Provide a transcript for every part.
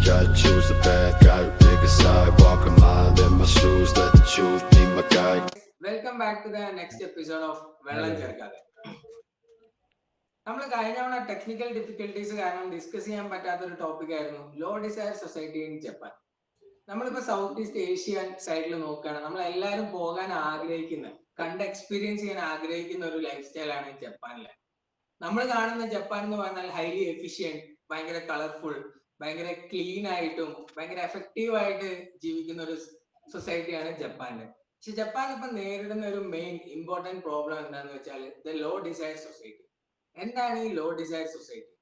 gotta choose the path, gotta pick a side, walk a mile in my shoes, let the truth be my guide. Welcome back to the next episode of വെള്ളം ചേർക്കാതെ. നമ്മൾ കഴിഞ്ഞ തവണ technical difficulties കാരണം discuss ചെയ്യാൻ പറ്റാത്ത ഒരു topic ആയിരുന്നു low desire society in Japan. നമ്മളിപ്പോ സൗത്ത് ഈസ്റ്റ് ഏഷ്യൻ സൈഡിൽ നോക്കുകയാണ്, നമ്മൾ എല്ലാവരും പോകാൻ ആഗ്രഹിക്കുന്ന, കണ്ട് എക്സ്പീരിയൻസ് ചെയ്യാൻ ആഗ്രഹിക്കുന്ന ഒരു ലൈഫ് സ്റ്റൈലാണ് ജപ്പാനിലെ. നമ്മൾ കാണുന്ന ജപ്പാൻ എന്ന് പറഞ്ഞാൽ ഹൈലി എഫിഷ്യന്റ്, ഭയങ്കര കളർഫുൾ, ഭയങ്കര ക്ലീൻ ആയിട്ടും ഭയങ്കര എഫക്റ്റീവ് ആയിട്ട് ജീവിക്കുന്ന ഒരു സൊസൈറ്റിയാണ് ജപ്പാനിലെ. പക്ഷെ ജപ്പാൻ ഇപ്പൊ നേരിടുന്ന ഒരു മെയിൻ ഇമ്പോർട്ടന്റ് പ്രോബ്ലം എന്താണെന്ന് വെച്ചാൽ ദ ലോ ഡിസയർ സൊസൈറ്റി. എന്താണ് ഈ ലോ ഡിസയർ സൊസൈറ്റി?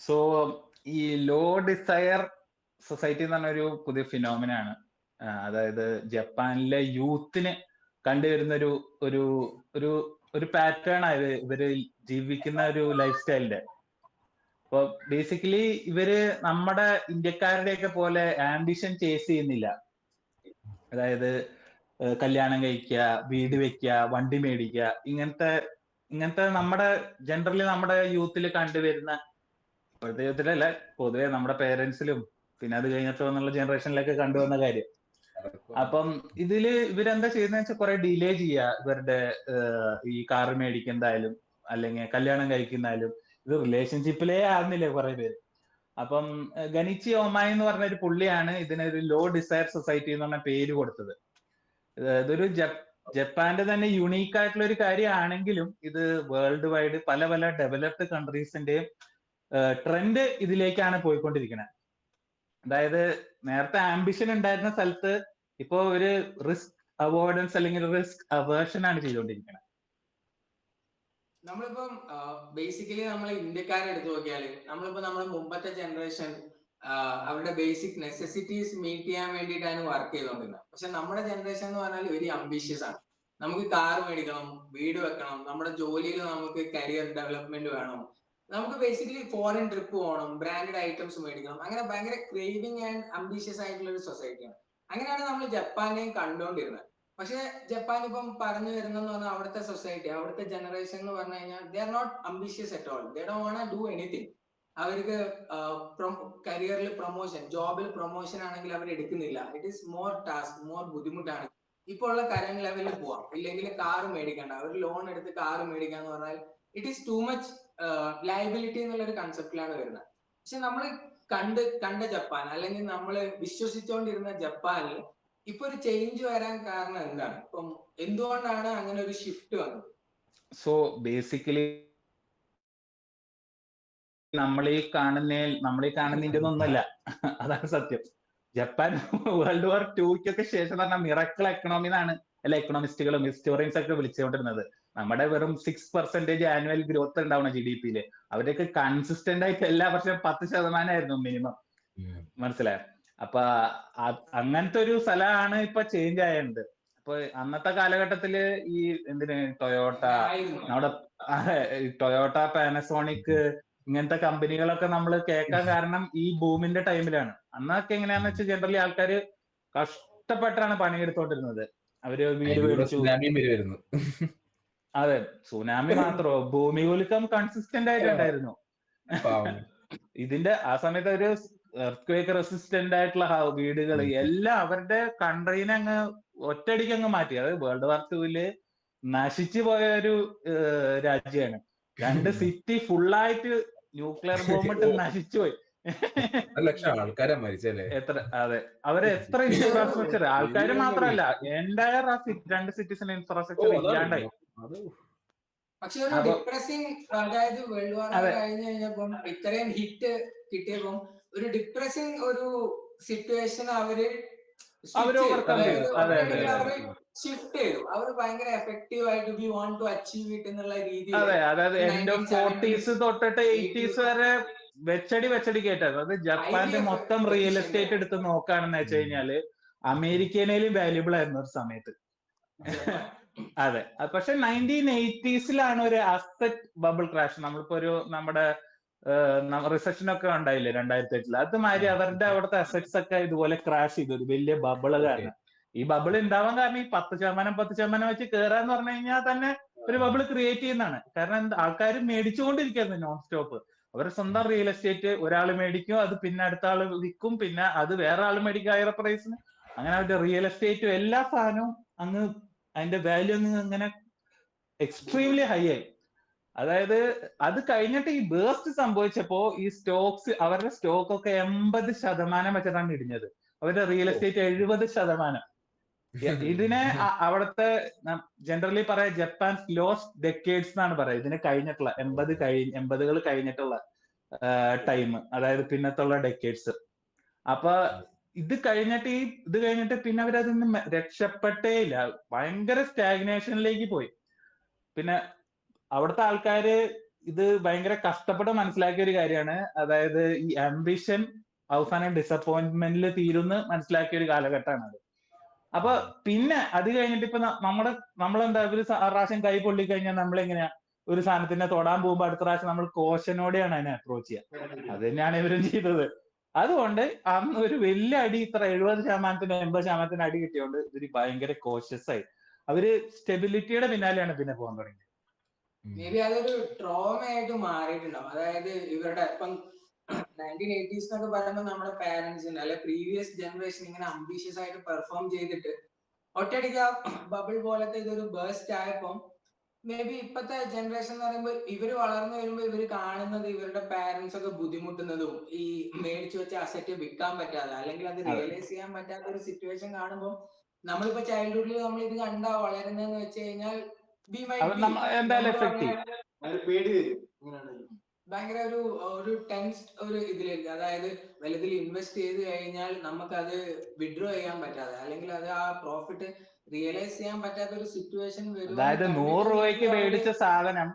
സോ ഈ ലോ ഡിസയർ സൊസൈറ്റി എന്ന് പറഞ്ഞ ഒരു പുതിയ ഫിനോമിനാണ്. അതായത് ജപ്പാനിലെ യൂത്തിന് കണ്ടുവരുന്ന ഒരു ഒരു ഒരു ഒരു പാറ്റേൺ ആയത് ഇവര് ജീവിക്കുന്ന ഒരു ലൈഫ് സ്റ്റൈലിന്റെ. അപ്പൊ ബേസിക്കലി ഇവര് നമ്മുടെ ഇന്ത്യക്കാരുടെയൊക്കെ പോലെ ആംബിഷൻ ചേസ് ചെയ്യുന്നില്ല. അതായത് കല്യാണം കഴിക്കുക, വീട് വെക്കുക, വണ്ടി മേടിക്കുക, ഇങ്ങനത്തെ നമ്മുടെ ജനറലി നമ്മുടെ യൂത്തിൽ കണ്ടുവരുന്ന, ഇപ്പോഴത്തെ യൂത്തിലല്ല പൊതുവെ നമ്മുടെ പേരൻസിലും പിന്നെ അത് കഴിഞ്ഞിട്ട് വന്നുള്ള ജനറേഷനിലൊക്കെ കണ്ടുവന്ന കാര്യം. അപ്പം ഇതില് ഇവരെന്താ ചെയ്യുന്ന വെച്ചാൽ കുറെ ഡിലേ ചെയ്യുക ഇവരുടെ ഈ കാറ് മേടിക്കുന്നതായാലും അല്ലെങ്കിൽ കല്യാണം കഴിക്കുന്നതായാലും. ഇത് റിലേഷൻഷിപ്പിലേ ആകുന്നില്ല കുറെ പേര്. അപ്പം ഗനിച്ചി ഓമായി എന്ന് പറഞ്ഞ ഒരു പുള്ളിയാണ് ഇതിനൊരു ലോ ഡിസയർ സൊസൈറ്റി എന്ന് പറഞ്ഞ പേര് കൊടുത്തത്. ഇതൊരു ജപ്പാന്റെ തന്നെ യുണീക്ക് ആയിട്ടുള്ള ഒരു കാര്യമാണെങ്കിലും ഇത് വേൾഡ് വൈഡ് പല പല ഡെവലപ്ഡ് കൺട്രീസിന്റെയും ട്രെൻഡ് ഇതിലേക്കാണ് പോയിക്കൊണ്ടിരിക്കുന്നത്. അതായത് നേരത്തെ ആംബിഷൻ ഉണ്ടായിരുന്ന സ്ഥലത്ത് ഇപ്പോ ഒരു റിസ്ക് അവോയ്ഡൻസ് അല്ലെങ്കിൽ റിസ്ക് അവേർഷൻ ആണ് ചെയ്തുകൊണ്ടിരിക്കുന്നത്. നമ്മളിപ്പം ബേസിക്കലി നമ്മൾ ഇന്ത്യക്കാരെ എടുത്തു നോക്കിയാൽ നമ്മളിപ്പോ നമ്മുടെ മുമ്പത്തെ ജനറേഷൻ അവരുടെ ബേസിക് നെസസിറ്റീസ് മീറ്റ് ചെയ്യാൻ വേണ്ടിയിട്ടാണ് വർക്ക് ചെയ്തുകൊണ്ടിരുന്നത്. പക്ഷെ നമ്മുടെ ജനറേഷൻ എന്ന് പറഞ്ഞാൽ വെരി അംബീഷ്യസ് ആണ്. നമുക്ക് കാർ മേടിക്കണം, വീട് വെക്കണം, നമ്മുടെ ജോലിയിൽ നമുക്ക് കരിയർ ഡെവലപ്മെന്റ് വേണം, നമുക്ക് ബേസിക്കലി ഫോറിൻ ട്രിപ്പ് പോകണം, ബ്രാൻഡഡ് ഐറ്റംസ് മേടിക്കണം. അങ്ങനെ ഭയങ്കര ക്രേവിംഗ് ആൻഡ് അംബീഷ്യസ് ആയിട്ടുള്ള ഒരു സൊസൈറ്റിയാണ്. അങ്ങനെയാണ് നമ്മൾ ജപ്പാനെയും കണ്ടുകൊണ്ടിരുന്നത്. പക്ഷെ ജപ്പാൻ ഇപ്പം പറഞ്ഞു വരുന്നെന്ന് പറഞ്ഞാൽ അവിടുത്തെ സൊസൈറ്റി, അവിടുത്തെ ജനറേഷൻ എന്ന് പറഞ്ഞു കഴിഞ്ഞാൽ they are not ambitious at all. They don't want to do anything. അവർക്ക് കരിയറിൽ പ്രൊമോഷൻ, ജോബിൽ പ്രൊമോഷൻ ആണെങ്കിൽ അവർ എടുക്കുന്നില്ല. It is more task, more ബുദ്ധിമുട്ടാണ്. ഇപ്പോൾ ഉള്ള കറന്റ് ലെവലിൽ പോവാം, ഇല്ലെങ്കിൽ കാറ് മേടിക്കണ്ട, അവർ ലോൺ എടുത്ത് കാറ് മേടിക്കാന്ന് പറഞ്ഞാൽ it is too much liability എന്നുള്ള ഒരു കൺസെപ്റ്റിലാണ് വരുന്നത്. പക്ഷെ നമ്മൾ കണ്ട ജപ്പാൻ, അല്ലെങ്കിൽ നമ്മൾ വിശ്വസിച്ചുകൊണ്ടിരുന്ന ജപ്പാനിൽ ഇപ്പൊ ഒരു ചേഞ്ച് വരാൻ കാരണം എന്താണ്? ഇപ്പം എന്തുകൊണ്ടാണ് അങ്ങനെ ഒരു ഷിഫ്റ്റ് വന്നത്? സോ ബേസിക്കലി നമ്മളീ കാണുന്നതിന്റെ ഒന്നുമല്ല, അതാണ് സത്യം. ജപ്പാൻ വേൾഡ് വാർ ടൂക്കൊക്കെ ശേഷം പറഞ്ഞാൽ മിറക്കിൾ എക്കണോമി എന്നാണ് എല്ലാ എക്കണോമിസ്റ്റുകളും ഹിസ്റ്റോറിയൻസ് ഒക്കെ വിളിച്ചുകൊണ്ടിരുന്നത്. നമ്മുടെ വെറും 6% ആനുവൽ ഗ്രോത്ത് ഉണ്ടാവണം GDP യില്. അവരൊക്കെ കൺസിസ്റ്റന്റ് ആയിട്ട് എല്ലാ വർഷവും 10% മിനിമം. മനസ്സിലായോ? അപ്പൊ അങ്ങനത്തെ ഒരു സ്ഥലമാണ് ഇപ്പൊ ചേഞ്ച് ആയത്. അപ്പൊ അന്നത്തെ കാലഘട്ടത്തില് ഈ ടൊയോട്ട, പാനസോണിക് ഇങ്ങനത്തെ കമ്പനികളൊക്കെ നമ്മൾ കേൾക്കാൻ കാരണം ഈ ബൂമിന്റെ ടൈമിലാണ്. അന്നൊക്കെ എങ്ങനെയാന്ന് വെച്ചാൽ ജനറലി ആൾക്കാര് കഷ്ടപ്പെട്ടാണ് പണിയെടുത്തോണ്ടിരുന്നത്. അവര് വീട് മേടിച്ചു. അതെ, സുനാമി മാത്രമോ, ഭൂമി കുലുക്കം കൺസിസ്റ്റന്റ് ആയിട്ടുണ്ടായിരുന്നു. ഇതിന്റെ ആ സമയത്ത് ഒരു എർത്ത്ക്വേക്ക് റെസിസ്റ്റന്റ് ആയിട്ടുള്ള വീടുകൾ എല്ലാം അവരുടെ കൺട്രീനെ അങ്ങ് ഒറ്റയടിക്ക് അങ്ങ് മാറ്റി. അതായത് വേൾഡ് വാർ ടൂവില് നശിച്ചു പോയ ഒരു രാജ്യമാണ്. 2 സിറ്റി ഫുള്ളായിട്ട് ന്യൂക്ലിയർ ബോംബിട്ട് നശിച്ചുപോയി. ആൾക്കാരെ മരിച്ചല്ലേ? അതെ, അവര് എത്ര ഇൻഫ്രാസ്ട്രക്ചർ, ആൾക്കാർ മാത്രമല്ല എൻറ്റയർ ആ 2 സിറ്റീസിന്റെ ഇൻഫ്രാസ്ട്രക്ചർ ഇല്ലാണ്ടായി. പക്ഷെ ഒരു ഡിപ്രസിംഗ്, അതായത് വേൾഡ് വാർ കഴിഞ്ഞ് കഴിഞ്ഞപ്പം ഇത്രയും ഹിറ്റ് കിട്ടിയപ്പം ഒരു ഡിപ്രസിംഗ് ഒരു സിറ്റുവേഷൻ അവര് ഷിഫ്റ്റ് ചെയ്തു. അവർ ഭയങ്കര എഫക്റ്റീവ് ആയിട്ട് we want to achieve it എന്നുള്ള രീതിയിൽ. അതെ, അതായത് എൻഡ് ഓഫ് 40s തൊട്ടിട്ട് 80s വരെ വെച്ചടി കേട്ടത്. അത് ജപ്പാന്റെ മൊത്തം റിയൽ എസ്റ്റേറ്റ് എടുത്ത് നോക്കുകയാണെന്ന് വെച്ച് കഴിഞ്ഞാല് അമേരിക്കയിലും വാല്യുബിൾ ആയിരുന്നു ഒരു സമയത്ത്. അതെ, പക്ഷെ 1980s ഒരു അസറ്റ് ബബിൾ ക്രാഷ്. നമ്മളിപ്പോ നമ്മുടെ റിസപ്ഷൻ ഒക്കെ ഉണ്ടായില്ലേ 2008 അതുമാതിരി അവരുടെ അവിടുത്തെ അസറ്റ്സ് ഒക്കെ ഇതുപോലെ ക്രാഷ് ചെയ്തു, ഒരു വലിയ ബബിള് കാരണം. ഈ ബബിൾ ഉണ്ടാവാൻ കാരണം ഈ 10% വെച്ച് കയറാന്ന് പറഞ്ഞു കഴിഞ്ഞാൽ തന്നെ ഒരു ബബിൾ ക്രിയേറ്റ് ചെയ്യുന്നതാണ്. കാരണം ആൾക്കാർ മേടിച്ചുകൊണ്ടിരിക്കുന്നത് നോൺ സ്റ്റോപ്പ്. അവരുടെ സ്വന്തം റിയൽ എസ്റ്റേറ്റ് ഒരാൾ മേടിക്കും, അത് പിന്നെ അടുത്ത ആൾ വിൽക്കും, പിന്നെ അത് വേറെ ആൾ മേടിക്കും ഹയർ പ്രൈസിന്. അങ്ങനെ അവരുടെ റിയൽ എസ്റ്റേറ്റും എല്ലാ സാധനവും അങ്ങ് അതിന്റെ വാല്യൂ അങ്ങനെ എക്സ്ട്രീംലി ഹൈ ആയി. അതായത് അത് കഴിഞ്ഞിട്ട് ഈ ബേസ്റ്റ് സംഭവിച്ചപ്പോ ഈ സ്റ്റോക്സ്, അവരുടെ സ്റ്റോക്ക് ഒക്കെ 80% വെച്ചിട്ടാണ് ഇടിഞ്ഞത്. അവരുടെ റിയൽ എസ്റ്റേറ്റ് 70%. ഇതിനെ അവിടുത്തെ ജനറലി പറയാ ജപ്പാൻസ് ലോസ്റ്റ് ഡെക്കേഡ്സ് എന്നാണ് പറയുക. ഇതിന് കഴിഞ്ഞിട്ടുള്ള 80-കൾ കഴിഞ്ഞിട്ടുള്ള ടൈം, അതായത് പിന്നത്തുള്ള ഡെക്കേഡ്സ്. അപ്പൊ ഇത് കഴിഞ്ഞിട്ട് പിന്നെ അവരതൊന്നും രക്ഷപ്പെട്ടേ ഇല്ല. ഭയങ്കര സ്റ്റാഗ്നേഷനിലേക്ക് പോയി. പിന്നെ അവിടുത്തെ ആൾക്കാര് ഇത് ഭയങ്കര കഷ്ടപ്പെട്ട് മനസ്സിലാക്കിയ ഒരു കാര്യമാണ്. അതായത് ഈ ആംബിഷൻ അവസാനം ഡിസപ്പോയിന്റ്മെന്റിൽ തീരുന്ന് മനസ്സിലാക്കിയ ഒരു കാലഘട്ടമാണ് അത്. അപ്പൊ പിന്നെ അത് കഴിഞ്ഞിട്ട് ഇപ്പൊ നമ്മളെന്താ ഒരു പ്രാവശ്യം കൈ പൊള്ളിക്കഴിഞ്ഞാൽ നമ്മളെങ്ങനെയാ ഒരു സാധനത്തിനെ തൊടാൻ പോകുമ്പോ അടുത്ത പ്രാവശ്യം നമ്മൾ കോശനോടെയാണ് അതിനെ അപ്രോച്ച് ചെയ്യുക. അത് തന്നെയാണ് ഇവരും ചെയ്തത്. അതുകൊണ്ട് അന്ന് ഒരു വലിയ അടി, ഇത്ര 70%, 80% അടി കിട്ടിയോണ്ട് ഇവര് ഭയങ്കര കോഷ്യസ് ആയി. അവര് സ്റ്റെബിലിറ്റിയുടെ പിന്നാലെയാണ് പിന്നെ പോകാൻ തുടങ്ങിയത്. മേ ബി അതൊരു ട്രോമ ആയിട്ട് മാറിയിട്ടുണ്ടാവും. അതായത് ഇവരുടെ ഇപ്പം 1980s എന്നൊക്കെ പറയുമ്പോൾ നമ്മുടെ പാരന്റ്സിന് അല്ലെ പ്രീവിയസ് ജനറേഷൻ ഇങ്ങനെ അംബീഷ്യസ് ആയിട്ട് പെർഫോം ചെയ്തിട്ട് ഒറ്റയടിക്ക് ബബിൾ പോലത്തെ ഇതൊരു ബേസ്റ്റ് ആയപ്പം മേ ബി ഇപ്പത്തെ ജനറേഷൻ എന്ന് പറയുമ്പോൾ ഇവര് വളർന്നു വരുമ്പോൾ ഇവര് കാണുന്നത് ഇവരുടെ പാരന്റ്സ് ഒക്കെ ബുദ്ധിമുട്ടുന്നതും ഈ മേടിച്ചു വെച്ച അസറ്റ് വിൽക്കാൻ പറ്റാതെ അല്ലെങ്കിൽ അത് റിയലൈസ് ചെയ്യാൻ പറ്റാത്ത ഒരു സിറ്റുവേഷൻ കാണുമ്പോൾ നമ്മളിപ്പോ ചൈൽഡ്ഹുഡിൽ നമ്മൾ ഇത് കണ്ടാ വളരുന്നതെന്ന് വെച്ച് കഴിഞ്ഞാൽ എന്തായാലും എഫക്ട് ചെയ്യും. പേടി വരും. ഭയങ്കര ഒരു ടെൻസ് ഒരു ഇതിലേക്ക്, അതായത് വലുതിൽ ഇൻവെസ്റ്റ് ചെയ്ത് കഴിഞ്ഞാൽ നമുക്കത് വിഡ്രോ ചെയ്യാൻ പറ്റാതെ അല്ലെങ്കിൽ അത് ആ പ്രോഫിറ്റ് റിയലൈസ് ചെയ്യാൻ പറ്റാത്ത ഒരു സിറ്റുവേഷൻ വരും. അതായത് 100 രൂപയ്ക്ക് മേടിച്ച സാധനം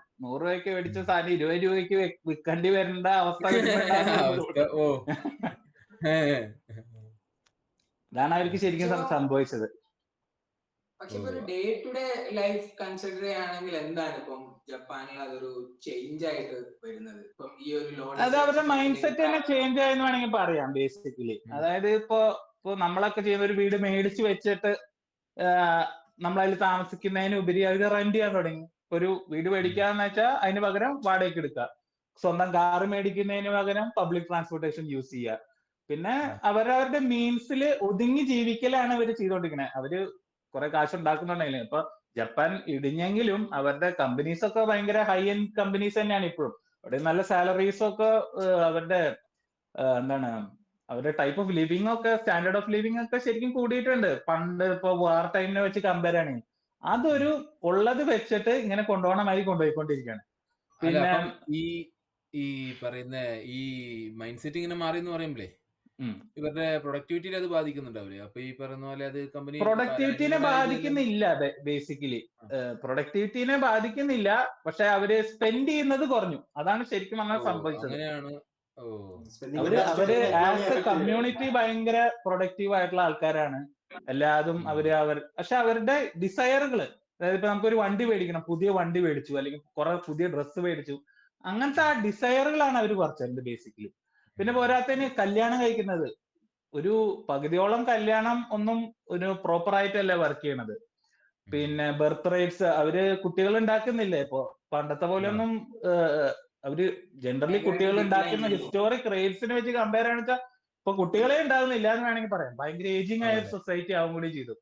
20 രൂപയ്ക്ക് വിൽക്കേണ്ടി വരേണ്ട അവസ്ഥ അതാണ് അവർക്ക് ശരിക്കും സംഭവിച്ചത്. പക്ഷെ ഇപ്പൊ ഒരു day to day life consider ചെയ്യുകയാണെങ്കിൽ എന്താണ് ഇപ്പം ജപ്പാനിൽ അതൊരു ചേഞ്ച് ആയിട്ട് വരുന്നത്? ഇപ്പം ഈ ഒരു അത് അവരുടെ മൈൻഡ് സെറ്റ് തന്നെ ചേഞ്ച് ആയെന്ന് വേണമെങ്കിൽ പറയാം ബേസിക്കലി. അതായത് ഇപ്പൊ നമ്മളൊക്കെ ചെയ്യുന്ന ഒരു വീട് മേടിച്ചു വെച്ചിട്ട് നമ്മളതിൽ താമസിക്കുന്നതിന് ഉപരി അവർ റെന്റ് ചെയ്യാൻ തുടങ്ങി. ഒരു വീട് മേടിക്കാന്ന് വെച്ചാൽ അതിന് പകരം വാടകയ്ക്ക് എടുക്കുക, സ്വന്തം കാറ് മേടിക്കുന്നതിന് പകരം പബ്ലിക് ട്രാൻസ്പോർട്ടേഷൻ യൂസ് ചെയ്യുക. പിന്നെ അവരവരുടെ മീൻസിൽ ഒതുങ്ങി ജീവിക്കലാണ് ഇവർ ചെയ്തോണ്ടിരിക്കുന്നത്. അവര് കുറെ കാശ് ഉണ്ടാക്കുന്നുണ്ടെങ്കിലും ഇപ്പൊ ജപ്പാൻ ഇടിഞ്ഞെങ്കിലും അവരുടെ കമ്പനീസ് ഒക്കെ ഭയങ്കര ഹൈ എൻഡ് കമ്പനീസ് തന്നെയാണ് ഇപ്പോഴും. അവിടെ നല്ല സാലറീസ് ഒക്കെ, അവരുടെ എന്താണ് അവരുടെ ടൈപ്പ് ഓഫ് ലിവിംഗ് ഒക്കെ, സ്റ്റാൻഡേർഡ് ഓഫ് ലിവിംഗ് ഒക്കെ ശരിക്കും കൂടിയിട്ടുണ്ട്. പണ്ട് ഇപ്പൊ വാർ ടൈമിനെ വെച്ച് കമ്പയർ ആണെങ്കിൽ അതൊരു ഉള്ളത് വെച്ചിട്ട് ഇങ്ങനെ കൊണ്ടുപോകണ മാതിരി കൊണ്ടുപോയിക്കൊണ്ടിരിക്കുകയാണ്. പിന്നെ ഈ പറയുന്ന ഈ മൈൻഡ് സെറ്റ് ഇങ്ങനെ മാറി എന്ന് പറയുമ്പോഴേ ഇവരുടെ പ്രൊഡക്ടിവിറ്റിയിൽ അത് ബാധിക്കുന്നുണ്ടാവില്ലേ? അപ്പൊ ഈ പറയുന്ന പോലെ അത് കമ്പനി പ്രൊഡക്ടിവിറ്റിനെ ബാധിക്കുന്നില്ല. പ്രൊഡക്ടിവിറ്റിനെ ബാധിക്കുന്നില്ല, പക്ഷെ അവര് സ്പെൻഡ് ചെയ്യുന്നത് കുറഞ്ഞു. അതാണ് ശരിക്കും അങ്ങനെ സംഭവിച്ചത്. അങ്ങനെയാണ്. അവര് ആസ് എ കമ്മ്യൂണിറ്റി ഭയങ്കര പ്രൊഡക്റ്റീവ് ആയിട്ടുള്ള ആൾക്കാരാണ് എല്ലാതും. പക്ഷെ അവരുടെ ഡിസയറുകള്, അതായത് ഇപ്പൊ നമുക്കൊരു വണ്ടി മേടിക്കണം, പുതിയ വണ്ടി മേടിച്ചു അല്ലെങ്കിൽ കുറെ പുതിയ ഡ്രസ്സ് മേടിച്ചു, അങ്ങനത്തെ ആ ഡിസയറുകളാണ് അവർ കുറച്ചത് ബേസിക്കലി. പിന്നെ പോരാത്തതിന് കല്യാണം കഴിക്കുന്നത്, ഒരു പകുതിയോളം കല്യാണം ഒന്നും ഒരു പ്രോപ്പർ ആയിട്ടല്ല വർക്ക് ചെയ്യണത്. പിന്നെ ബർത്ത് റേറ്റ്സ്, അവര് കുട്ടികൾ ഉണ്ടാക്കുന്നില്ല ഇപ്പൊ പണ്ടത്തെ പോലെ ഒന്നും. അവര് ജനറലി കുട്ടികൾ ഉണ്ടാക്കുന്ന ഹിസ്റ്റോറിക് റേറ്റ്സിനെ വെച്ച് കമ്പയർ ആണെന്ന് വെച്ചാൽ ഇപ്പൊ കുട്ടികളെ ഉണ്ടാകുന്നില്ല എന്ന് വേണമെങ്കിൽ പറയാം. ഭയങ്കര ഏജിങ് ആയ സൊസൈറ്റി ആവും കൂടി ചെയ്തു.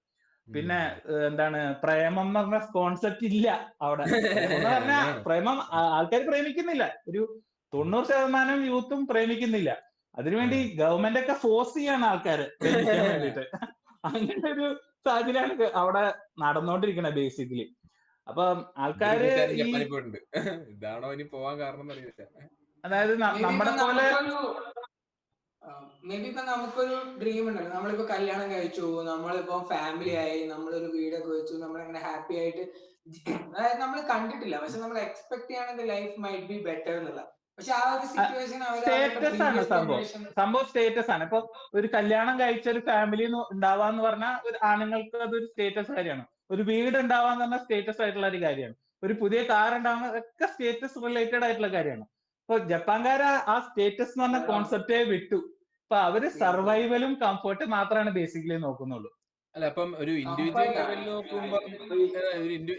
പിന്നെ എന്താണ് പ്രേമം എന്ന് പറഞ്ഞ കോൺസെപ്റ്റ് ഇല്ല അവിടെ. എന്ന് പറഞ്ഞാൽ പ്രേമം ആൾക്കാർ പ്രേമിക്കുന്നില്ല. ഒരു 90% യൂത്തും പ്രേമിക്കുന്നില്ല. അതിനുവേണ്ടി ഗവൺമെന്റ് ഒക്കെ ഫോഴ്സ് ചെയ്യാണ് ആൾക്കാര് പ്രേമിക്കാൻ വേണ്ടിയിട്ട്. അങ്ങനെ ഒരു സാഹചര്യമാണ് അവിടെ നടന്നുകൊണ്ടിരിക്കുന്നത് ബേസിക്കലി. അപ്പൊ ആൾക്കാര് ഇതാണോ ഇനി പോവാൻ കാരണം, അതായത് നമ്മുടെ പോലെ മേ ബി ഇപ്പൊ നമുക്കൊരു ഡ്രീം ഉണ്ടല്ലോ, നമ്മളിപ്പോ കല്യാണം കഴിച്ചു, നമ്മളിപ്പോ ഫാമിലി ആയി, നമ്മളൊരു വീടൊക്കെ വെച്ചു, നമ്മളിങ്ങനെ ഹാപ്പി ആയിട്ട്, അതായത് നമ്മൾ കണ്ടിട്ടില്ല പക്ഷെ നമ്മൾ എക്സ്പെക്ട് ചെയ്യണത് ലൈഫ് മൈറ്റ് ബി ബെറ്റർ എന്നുള്ള. പക്ഷെ ആ ഒരു സിറ്റുവേഷൻ സ്റ്റേറ്റസ് ആണ് സംഭവം സ്റ്റേറ്റസ് ആണ്. ഇപ്പൊ ഒരു കല്യാണം കഴിച്ച ഒരു ഫാമിലി ഉണ്ടാവാന്ന് പറഞ്ഞാൽ ഒരു ആണുങ്ങൾക്ക് അതൊരു സ്റ്റേറ്റസ് കാര്യമാണ്. ഒരു വീട് ഉണ്ടാവാന്ന് പറഞ്ഞാൽ സ്റ്റേറ്റസ് ആയിട്ടുള്ള ഒരു കാര്യമാണ്. ഒരു പുതിയ കാർ ഉണ്ടാവുന്ന ഒക്കെ സ്റ്റേറ്റസ് റിലേറ്റഡ് ആയിട്ടുള്ള കാര്യമാണ്. ഇപ്പൊ ജപ്പാൻകാര് ആ സ്റ്റേറ്റസ് എന്ന് പറഞ്ഞ കോൺസെപ്റ്റേ വിട്ടു. ഇപ്പൊ അവര് സർവൈവലും കംഫർട്ടും മാത്രമാണ് ബേസിക്കലി നോക്കുന്നുള്ളൂ. അല്ല അപ്പം ഒരു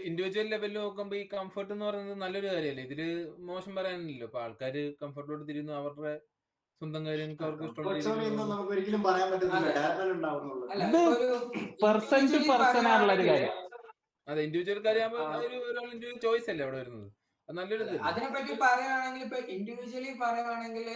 ഇൻഡിവിജ്വൽ ലെവലിൽ നോക്കുമ്പോ ഈ കംഫർട്ട് എന്ന് പറയുന്നത് നല്ലൊരു കാര്യമല്ലേ? ഇതില് മോശം പറയാനില്ലല്ലോ. അപ്പൊ ആൾക്കാര് കംഫർട്ടിലോട്ട് തിരിയുന്നു, അവരുടെ സ്വന്തം കാര്യങ്ങൾക്ക് അവർക്ക് ഇഷ്ടമുള്ള രീതിയിൽ നമുക്ക് ഒരിക്കലും പറയാൻ പറ്റുന്നില്ല. ഇത് പേഴ്സൺ ടു പേഴ്സൺ ആണുള്ള ഒരു കാര്യം. അതെ, ഇൻഡിവിജ്വൽ കാര്യമാകുമ്പോ ഒരാൾ ഇൻഡിവിജ്വൽ ചോയ്സ് അല്ലേ അവിടെ വരുന്നത്. അത് നല്ലൊരു അതിനെപ്പറ്റി പറയുകയാണെങ്കിൽ ഇപ്പൊ ഇൻഡിവിജ്വലി പറയുകയാണെങ്കിൽ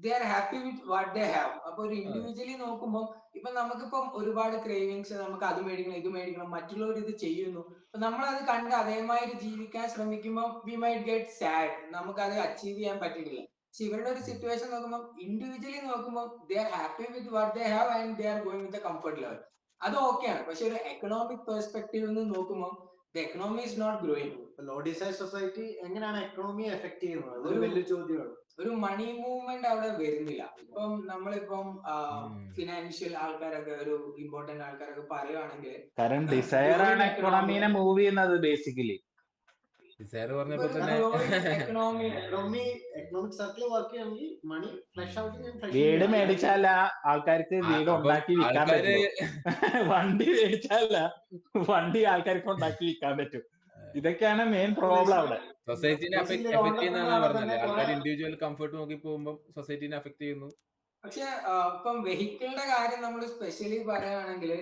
ദേ are happy with what they have. അപ്പൊ ഒരു ഇൻഡിവിജ്വലി നോക്കുമ്പോൾ ഇപ്പൊ നമുക്കിപ്പം ഒരുപാട് ക്രേവിങ്സ്, നമുക്ക് അത് മേടിക്കണം ഇത് മേടിക്കണം, മറ്റുള്ളവർ ഇത് ചെയ്യുന്നു, അപ്പൊ നമ്മളത് കണ്ട് അതേമാതിരി ജീവിക്കാൻ ശ്രമിക്കുമ്പോൾ വി മൈറ്റ് ഗെറ്റ് സാഡ്, നമുക്കത് അച്ചീവ് ചെയ്യാൻ പറ്റിയിട്ടില്ല. പക്ഷെ ഇവരുടെ ഒരു സിറ്റുവേഷൻ നോക്കുമ്പോൾ ഇൻഡിവിജ്വലി നോക്കുമ്പോൾ they are happy with what they have and they are going with comfort level. അത് ഓക്കെയാണ്. പക്ഷെ ഒരു എക്കണോമിക് പെർസ്പെക്ടീവ് നിന്ന് നോക്കുമ്പോൾ the economy is not growing. Low desire society എങ്ങനെയാണ് എക്കണോമിയെ എഫക്ട് ചെയ്യുന്നത്? ഒരു വലിയ ചോദ്യമാണ്. ഒരു മണി മൂവ്മെന്റ് അവിടെ വരുന്നില്ല. ഇപ്പം നമ്മളിപ്പം ഫിനാൻഷ്യൽ ആൾക്കാരൊക്കെ, ഒരു ഇമ്പോർട്ടന്റ് ആൾക്കാരൊക്കെ പറയുകയാണെങ്കിൽ, കാരണം ഡിസയർ ആണ് എക്കണോമിനെ മൂവ് ചെയ്യുന്നത് ബേസിക്കലി. പറഞ്ഞപ്പോ തന്നെ എക്കണോമിക് സർക്കിൾ വർക്ക് ചെയ്യണമെങ്കിൽ മണി ഫ്ലഷ് ഔട്ട്, വീട് മേടിച്ചാല ആൾക്കാർക്ക് വീട് ഉണ്ടാക്കി വിൽക്കാൻ പറ്റും. വണ്ടി മേടിച്ചാല വണ്ടി ആൾക്കാർക്ക് ഉണ്ടാക്കി വിൽക്കാൻ പറ്റും. ഇതൊക്കെയാണ് മെയിൻ പ്രോബ്ലം അവിടെ. സൊസൈറ്റിനെ അഫക്ട് ചെയ്യുന്നതാണ് പറഞ്ഞത്. ആൾക്കാർ ഇൻഡിവിജ്വൽ കംഫർട്ട് നോക്കി പോകുമ്പോൾ സൊസൈറ്റിനെ അഫക്ട് ചെയ്യുന്നു. പക്ഷെ ഇപ്പം വെഹിക്കിളിന്റെ കാര്യം നമ്മൾ സ്പെഷ്യലി പറയുകയാണെങ്കിൽ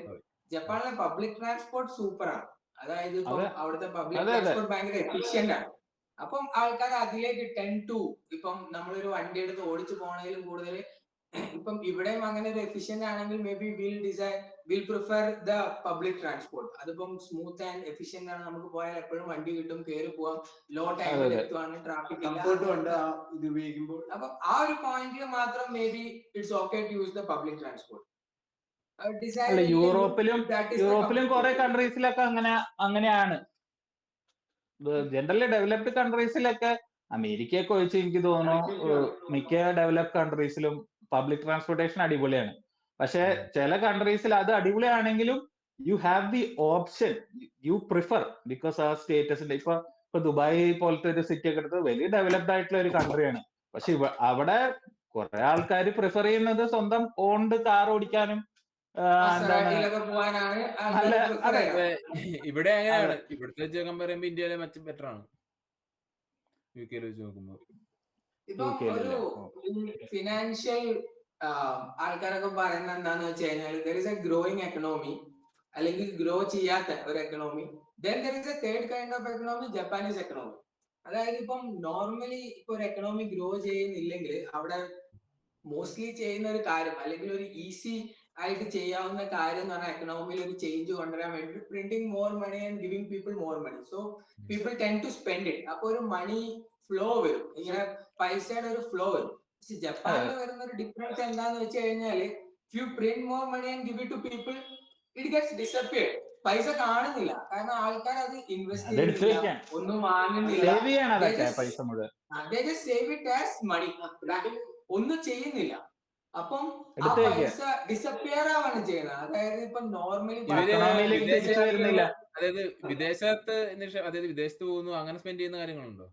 ജപ്പാനിലെ പബ്ലിക് ട്രാൻസ്പോർട്ട് സൂപ്പറാണ്. അതായത് ഇപ്പം അവിടുത്തെ പബ്ലിക് ട്രാൻസ്പോർട്ട് ഭയങ്കര എഫിഷ്യന്റ് ആണ്. അപ്പം ആൾക്കാർ അതിലേക്ക് ഇപ്പം നമ്മളൊരു വണ്ടി എടുത്ത് ഓടിച്ചു പോണതിലും കൂടുതൽ ഇപ്പം ഇവിടെയും അങ്ങനെ ഒരു എഫിഷ്യന്റ് ആണെങ്കിൽ may be will prefer the public transport. അതിപ്പം സ്മൂത്ത് ആൻഡ് എഫിഷ്യന്റ് ആണ്, നമുക്ക് പോയാൽ എപ്പോഴും വണ്ടി കിട്ടും, കയറി പോവാം, ലോ ടൈമിൽ എത്തുവാണ്, ട്രാഫിക് ഇത് ഉപയോഗിക്കുമ്പോൾ. അപ്പം ആ ഒരു പോയിന്റിൽ മാത്രം maybe it's okay to use the public transport. യൂറോപ്പിലും കുറെ കൺട്രീസിലൊക്കെ അങ്ങനെയാണ്. ജനറലി ഡെവലപ്ഡ് കൺട്രീസിലൊക്കെ, അമേരിക്കയൊക്കെ ഒഴിച്ച് എനിക്ക് തോന്നുന്നു മിക്ക ഡെവലപ്ഡ് കൺട്രീസിലും പബ്ലിക് ട്രാൻസ്പോർട്ടേഷൻ അടിപൊളിയാണ്. പക്ഷെ ചില കൺട്രീസിൽ അത് അടിപൊളിയാണെങ്കിലും you have the option, you prefer, because ആ സ്റ്റേറ്റസിന്റെ ഇപ്പൊ ദുബായ് പോലത്തെ ഒരു സിറ്റി ഒക്കെ എടുത്ത് വലിയ ഡെവലപ്ഡ് ആയിട്ടുള്ള ഒരു കൺട്രിയാണ്. പക്ഷെ അവിടെ കുറെ ആൾക്കാർ പ്രിഫർ ചെയ്യുന്നത് സ്വന്തം ഓൺഡ് കാർ ഓടിക്കാനും ഇവിടെ അങ്ങനെയാണ്. ഇവിടുത്തെ വെച്ച് പറയുമ്പോ ഇന്ത്യയിലെ മെച്ചം ബെറ്റർ ആണ് യുകെയിൽ വെച്ച് നോക്കുമ്പോ. ഇപ്പൊ ഒരു ഫിനാൻഷ്യൽ ആൾക്കാരൊക്കെ പറയുന്നത് എന്താന്ന് വെച്ച് കഴിഞ്ഞാൽ there is A growing economy, അല്ലെങ്കിൽ ഗ്രോ ചെയ്യാത്ത ഒരു economy. Then there is A third kind of economy, Japanese economy. അതായത് ഇപ്പം നോർമലി ഇപ്പൊ ഒരു എക്കണോമി ഗ്രോ ചെയ്യുന്നില്ലെങ്കിൽ അവിടെ മോസ്റ്റ്ലി ചെയ്യുന്ന ഒരു കാര്യം, അല്ലെങ്കിൽ ഒരു ഈസി ആയിട്ട് ചെയ്യാവുന്ന കാര്യം എന്ന് പറഞ്ഞാൽ എക്കണോമിയിൽ ഒരു ചേഞ്ച് കൊണ്ടുവരാൻ വേണ്ടി printing more money and giving people more money. So people tend to spend it. അപ്പൊ ഒരു മണി ഫ്ലോ വരും, ഇങ്ങനെ പൈസയുടെ ഒരു ഫ്ലോ വരും. പക്ഷെ ജപ്പാനിൽ വരുന്ന ഒരു ഡിഫറൻസ് എന്താന്ന് വെച്ച് കഴിഞ്ഞാല് you print more money and give it to people, it gets disappeared. പൈസ കാണുന്നില്ല, കാരണം ആൾക്കാർ അത് ഇൻവെസ്റ്റ് ചെയ്യുന്നില്ല, ഒന്നും വാങ്ങുന്നില്ല, സേവ് ഇറ്റ് ആസ് മണി, ഒന്നും ചെയ്യുന്നില്ല. അപ്പം ആ പൈസ ഡിസപ്പിയർ ആവാണ് ചെയ്യുന്നത്. അതായത് ഇപ്പൊ നോർമലി വിദേശത്ത് പോകുന്നു, അങ്ങനെ സ്പെൻഡ് ചെയ്യുന്ന കാര്യങ്ങളുണ്ടോ?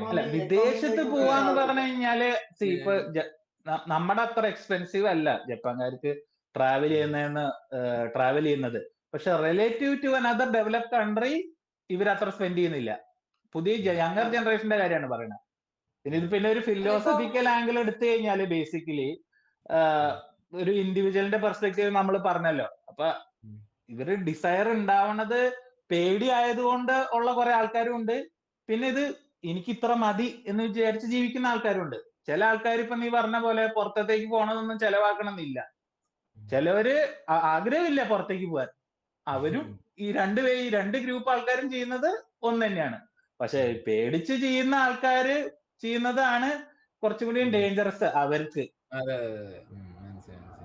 അല്ല, വിദേശത്ത് പോവാന്ന് പറഞ്ഞു കഴിഞ്ഞാല് ഇപ്പൊ നമ്മുടെ അത്ര എക്സ്പെൻസീവ് അല്ല ജപ്പാൻകാർക്ക് ട്രാവൽ ചെയ്യുന്നത്. പക്ഷെ relative to another developed country ഇവരത്ര സ്പെൻഡ് ചെയ്യുന്നില്ല. പുതിയ യങ്ങർ ജനറേഷന്റെ കാര്യമാണ് പറയുന്നത്. പിന്നെ ഒരു ഫിലോസഫിക്കൽ ആംഗിൾ എടുത്തു കഴിഞ്ഞാല് ബേസിക്കലി ഒരു ഇൻഡിവിജ്വലിന്റെ പെർസ്പെക്റ്റീവ് നമ്മൾ പറഞ്ഞല്ലോ. അപ്പൊ ഇവര് ഡിസയർ ഉണ്ടാവണത് പേടി ആയതുകൊണ്ട് ഉള്ള കുറെ ആൾക്കാരും ഉണ്ട്. പിന്നെ ഇത് എനിക്ക് ഇത്ര മതി എന്ന് വിചാരിച്ച് ജീവിക്കുന്ന ആൾക്കാരും ഉണ്ട്. ചില ആൾക്കാർ ഇപ്പൊ നീ പറഞ്ഞ പോലെ പുറത്തേക്ക് പോകണമെന്നൊന്നും ചെലവാക്കണം എന്നില്ല. ചിലവര് ആഗ്രഹമില്ല പുറത്തേക്ക് പോകാൻ. അവരും ഈ രണ്ട് ഗ്രൂപ്പ് ആൾക്കാരും ചെയ്യുന്നത് ഒന്ന് തന്നെയാണ്. പക്ഷെ പേടിച്ച് ചെയ്യുന്ന ആൾക്കാര് ചെയ്യുന്നതാണ് കുറച്ചും കൂടി ഡേഞ്ചറസ് അവർക്ക്.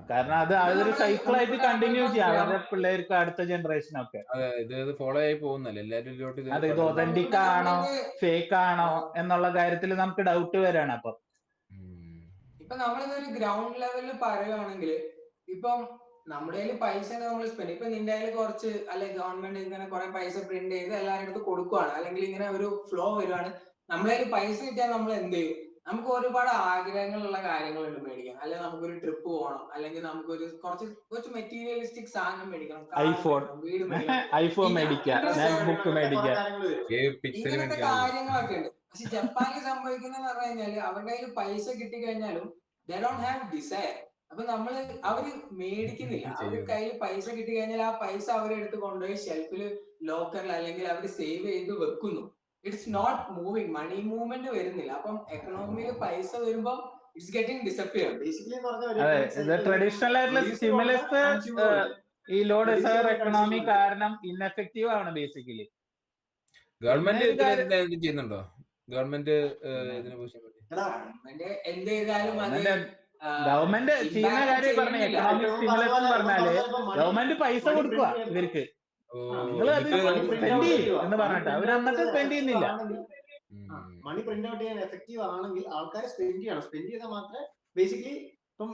കാരണം അത് അതൊരു സൈക്കിളായിട്ട് കണ്ടിന്യൂ ചെയ്യാം അവരുടെ പിള്ളേർക്ക്, അടുത്ത ജനറേഷനൊക്കെ. ഫോളോ ആയി പോകുന്നല്ലേ എല്ലാവരും. അത് ഇത് ഒതന്റിക് ആണോ ഫേക്ക് ആണോ എന്നുള്ള കാര്യത്തിൽ നമുക്ക് ഡൗട്ട് വരാണ്. അപ്പൊ ഇപ്പൊ നമ്മളിതൊരു ഗ്രൗണ്ട് ലെവലിൽ പറയുകയാണെങ്കിൽ ഇപ്പം നമ്മുടെ കയ്യിൽ പൈസ നമ്മൾ സ്പെൻഡ്, ഇപ്പൊ നിന്റെ കയ്യിൽ കുറച്ച്, അല്ലെങ്കിൽ ഗവൺമെന്റ് ഇങ്ങനെ കുറെ പൈസ പ്രിന്റ് ചെയ്ത് എല്ലാവരുടെ അടുത്ത് കൊടുക്കുവാണ്, അല്ലെങ്കിൽ ഇങ്ങനെ ഒരു ഫ്ലോ വരുവാണ്. നമ്മളെ പൈസ കിട്ടിയാൽ നമ്മൾ എന്ത് ചെയ്യും? നമുക്ക് ഒരുപാട് ആഗ്രഹങ്ങളുള്ള കാര്യങ്ങളുണ്ട് മേടിക്കാൻ. അല്ലെങ്കിൽ നമുക്കൊരു ട്രിപ്പ് പോകണം, അല്ലെങ്കിൽ നമുക്കൊരു കുറച്ച് മെറ്റീരിയലിസ്റ്റിക് സാധനം മേടിക്കണം, കാർ ഐഫോൺ മേടിക്കണം, വീട് മേടിക്കണം, ഐഫോൺ മേടിക്കുക, മാക്ബുക്ക് മേടിക്കുക. ഇങ്ങനത്തെ കാര്യങ്ങളൊക്കെ ഉണ്ട്. പക്ഷെ ജപ്പാനിൽ സംഭവിക്കുന്നത് പറഞ്ഞു കഴിഞ്ഞാല് അവരുടെ കയ്യിൽ പൈസ കിട്ടിക്കഴിഞ്ഞാലും they don't have desire. അപ്പൊ അവര് മേടിക്കുന്നില്ല. അവർക്ക് കയ്യിൽ പൈസ കിട്ടി കഴിഞ്ഞാൽ ആ പൈസ അവരെടുത്ത് കൊണ്ടുപോയി ഷെൽഫില്, ലോക്കറിൽ അല്ലെങ്കിൽ അവർ സേവ് ചെയ്ത് വെക്കുന്നു. It's not moving, money movement വരുന്നില്ല. അപ്പം എക്കണോമിയിൽ പൈസ വരുമ്പോ ഇറ്റ്സ് ഗെറ്റിംഗ് ഡിസപ്പിയർ. ട്രഡീഷണൽ ആയിട്ടുള്ള സ്റ്റിമുലസ് ഈ ലോ ഡിസയർ എക്കണോമി കാരണം ഇൻഎഫക്റ്റീവ് ആണ് ബേസിക്കലി. ഗവൺമെന്റ് ചെയ്യുന്നുണ്ടോ? ഗവൺമെന്റ് എന്ത് ചെയ്താലും ഗവൺമെന്റ് ചെയ്യുന്ന കാര്യം പറഞ്ഞ എക്കണോമിക് സ്റ്റിമുലസ് എന്ന് പറഞ്ഞാല് ഗവൺമെന്റ് പൈസ കൊടുക്കുക ഇവർക്ക്, നിങ്ങൾ അത് സ്പെൻഡ് ചെയ്യും എന്ന് പറഞ്ഞിട്ട് അവർ എന്നിട്ട് സ്പെൻഡ് ചെയ്യുന്നില്ല. മണി പ്രിന്റ് ഔട്ട് ചെയ്യാൻ എഫക്റ്റീവ് ആണെങ്കിൽ ആൾക്കാർ സ്പെൻഡ് ചെയ്യണം. സ്പെൻഡ് ചെയ്താൽ മാത്രമേ ബേസിക്കലി ഇപ്പം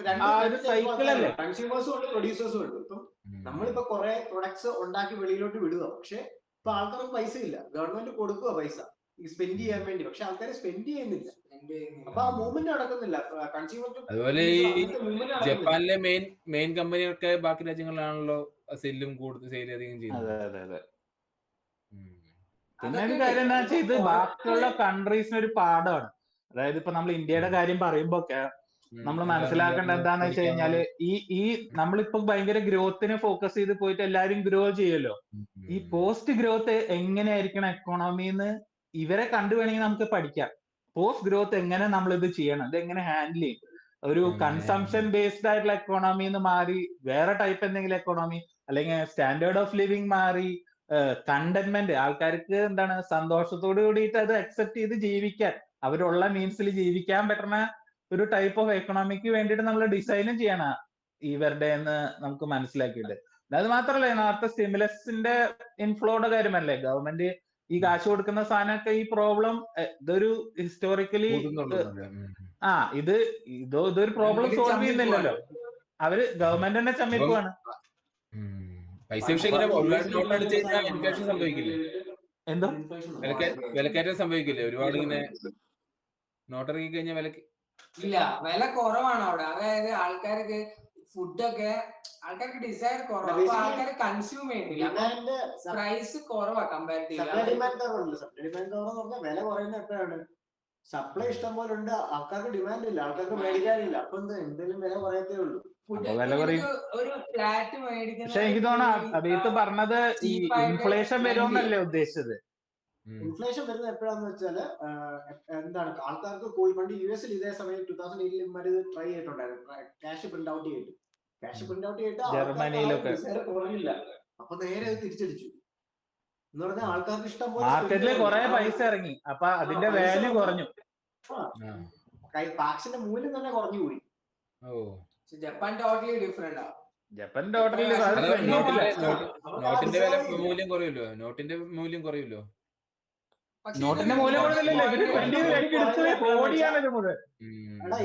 കൺസ്യൂമേഴ്സും ഉണ്ട്, പ്രൊഡ്യൂസേഴ്സും ഉണ്ട്. ഇപ്പം നമ്മളിപ്പോ കുറെ പ്രൊഡക്ട്സ് ഉണ്ടാക്കി വെളിയിലോട്ട് വിടുക, പക്ഷെ ഇപ്പൊ ആൾക്കാർക്ക് പൈസ ഇല്ല, ഗവൺമെന്റ് കൊടുക്കുക പൈസ സ്പെൻഡ് ചെയ്യാൻ വേണ്ടി, പക്ഷെ ആൾക്കാർ സ്പെൻഡ് ചെയ്യുന്നില്ല. അപ്പൊ ആ മൂവ്മെന്റ് നടക്കുന്നില്ല. അതുപോലെ ഈ ജപ്പാനിലെ മെയിൻ കമ്പനിയൊക്കെ ബാക്കി രാജ്യങ്ങളിലാണല്ലോ സെല്ലും കൂടുതൽ സെയിൽ അധികം ചെയ്യുന്നത്. പിന്നെ ഒരു കാര്യം എന്താ വെച്ചാൽ ഇത് ബാക്കിയുള്ള കൺട്രീസിന് ഒരു പാഠമാണ്. അതായത് ഇപ്പൊ നമ്മൾ ഇന്ത്യയുടെ കാര്യം പറയുമ്പോ ഒക്കെ നമ്മൾ മനസ്സിലാക്കേണ്ടത് എന്താന്ന് വെച്ച് കഴിഞ്ഞാല് ഈ നമ്മളിപ്പോ ഭയങ്കര ഗ്രോത്തിനെ ഫോക്കസ് ചെയ്ത് പോയിട്ട് എല്ലാരും ഗ്രോ ചെയ്യുമല്ലോ. ഈ പോസ്റ്റ് ഗ്രോത്ത് എങ്ങനെയായിരിക്കണം എക്കോണമിന്ന് ഇവരെ കണ്ടു വേണമെങ്കിൽ നമുക്ക് പഠിക്കാം. പോസ്റ്റ് ഗ്രോത്ത് എങ്ങനെ നമ്മൾ ഇത് ചെയ്യണം, ഇത് എങ്ങനെ ഹാൻഡിൽ ചെയ്യും. ഒരു കൺസംഷൻ ബേസ്ഡ് ആയിട്ടുള്ള എക്കോണമിന്ന് മാറി വേറെ ടൈപ്പ് എന്തെങ്കിലും എക്കോണമി, അല്ലെങ്കിൽ സ്റ്റാൻഡേർഡ് ഓഫ് ലിവിങ് മാറി കണ്ടന്റ്മെന്റ്, ആൾക്കാർക്ക് എന്താണ് സന്തോഷത്തോട് കൂടിയിട്ട് അത് അക്സെപ്റ്റ് ചെയ്ത് ജീവിക്കാൻ, അവരുള്ള മീൻസിൽ ജീവിക്കാൻ പറ്റുന്ന ഒരു ടൈപ്പ് ഓഫ് എക്കണോമിക്ക് വേണ്ടിയിട്ട് നമ്മൾ ഡിസൈനും ചെയ്യണം ഇവരുടെ എന്ന് നമുക്ക് മനസ്സിലാക്കിയിട്ട്. അത് മാത്രമല്ല നേരത്തെ സ്റ്റിമുലസിന്റെ ഇൻഫ്ലോയുടെ കാര്യമല്ലേ, ഗവൺമെന്റ് ഈ കാശ് കൊടുക്കുന്ന സാധനമൊക്കെ ഈ പ്രോബ്ലം ഇതൊരു ഹിസ്റ്റോറിക്കലി ഇതൊരു പ്രോബ്ലം സോൾവ് ചെയ്യുന്നില്ലല്ലോ. അവര് ഗവൺമെന്റ് തന്നെ ചമ്മിക്കുവാണ്. എന്തോ വിലക്കയറ്റം സംഭവിക്കില്ലേ? ഒരുപാട് ഇങ്ങനെ നോട്ടിറക്കി കഴിഞ്ഞാൽ ഇല്ല, വില കുറവാണ് അവിടെ. അതായത് ആൾക്കാർക്ക് ഫുഡൊക്കെ ആൾക്കാർക്ക് ഡിസൈർ കുറവാണ്, ആൾക്കാർ കൺസ്യൂം ചെയ്യുന്നില്ല, പ്രൈസ് കുറവാ കമ്പാരിറ്റീവ്. വില കുറയുന്ന എപ്പോഴാണ്? സപ്ലൈ ഇഷ്ടം പോലെ ഉണ്ട്, ആൾക്കാർക്ക് ഡിമാൻഡ് ഇല്ല, ആൾക്കാർക്ക് മേടിക്കാനില്ല. അപ്പൊ എന്തെങ്കിലും വില കുറയത്തേ ഉള്ളൂ. ഒരു ഫ്ലാറ്റ് മേടിക്കുന്ന, പക്ഷെ എനിക്ക് തോന്നുന്നു അബീത്ത് പറഞ്ഞത് ഈ ഇൻഫ്ലേഷൻ വരുമെന്നല്ലേ ഉദ്ദേശിച്ചത്. ഇൻഫ്ലേഷൻ വരുന്നത് എപ്പോഴാന്ന് വെച്ചാല് എന്താണ്, ആൾക്കാർക്ക് പണ്ട് യു.എസിൽ ഇതേ സമയം 2008 ഇവര് ട്രൈ ചെയ്തിട്ടുണ്ടായിരുന്നു, ക്യാഷ് പ്രിന്റ് ഔട്ട് ചെയ്തിട്ട്. ക്യാഷ് പ്രിന്റ് ഔട്ട് ചെയ്തിട്ട് ജർമ്മനിയിലൊക്കെ കുറഞ്ഞില്ല. അപ്പൊ നേരെ അത് തിരിച്ചടിച്ചു എന്ന് പറഞ്ഞാൽ ആൾക്കാർക്ക് ഇഷ്ടം പോലെ മാർക്കറ്റില് കുറെ പൈസ ഇറങ്ങി, അപ്പൊ അതിന്റെ വാല്യൂ കുറഞ്ഞു. പാക്സിന്റെ മൂല്യം തന്നെ കുറഞ്ഞു പോയി. ജപ്പാൻ ടോട്ടലി ഡിഫറെന്റ് ആണ്. ജപ്പാൻ ടോട്ടലി നോട്ടിന്റെ മൂല്യം കുറയുമല്ലോ. നോട്ടിന്റെ മൂല്യം കുറയുമല്ലോ. നോട്ടിന്റെ മൂല്യം കുറഞ്ഞില്ലല്ലോ,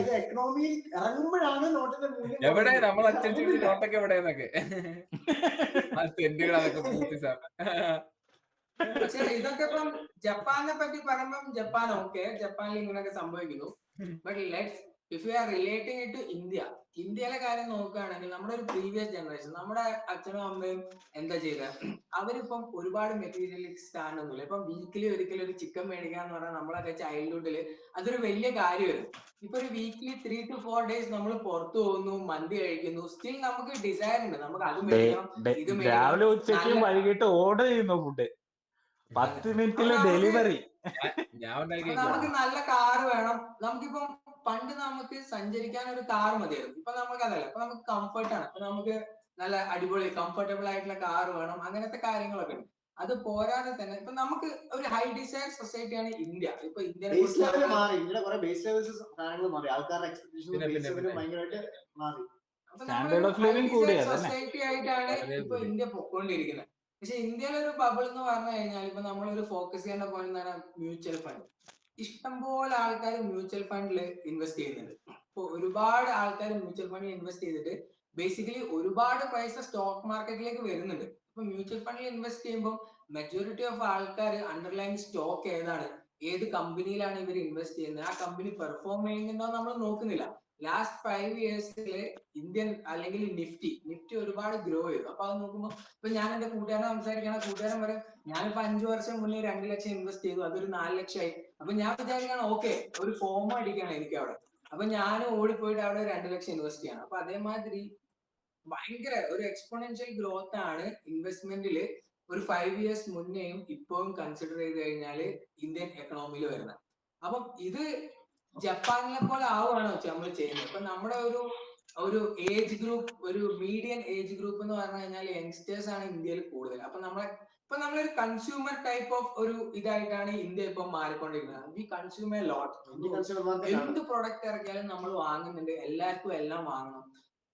ഇത് എക്കണോമിയിൽ ഇറങ്ങുമ്പോഴാണ് നോട്ടിന്റെ മൂല്യം. എവിടെ നമ്മൾ അച്ചടിച്ച് നോട്ടൊക്കെ എവിടെയെന്നൊക്കെ പക്ഷെ ഇതൊക്കെ ഇപ്പം ജപ്പാനെ പറ്റി പറയുമ്പം ജപ്പാൻ ഓക്കെ, ജപ്പാനിൽ ഇങ്ങനെയൊക്കെ സംഭവിക്കുന്നു. But let's if you are relating it to ഇന്ത്യയിലെ കാര്യം നോക്കുകയാണെങ്കിൽ നമ്മുടെ ഒരു പ്രീവിയസ് ജനറേഷൻ, നമ്മുടെ അച്ഛനും അമ്മയും എന്താ ചെയ്തത്, അവരിപ്പം ഒരുപാട് മെറ്റീരിയലിസ്റ്റ് ആണെന്നില്ല. ഇപ്പം വീക്കിലി ഒരിക്കലും ഒരു ചിക്കൻ മേടിക്കുക എന്ന് പറഞ്ഞാൽ നമ്മളൊക്കെ ചൈൽഡ്ഹുഡിൽ അതൊരു വലിയ കാര്യമായിരുന്നു. ഇപ്പൊ ഒരു വീക്കിലി 3 to 4 days നമ്മൾ പുറത്തു പോകുന്നു, മന്തി കഴിക്കുന്നു, സ്റ്റിൽ നമുക്ക് ഡിസയർ ഉണ്ട്, നമുക്ക് അത് മേടിക്കണം, ഇത് രാവിലെ ഉച്ചയ്ക്കും വൈകിട്ട് ഓർഡർ ചെയ്യുന്നു ഫുഡ്, 10 മിനിറ്റില് ഡെലിവറി. നമുക്ക് നല്ല കാർ വേണം. നമുക്കിപ്പം പണ്ട് നമുക്ക് സഞ്ചരിക്കാൻ ഒരു കാർ മതിയായിരുന്നു, ഇപ്പൊ നമുക്ക് അതല്ല. ഇപ്പൊ നമുക്ക് കംഫർട്ടാണ്, ഇപ്പൊ നമുക്ക് നല്ല അടിപൊളി കംഫർട്ടബിൾ ആയിട്ടുള്ള കാർ വേണം, അങ്ങനത്തെ കാര്യങ്ങളൊക്കെ ഉണ്ട്. അത് പോരാതെ തന്നെ ഇപ്പൊ നമുക്ക് ഒരു ഹൈ ഡിസൈർ സൊസൈറ്റിയാണ് ഇന്ത്യ. ഇപ്പൊ ഇന്ത്യനെ സൊസൈറ്റി ആയിട്ടാണ് ഇപ്പൊ ഇന്ത്യ പൊക്കോണ്ടിരിക്കുന്നത്. പക്ഷെ ഇന്ത്യയിലെ ഒരു ബബിൾ എന്ന് പറഞ്ഞു കഴിഞ്ഞാൽ ഇപ്പൊ നമ്മളൊരു ഫോക്കസ് ചെയ്യേണ്ട പോയിന്റ് എന്ന് പറഞ്ഞാൽ മ്യൂച്വൽ ഫണ്ട്. ഇഷ്ടംപോലെ ആൾക്കാർ മ്യൂച്വൽ ഫണ്ടിൽ ഇൻവെസ്റ്റ് ചെയ്യുന്നുണ്ട്. ഇപ്പൊ ഒരുപാട് ആൾക്കാർ മ്യൂച്വൽ ഫണ്ടിൽ ഇൻവെസ്റ്റ് ചെയ്തിട്ട് ബേസിക്കലി ഒരുപാട് പൈസ സ്റ്റോക്ക് മാർക്കറ്റിലേക്ക് വരുന്നുണ്ട്. ഇപ്പൊ മ്യൂച്വൽ ഫണ്ടിൽ ഇൻവെസ്റ്റ് ചെയ്യുമ്പോൾ മെജോറിറ്റി ഓഫ് ആൾക്കാർ അണ്ടർലൈൻ സ്റ്റോക്ക് ഏതാണ്, ഏത് കമ്പനിയിലാണ് ഇവർ ഇൻവെസ്റ്റ് ചെയ്യുന്നത്, ആ കമ്പനി പെർഫോം ചെയ്യുന്നുണ്ടോ നമ്മൾ നോക്കുന്നില്ല. ലാസ്റ്റ് 5 ഇയേഴ്സില് ഇന്ത്യൻ അല്ലെങ്കിൽ നിഫ്റ്റി ഒരുപാട് ഗ്രോ ചെയ്തു. അപ്പൊ അത് നോക്കുമ്പോൾ ഇപ്പൊ ഞാൻ എന്റെ കൂട്ടുകാരനെ സംസാരിക്കണ കൂട്ടുകാരൻ പറയും ഞാനിപ്പോ 5 വർഷം മുന്നേ 2 ലക്ഷം ഇൻവെസ്റ്റ് ചെയ്തു, അതൊരു 4 ലക്ഷമായി. അപ്പൊ ഞാൻ വിചാരിക്കണം ഓക്കെ ഒരു ഫോമോ അടിക്കണം എനിക്ക് അവിടെ. അപ്പൊ ഞാൻ ഓടിപ്പോയിട്ട് അവിടെ 2 ലക്ഷം ഇൻവെസ്റ്റ് ചെയ്യണം. അപ്പൊ അതേമാതിരി ഭയങ്കര ഒരു എക്സ്പോണൻഷ്യൽ ഗ്രോത്ത് ആണ് ഇൻവെസ്റ്റ്മെന്റിൽ ഒരു 5 ഇയേഴ്സ് മുന്നേയും ഇപ്പോഴും കൺസിഡർ ചെയ്ത് കഴിഞ്ഞാൽ ഇന്ത്യൻ എക്കണോമിയിൽ വരുന്നത്. അപ്പം ഇത് ജപ്പാനിലെ പോലെ ആവുകയാണോ നമ്മൾ ചെയ്യുന്നത്? ഇപ്പൊ നമ്മുടെ ഒരു ഏജ് ഗ്രൂപ്പ്, ഒരു മീഡിയൻ ഏജ് ഗ്രൂപ്പ് എന്ന് പറഞ്ഞു കഴിഞ്ഞാൽ യങ്സ്റ്റേഴ്സ് ആണ് ഇന്ത്യയിൽ കൂടുതൽ. അപ്പൊ നമ്മളൊരു കൺസ്യൂമർ ടൈപ്പ് ഓഫ് ഒരു ഇതായിട്ടാണ് ഇന്ത്യ ഇപ്പൊ മാറിക്കൊണ്ടിരിക്കുന്നത്. We consume a lot. എന്ത് പ്രൊഡക്റ്റ് ഇറക്കിയാലും നമ്മൾ വാങ്ങുന്നുണ്ട്, എല്ലാവർക്കും എല്ലാം വാങ്ങണം.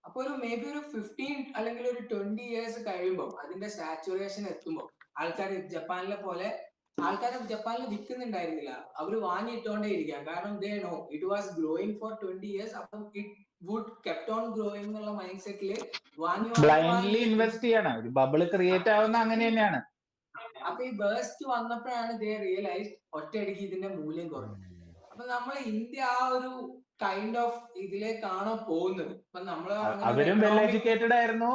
അപ്പൊ മേ ബി ഒരു 15 അല്ലെങ്കിൽ ഒരു 20 ഇയേഴ്സ് കഴിയുമ്പോൾ അതിന്റെ സാച്ചുറേഷൻ എത്തുമ്പോൾ ആൾക്കാർ ജപ്പാനിൽ വിൽക്കുന്നുണ്ടായിരുന്നില്ല, അവർ വാങ്ങിയിട്ടോണ്ടേ ഇരിക്കാം. കാരണം they know it was growing for 20 years. അപ്പം it would kept on growing എന്നുള്ള മൈൻഡ് സെറ്റില് ബ്ലൈൻഡ്ലി ഇൻവെസ്റ്റ് ചെയ്യണം. ഒരു ബബിൾ ക്രിയേറ്റ് ആവുന്ന അങ്ങനെ തന്നെയാണ്. അപ്പൊ ഈ ബേസ്റ്റ് വന്നപ്പോഴാണ് ദേ റിയലൈസ് ഒറ്റയടിക്ക് ഇതിന്റെ മൂല്യം കുറഞ്ഞു. അപ്പൊ നമ്മൾ ഇന്ത്യ ആ ഒരു കൈൻഡ് ഓഫ് ഇതിലേക്കാണോ പോകുന്നത്? ഇപ്പൊ നമ്മള് അവരും വെൽ എഡ്യൂക്കേറ്റഡ് ആയിരുന്നു,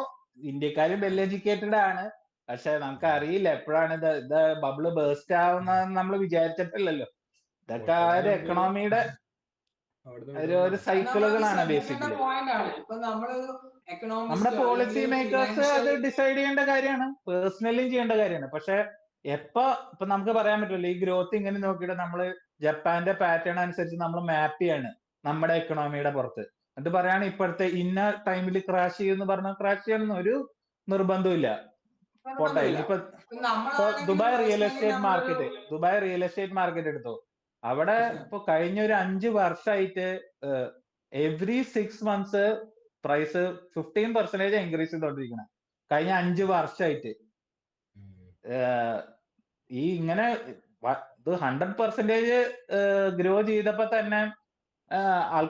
ഇന്ത്യക്കാരും വെൽ എഡ്യൂക്കേറ്റഡ് ആണ്. പക്ഷെ നമുക്ക് അറിയില്ല എപ്പോഴാണ് ഇത് ബബിള് ബേസ്റ്റ് ആവുന്നതെന്ന് നമ്മൾ വിചാരിച്ചിട്ടില്ലല്ലോ. ഇതൊക്കെ ആ ഒരു എക്കണോമിയുടെ ഒരു സൈക്കിളുകളാണ് ബേസിക്കലി. നമ്മുടെ പോളിസി മേക്കേഴ്സ് അത് ഡിസൈഡ് ചെയ്യേണ്ട കാര്യമാണ്, പേഴ്സണലിയും ചെയ്യേണ്ട കാര്യമാണ്. പക്ഷെ ഇപ്പൊ നമുക്ക് പറയാൻ പറ്റില്ല, ഈ ഗ്രോത്ത് ഇങ്ങനെ നോക്കിയിട്ട് നമ്മള് ജപ്പാന്റെ പാറ്റേൺ അനുസരിച്ച് നമ്മൾ മാപ്പ് ചെയ്യാണ് നമ്മുടെ എക്കണോമിയുടെ പുറത്ത്. എന്നിട്ട് പറയാണ് ഇപ്പോഴത്തെ ഇന്ന ടൈമിൽ ക്രാഷ് ചെയ്യുമെന്ന് പറഞ്ഞാൽ ക്രാഷ് ചെയ്യണമെന്ന് ഒരു നിർബന്ധമില്ല. പോട്ടെ, ഇനിയിപ്പോ ദുബായ് റിയൽ എസ്റ്റേറ്റ് മാർക്കറ്റ് എടുത്തോ. അവിടെ ഇപ്പൊ കഴിഞ്ഞ ഒരു 5 വർഷമായിട്ട് എവറി 6 months പ്രൈസ് 15% ഇൻക്രീസ് ചെയ്തോണ്ടിരിക്കണം. കഴിഞ്ഞ 5 വർഷമായിട്ട് ഈ ഇങ്ങനെ ഇത് 100% ഗ്രോ ചെയ്തപ്പോ തന്നെ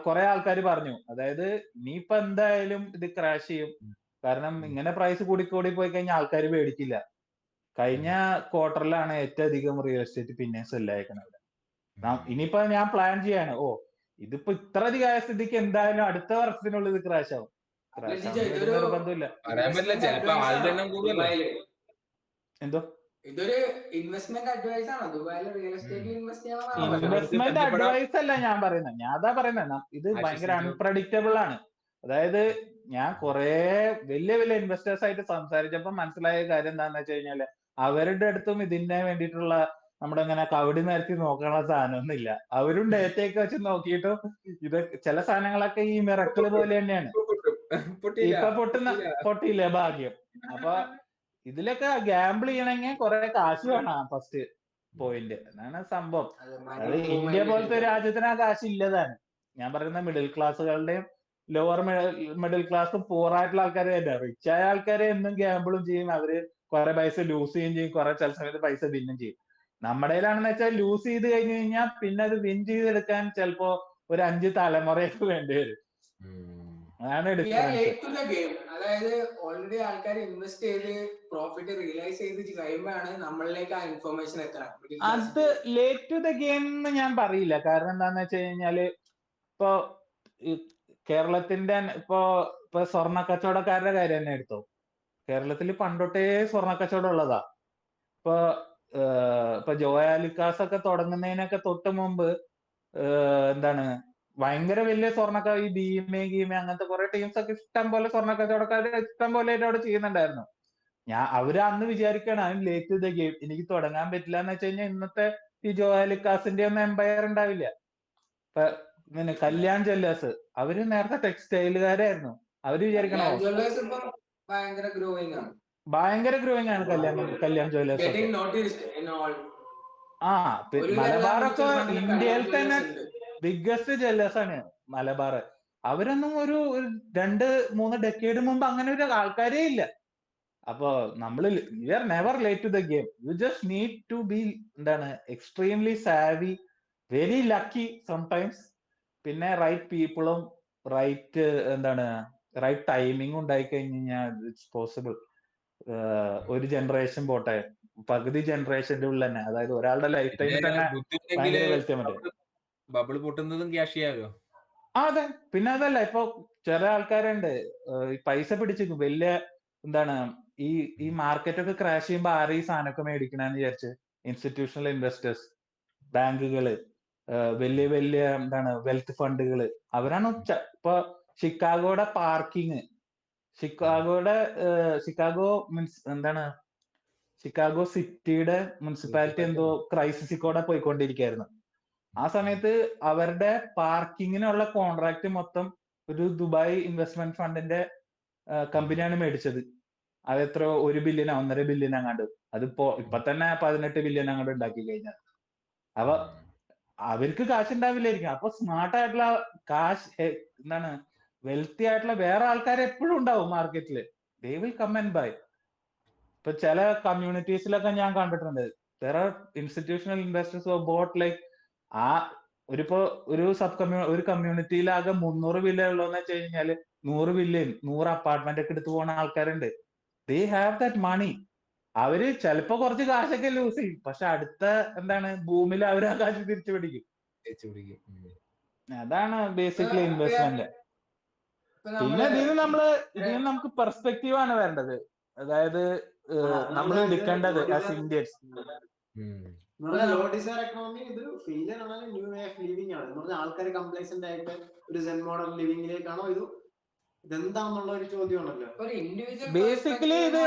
കുറെ ആൾക്കാർ പറഞ്ഞു, അതായത് ഇനിയിപ്പോ എന്തായാലും ഇത് ക്രാഷ് ചെയ്യും, കാരണം ഇങ്ങനെ പ്രൈസ് കൂടി പോയി കഴിഞ്ഞാൽ ആൾക്കാർ പേടിക്കില്ല. കഴിഞ്ഞ ക്വാർട്ടറിലാണ് ഏറ്റവും അധികം റിയൽ എസ്റ്റേറ്റ് പിന്നെ സെല്ലായിരിക്കുന്നത്. ഇനിയിപ്പോ ഞാൻ പ്ലാൻ ചെയ്യാണ്, ഇതിപ്പോ ഇത്ര അധികം ആയ സ്ഥിതിക്ക് എന്തായാലും അടുത്ത വർഷത്തിനുള്ളിൽ ഇത് ക്രാഷ് ആവും. നിർബന്ധമില്ല. എന്തോ ഇതൊരു ഇൻവെസ്റ്റ്മെന്റ് അഡ്വൈസ് ആണ്. ദുബായിലെ റിയൽ എസ്റ്റേറ്റിൽ ഇൻവെസ്റ്റ് ചെയ്യണം. ഇൻവെസ്റ്റ്മെന്റ് അഡ്വൈസ് അല്ല ഞാൻ പറയുന്നത്, ഞാൻ അതാ പറയുന്നത്. ഇത് ഭയങ്കര അൺപ്രഡിക്റ്റബിൾ ആണ്. അതായത് ഞാൻ കുറെ വലിയ ഇൻവെസ്റ്റേഴ്സ് ആയിട്ട് സംസാരിച്ചപ്പോ മനസ്സിലായ കാര്യം എന്താണെന്ന് വെച്ച് കഴിഞ്ഞാല് അവരുടെ അടുത്തും ഇതിനെ വേണ്ടിയിട്ടുള്ള നമ്മുടെ ഇങ്ങനെ കവടി നിരത്തി നോക്കാനുള്ള സാധനമൊന്നുമില്ല. അവരും ഡേറ്റയൊക്കെ വെച്ച് നോക്കിയിട്ടും ഇത് ചില സാധനങ്ങളൊക്കെ ഈ മിറക്കിള് പോലെ തന്നെയാണ്. ഇപ്പൊ പൊട്ടിയില്ലേ ഭാഗ്യം. അപ്പൊ ഇതിലൊക്കെ ഗാംബിൾ ചെയ്യണമെങ്കിൽ കുറെ കാശ് വേണം. ഫസ്റ്റ് പോയിന്റ് അതാണ് സംഭവം. അത് ഇന്ത്യ പോലത്തെ രാജ്യത്തിന് ആ കാശ് ഇല്ലതാണ്. ഞാൻ പറയുന്ന മിഡിൽ ക്ലാസ്സുകളുടെയും ലോവർ മിഡിൽ ക്ലാസ്സും പൂർ ആയിട്ടുള്ള ആൾക്കാർ തന്നെ. റിച്ച് ആയ ആൾക്കാരെ എന്നും ഗാംബിളും ചെയ്യും, അവര് കുറെ പൈസ ലൂസ് ചെയ്യുകയും ചെയ്യും, കുറെ ചില സമയത്ത് പൈസ വിന്നും ചെയ്യും. നമ്മുടെ കയ്യിലാണെന്ന് വെച്ചാൽ ലൂസ് ചെയ്ത് കഴിഞ്ഞു കഴിഞ്ഞാൽ പിന്നെ അത് വിൻ ചെയ്തെടുക്കാൻ ചിലപ്പോ ഒരു 5 തലമുറയൊക്കെ വേണ്ടി വരും. അതാണ് ഡിഫറൻസ്. അതായത് ഓൾറെഡി ആൾക്കാർ ഇൻവെസ്റ്റ് ചെയ്ത് പ്രോഫിറ്റ് റിയലൈസ് ചെയ്ത് കഴിയുമ്പോഴാണ് നമ്മളിലേക്ക് ആ ഇൻഫർമേഷൻ എത്തണം. അത് ലേറ്റ് ടു ദ ഗെയിം എന്ന് ഞാൻ പറയില്ല. കാരണം എന്താന്ന് വെച്ച് കഴിഞ്ഞാല് ഇപ്പൊ കേരളത്തിന്റെ ഇപ്പൊ സ്വർണ്ണ കച്ചവടക്കാരുടെ കാര്യം തന്നെ എടുത്തോ. കേരളത്തിൽ പണ്ടൊട്ടേ സ്വർണ്ണ കച്ചവടം ഉള്ളതാ. ഇപ്പൊ ജോയാലുക്കാസ് ഒക്കെ തുടങ്ങുന്നതിനൊക്കെ തൊട്ട് മുമ്പ് എന്താണ് ഭയങ്കര വലിയ ഈ ഭീമ അങ്ങനത്തെ കുറെ ടീംസ് ഒക്കെ ഇഷ്ടം പോലെ സ്വർണ്ണ കച്ചവടക്കാർ ഇഷ്ടം പോലെ അവിടെ ചെയ്യുന്നുണ്ടായിരുന്നു. അവര് അന്ന് വിചാരിക്കണം അതിന് ലേറ്റ് ടു ദ ഗെയിം, എനിക്ക് തുടങ്ങാൻ പറ്റില്ല എന്ന് വെച്ച് കഴിഞ്ഞാൽ ഇന്നത്തെ ഈ ജോയാലുക്കാസിന്റെ ഒന്നും എംപയർ ഉണ്ടാവില്ല. ഇപ്പൊ കല്യാൺ ജ്വല്ലേഴ്സ് അവര് നേരത്തെ ടെക്സ്റ്റൈലുകാരായിരുന്നു. അവര് വിചാരിക്കണോ ഭയങ്കര ഗ്രോയിങ് ആണ് കല്യാൺ ജ്വല്ലേഴ്സ്. മലബാറൊക്കെ ഇന്ത്യയിൽ തന്നെ ബിഗ്ഗസ്റ്റ് ജ്വല്ലേഴ്സ് ആണ് മലബാർ. അവരൊന്നും ഒരു 2-3 ഡെക്കേഡ് മുമ്പ് അങ്ങനെ ഒരു ആൾക്കാരേ ഇല്ല. അപ്പൊ നമ്മള് you are never late to the game. You just need to be extremely savvy, very lucky sometimes. പിന്നെ റൈറ്റ് പീപ്പിളും റൈറ്റ് ടൈമിംഗ് ഉണ്ടായി കഴിഞ്ഞു കഴിഞ്ഞാൽ ഇറ്റ്സ് പോസിബിൾ. ഒരു ജനറേഷൻ പോട്ടെ, പകുതി ജനറേഷന്റെ ഉള്ളിൽ തന്നെ, അതായത് ഒരാളുടെ ലൈഫ് ടൈമിൽ തന്നെ ഭയങ്കര വെൽത്തി പറ്റും. ബബിൾ പൊട്ടുന്നതും ക്യാഷ് ചെയ്യാമല്ലോ. അതെ, പിന്നെ അതല്ല, ഇപ്പൊ ചില ആൾക്കാരുണ്ട് ഈ പൈസ പിടിച്ചിരിക്കും വലിയ എന്താണ് ഈ മാർക്കറ്റ് ഒക്കെ ക്രാഷ് ചെയ്യുമ്പോ ആരെ ഈ സാധനമൊക്കെ മേടിക്കണമെന്ന് വിചാരിച്ച് ഇൻസ്റ്റിറ്റ്യൂഷണൽ ഇൻവെസ്റ്റേഴ്സ്, ബാങ്കുകള്, വലിയ വലിയ എന്താണ് വെൽത്ത് ഫണ്ടുകള്, അവരാണ് ഇപ്പൊ ഷിക്കാഗോയുടെ പാർക്കിങ്, ഷിക്കാഗോ മീൻസ് എന്താണ് ഷിക്കാഗോ സിറ്റിയുടെ മുനിസിപ്പാലിറ്റി എന്തോ ക്രൈസിസിൽ കൂടെ പോയിക്കൊണ്ടിരിക്കുകയായിരുന്നു. ആ സമയത്ത് അവരുടെ പാർക്കിങ്ങിനുള്ള കോൺട്രാക്ട് മൊത്തം ഒരു ദുബായ് ഇൻവെസ്റ്റ്മെന്റ് ഫണ്ടിന്റെ കമ്പനിയാണ് മേടിച്ചത്. അത് എത്ര 1 ബില്യൺ 1.5 ബില്യൺ അങ്ങാണ്ട്, അതിപ്പോ ഇപ്പൊ തന്നെ 18 ബില്യൺ അങ്ങോട്ട് ഉണ്ടാക്കി കഴിഞ്ഞാൽ. അപ്പൊ അവർക്ക് കാശ് ഉണ്ടാവില്ലായിരിക്കും. അപ്പൊ സ്മാർട്ട് ആയിട്ടുള്ള കാശ് എന്താണ് വെൽത്തി ആയിട്ടുള്ള വേറെ ആൾക്കാർ എപ്പോഴും ഉണ്ടാവും മാർക്കറ്റില്. They will come and buy. ഇപ്പൊ ചില കമ്മ്യൂണിറ്റീസിലൊക്കെ ഞാൻ കണ്ടിട്ടുണ്ട്, there are institutional investors who bought like ഒരു കമ്മ്യൂണിറ്റിയിലാകെ 300 ബില്യൺ ഉള്ളതെന്ന് വെച്ച് കഴിഞ്ഞാല് 100 ബില്യൺ 100 അപ്പാർട്ട്മെന്റ് ഒക്കെ എടുത്തു പോകുന്ന ആൾക്കാരുണ്ട്. They have that money. അവര് ചിലപ്പോ കുറച്ച് കാശൊക്കെ ലൂസ് ചെയ്യും, പക്ഷെ അടുത്ത എന്താണ് ഭൂമിയിൽ അവർ ആ കാശ് തിരിച്ചു പിടിക്കും. അതാണ് ബേസിക്കലി ഇൻവെസ്റ്റ്മെന്റ്. പിന്നെ ഇതിന് നമുക്ക് പെർസ്പെക്റ്റീവ് ആണ് വേണ്ടത്. അതായത് നമ്മൾ എടുക്കേണ്ടത് as Indians. Low desire economy ഇതൊരു ഫെയിലിയർ ആണോ ന്യൂ വേ ഓഫ് ലിവിംഗ് ആണ്? എന്ന് പറഞ്ഞാൽ ആൾക്കാർ കംപ്ലേസന്റ് ആയിട്ട് ഒരു സെൻ മോഡൽ ലിവിംഗിലേക്കാണോ ഇതെന്താന്നുള്ള ഒരു ചോദ്യമാണല്ലോ. ബേസിക്കലി ഇത്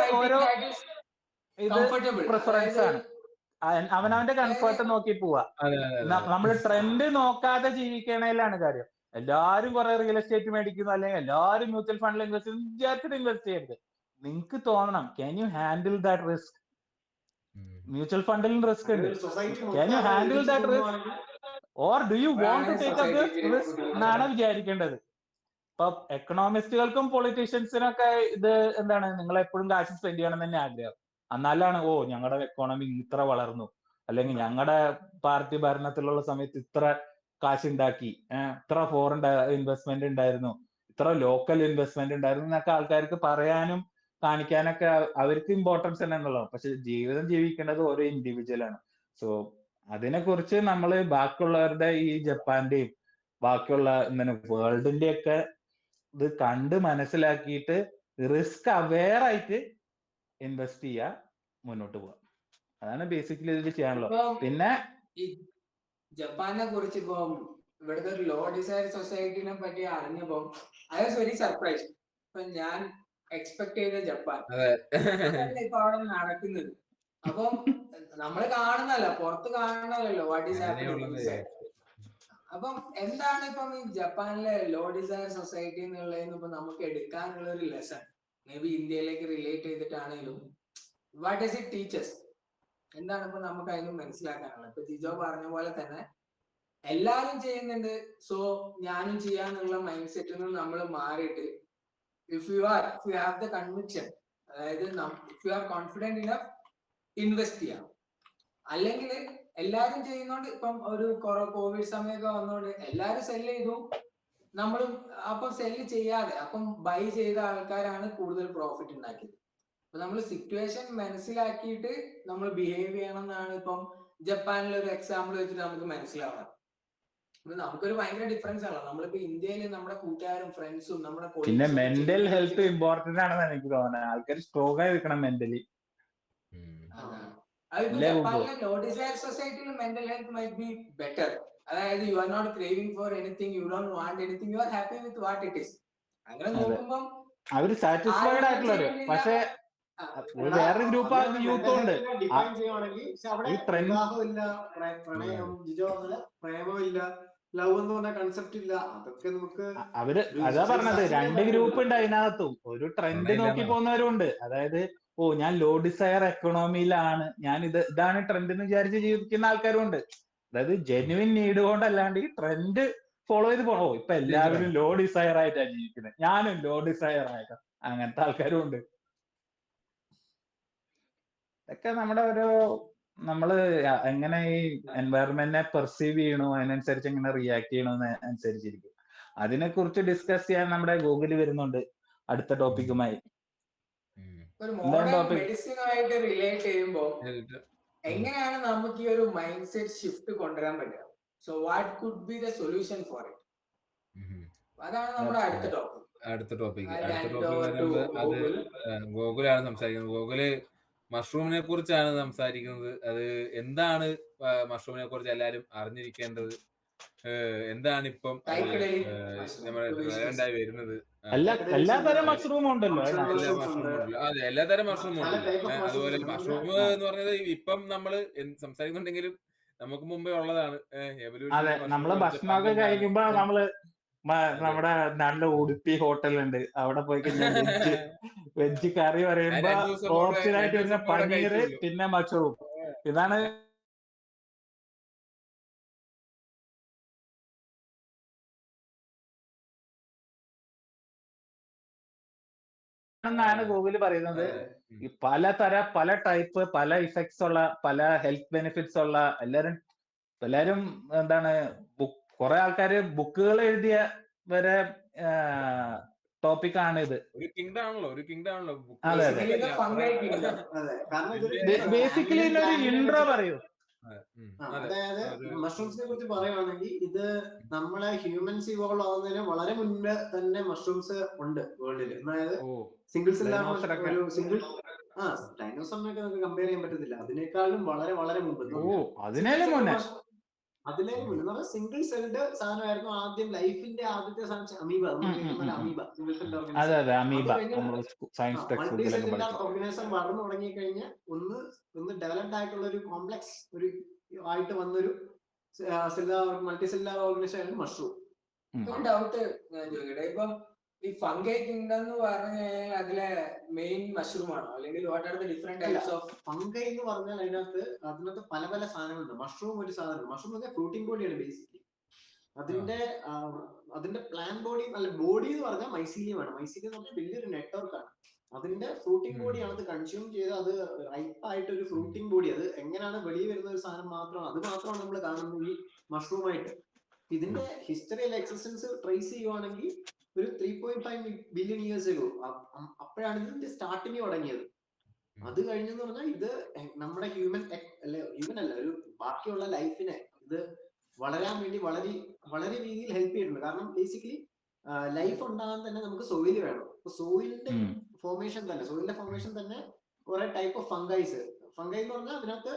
പ്രിഫറൻസ് ആണ്. അവനവന്റെ കംഫർട്ട് നോക്കി പോവാ. നമ്മൾ ട്രെൻഡ് നോക്കാതെ ജീവിക്കണേലാണ് കാര്യം. എല്ലാരും കുറെ റിയൽ എസ്റ്റേറ്റ് മേടിക്കുന്നു, അല്ലെങ്കിൽ എല്ലാരും മ്യൂച്വൽ ഫണ്ടിൽ ഇൻവെസ്റ്റ് ചെയ്യരുത്. നിങ്ങൾക്ക് തോന്നണം, can you handle that risk? Mutual ഫണ്ടിലും റിസ്ക് ഉണ്ട്. Can you handle that risk or do you want to take up this risk എന്നാണ് വിചാരിക്കേണ്ടത്. ഇപ്പൊ എക്കണോമിസ്റ്റുകൾക്കും പൊളിറ്റീഷ്യൻസിനൊക്കെ ഇത് എന്താണ്, നിങ്ങൾ എപ്പോഴും കാശ് സ്പെൻഡ് ചെയ്യണം തന്നെ ആഗ്രഹം. എന്നാലാണ് ഞങ്ങളുടെ എക്കോണമി ഇത്ര വളർന്നു, അല്ലെങ്കിൽ ഞങ്ങളുടെ പാർട്ടി ഭരണത്തിലുള്ള സമയത്ത് ഇത്ര കാശുണ്ടാക്കി, ഇത്ര ഫോറിൻ ഇൻവെസ്റ്റ്മെന്റ് ഉണ്ടായിരുന്നു, ഇത്ര ലോക്കൽ ഇൻവെസ്റ്റ്മെന്റ് ഉണ്ടായിരുന്നു എന്നൊക്കെ ആൾക്കാർക്ക് പറയാനും കാണിക്കാനൊക്കെ അവർക്ക് ഇമ്പോർട്ടൻസ് തന്നെ എന്നുള്ളത്. പക്ഷെ ജീവിതം ജീവിക്കേണ്ടത് ഓരോ ഇൻഡിവിജ്വൽ ആണ്. സോ അതിനെക്കുറിച്ച് നമ്മൾ ബാക്കിയുള്ളവരുടെ ഈ ജപ്പാന്റെയും ബാക്കിയുള്ള വേൾഡിന്റെ ഒക്കെ ഇത് കണ്ട് മനസ്സിലാക്കിയിട്ട് റിസ്ക് അവെയർ ആയിട്ട് ഇൻവെസ്റ്റ് ചെയ്യുക, മുന്നോട്ട് പോവുക. അതാണ് ബേസിക്കലി ഇതിൽ ചെയ്യാനുള്ളത്. പിന്നെ ഈ ജപ്പാനെ കുറിച്ച് ഇപ്പൊ ഇവിടുത്തെ ഒരു ലോ ഡിസയർ സൊസൈറ്റിനെ പറ്റി അറിഞ്ഞപ്പോ ഐ വാസ് വെരി സർപ്രൈസ്. ഇപ്പൊ ഞാൻ എക്സ്പെക്ട് ചെയ്ത ജപ്പാൻ ഇപ്പൊ അവിടെ നടക്കുന്നത്. അപ്പം നമ്മള് കാണുന്നല്ല, പുറത്ത് കാണുന്നല്ലോ വാട്ട് ഈസ് ഹാപ്പനിങ്. അപ്പം എന്താണ് ഇപ്പം ഈ ജപ്പാനിലെ ലോ ഡിസയർ സൊസൈറ്റി എന്നുള്ളതിന് ഇപ്പൊ നമുക്ക് എടുക്കാനുള്ള ഒരു ലെസൺ, മേ ബി ഇന്ത്യയിലേക്ക് റിലേറ്റ് ചെയ്തിട്ടാണെങ്കിലും വാട്ട് ഡസ് ഇറ്റ് ടീച്ചേഴ്സ്? എന്താണ് ഇപ്പൊ നമുക്ക് അതിന് മനസ്സിലാക്കാനുള്ളത്? ഇപ്പൊ ജിജോ പറഞ്ഞ പോലെ തന്നെ എല്ലാരും ചെയ്യുന്നുണ്ട്, സോ ഞാനും ചെയ്യാന്നുള്ള മൈൻഡ് സെറ്റിൽ നിന്ന് നമ്മൾ മാറിയിട്ട് if you have the conviction, അതായത് if you are confident enough invest ചെയ്യാം. അല്ലെങ്കിൽ എല്ലാരും ചെയ്യുന്നോണ്ട്, ഇപ്പം ഒരു കോവിഡ് സമയമൊക്കെ വന്നോണ്ട് എല്ലാരും സെല്ല് ചെയ്തു, നമ്മളും അപ്പം സെല്ല് ചെയ്യാതെ അപ്പം ബൈ ചെയ്ത ആൾക്കാരാണ് കൂടുതൽ പ്രോഫിറ്റ് ഉണ്ടാക്കിയത്. അപ്പൊ നമ്മൾ സിറ്റുവേഷൻ മനസ്സിലാക്കിയിട്ട് നമ്മൾ ബിഹേവ് ചെയ്യണം എന്നാണ് ഇപ്പം ജപ്പാനിലെ ഒരു എക്സാമ്പിൾ വെച്ചിട്ട് നമുക്ക് മനസ്സിലാവണം. നമുക്കൊരു ഭയങ്കര ഡിഫറൻസ് ആണ്. നമ്മളിപ്പോ ഇന്ത്യയിൽ നമ്മുടെ കൂട്ടുകാരും ഫ്രണ്ട്സും നമ്മുടെ പിന്നെ മെന്റൽ ഹെൽത്ത് ഇമ്പോർട്ടന്റ് ആണെന്ന് എനിക്ക് തോന്നുന്നത്. ആൾക്കാർ സ്ട്രോങ് ആയി നിൽക്കണം മെന്റലി. ജപ്പാനിലെ ലോ ഡിസയർ സൊസൈറ്റിയിൽ mental health might be better. അതായത് you are not craving for anything, you don't want anything, you are happy with what it is. അങ്ങനെ നോക്കുമ്പോൾ അവര് സാറ്റിസ്ഫൈഡ് ആയിട്ടുള്ളവര്. പക്ഷെ വേറൊരു ഗ്രൂപ്പ് യൂത്തും ഉണ്ട്. ഈ വിവാഹമില്ല, പ്രണയം, ജിജോ പ്രേമമില്ല, ലവ് എന്ന് പറഞ്ഞ കൺസെപ്റ്റ് ഇല്ല. അതൊക്കെ നമുക്ക് അവര് അതാ പറഞ്ഞത്, 2 ഗ്രൂപ്പ് ഉണ്ട് അതിനകത്തും. ഒരു ട്രെൻഡ് നോക്കി പോകുന്നവരും ഉണ്ട്. അതായത് ഞാൻ ലോ ഡിസയർ എക്കണോമിയിലാണ്, ഞാൻ ഇതാണ് ട്രെൻഡ് എന്ന് വിചാരിച്ച് ജീവിക്കുന്ന ആൾക്കാരും ഉണ്ട്. അതായത് ജെന്യുവിൻ നീഡ് കൊണ്ടല്ലാണ്ട് ഈ ട്രെൻഡ് ഫോളോ ചെയ്ത് പോണോ. ഇപ്പൊ എല്ലാവരും ലോ ഡിസയർ ആയിട്ടാണ് ജീവിക്കുന്നത്, ഞാനും ലോ ഡിസയർ ആയിട്ടാണ്, അങ്ങനത്തെ ആൾക്കാരും ഉണ്ട്. ഇതൊക്കെ നമ്മുടെ നമ്മള് എങ്ങനെ ഈ എൻവയറൺമെന്റിനെ പെർസീവ് ചെയ്യണോ അതിനനുസരിച്ച് എങ്ങനെ റിയാക്ട് ചെയ്യണോന്ന് അനുസരിച്ചിരിക്കും. അതിനെ കുറിച്ച് ഡിസ്കസ് ചെയ്യാൻ നമ്മുടെ ഗൂഗിൾ വരുന്നുണ്ട് അടുത്ത ടോപ്പിക്കുമായി. ഒരു മോഡേൺ മെഡിസിനുമായിട്ട് റിലേറ്റ് ചെയ്യുമ്പോൾ എങ്ങനെയാണ് നമുക്ക് ഈ ഒരു മൈൻഡ് സെറ്റ് ഷിഫ്റ്റ് കൊണ്ടുവരാൻ പറ്റുക? So what could be the solution for it? അതാണ് നമ്മുടെ അടുത്ത ടോപ്പിക്. അത് ഗോകുലാണ് സംസാരിക്കുന്നത്. ഗോകുല് മഷ്റൂമിനെ കുറിച്ചാണ് സംസാരിക്കുന്നത്. അത് എന്താണ് മഷ്റൂമിനെ കുറിച്ച് എല്ലാരും അറിഞ്ഞിരിക്കേണ്ടത്, എന്താണ് ഇപ്പം നമ്മുടെ റെലവന്റായി വരുന്നത്? എല്ലാതരം മഷ്റൂം ഉണ്ടല്ലോ. അതെ, എല്ലാതരം മഷ്റൂം ഉണ്ടല്ലോ. അതുപോലെ മഷ്റൂം എന്ന് പറഞ്ഞത് ഇപ്പം നമ്മള് സംസാരിക്കുന്നുണ്ടെങ്കിലും നമുക്ക് മുമ്പേ ഉള്ളതാണ്. അതെ, നമ്മള് ഭക്ഷണമൊക്കെ കഴിക്കുമ്പോ നമ്മള് നമ്മുടെ നാട്ടിലെ ഉടുപ്പി ഹോട്ടലുണ്ട്, അവിടെ പോയി കഴിഞ്ഞാൽ വെജ് കറി പറയുമ്പോ ഓപ്ഷനായിട്ട് വരുന്ന പനീർ, പിന്നെ മഷ്റൂം. ഇതാണ് ാണ് ഗൂഗിള് പറയുന്നത്. പല ടൈപ്പ്, പല ഇഫക്ട്സ് ഉള്ള, പല ഹെൽത്ത് ബെനിഫിറ്റ്സ് ഉള്ള, എല്ലാരും എന്താണ്, കുറെ ആൾക്കാര് ബുക്കുകൾ എഴുതിയ വരെ ടോപ്പിക് ആണ് ഇത്. ഒരു കിങ്ഡം ആണല്ലോ. അതെ അതെ, ബേസിക്കലി ഒരു ഇൻട്രോ പറയൂ. അതായത് മഷ്റൂംസിനെ കുറിച്ച് പറയുവാണെങ്കിൽ, ഇത് നമ്മളെ ഹ്യൂമൻസ് ഇവോൾവ് ആവുന്നതിന് വളരെ മുന്നേ തന്നെ മഷ്റൂംസ് ഉണ്ട് വേൾഡിൽ. അതായത് സിംഗിൾ ഡൈനോസറിനൊക്കെ നമുക്ക് കമ്പയർ ചെയ്യാൻ പറ്റത്തില്ല. അതിനേക്കാളും വളരെ വളരെ മുമ്പ്, അതിലേക്ക് മുന്നേ സിംഗിൾ സെൽഡ് സാധനമായിരുന്നു ആദ്യം. ലൈഫിന്റെ ആദ്യത്തെ സാധനം അമീബ. മൾട്ടിസെല്ലുലാർ ഓർഗനിസം വളർന്നു തുടങ്ങി കഴിഞ്ഞാൽ ഒന്ന് ഡെവലപ്ഡ് ആയിട്ടുള്ള ഒരു കോംപ്ലക്സ് ആയിട്ട് വന്നൊരു മൾട്ടിസെല്ലുലാർ ഓർഗനിസം ആയിരുന്നു മഷ്റൂം. ഡൗട്ട് ഇപ്പം ഈ ഫംഗൈ കിങ്ഡം എന്ന് പറഞ്ഞു കഴിഞ്ഞാൽ അതിലെ മെയിൻ മഷ്റൂം ആണോ, അല്ലെങ്കിൽ what are the different types of fungi എന്ന് പറഞ്ഞാൽ അതിനകത്ത് പല പല സാധനങ്ങളുണ്ട്. മഷ്റൂം ഒരു സാധനം. മഷ്റൂം എന്ന് ഫ്രൂട്ടിംഗ് ബോഡിയാണ് ബേസിക്കലി. അതിന്റെ പ്ലാൻ ബോഡി, നല്ല ബോഡി എന്ന് പറഞ്ഞാൽ മൈസീലിയം ആണ്. മൈസീലിയം എന്ന് പറഞ്ഞാൽ വലിയൊരു നെറ്റ്വർക്ക് ആണ്. അതിന്റെ ഫ്രൂട്ടിംഗ് ബോഡിയാണ്. അത് കൺസ്യൂം ചെയ്ത് അത് റൈപ്പ് ആയിട്ട് ഒരു ഫ്രൂട്ടിംഗ് ബോഡി. അത് എങ്ങനെയാണ് വെളിയിൽ വരുന്ന ഒരു സാധനം മാത്രമാണ്. അത് മാത്രമാണ് നമ്മൾ കാണുന്നത് ഈ മഷ്റൂം ആയിട്ട്. ഇതിന്റെ ഹിസ്റ്ററിയൽ എക്സിസ്റ്റൻസ് ട്രേസ് ചെയ്യുവാണെങ്കിൽ ഒരു 3.5 ബില്യൺ ഇയേഴ്സ് ago അപ്പോഴാണ് ഇതിന്റെ സ്റ്റാർട്ടിങ് തുടങ്ങിയത്. അത് കഴിഞ്ഞെന്ന് പറഞ്ഞാൽ ഇത് നമ്മുടെ ഹ്യൂമൻ അല്ല, ഒരു ബാക്കിയുള്ള ലൈഫിനെ ഇത് വളരാൻ വേണ്ടി വളരെ രീതിയിൽ ഹെൽപ്പ് ചെയ്തിട്ടുണ്ട്. കാരണം ബേസിക്കലി ലൈഫ് ഉണ്ടാകാൻ തന്നെ നമുക്ക് സോയിൽ വേണം. അപ്പൊ സോയിലിന്റെ ഫോർമേഷൻ തന്നെ കുറെ ടൈപ്പ് ഓഫ് ഫംഗൈ എന്ന് പറഞ്ഞാൽ അതിനകത്ത്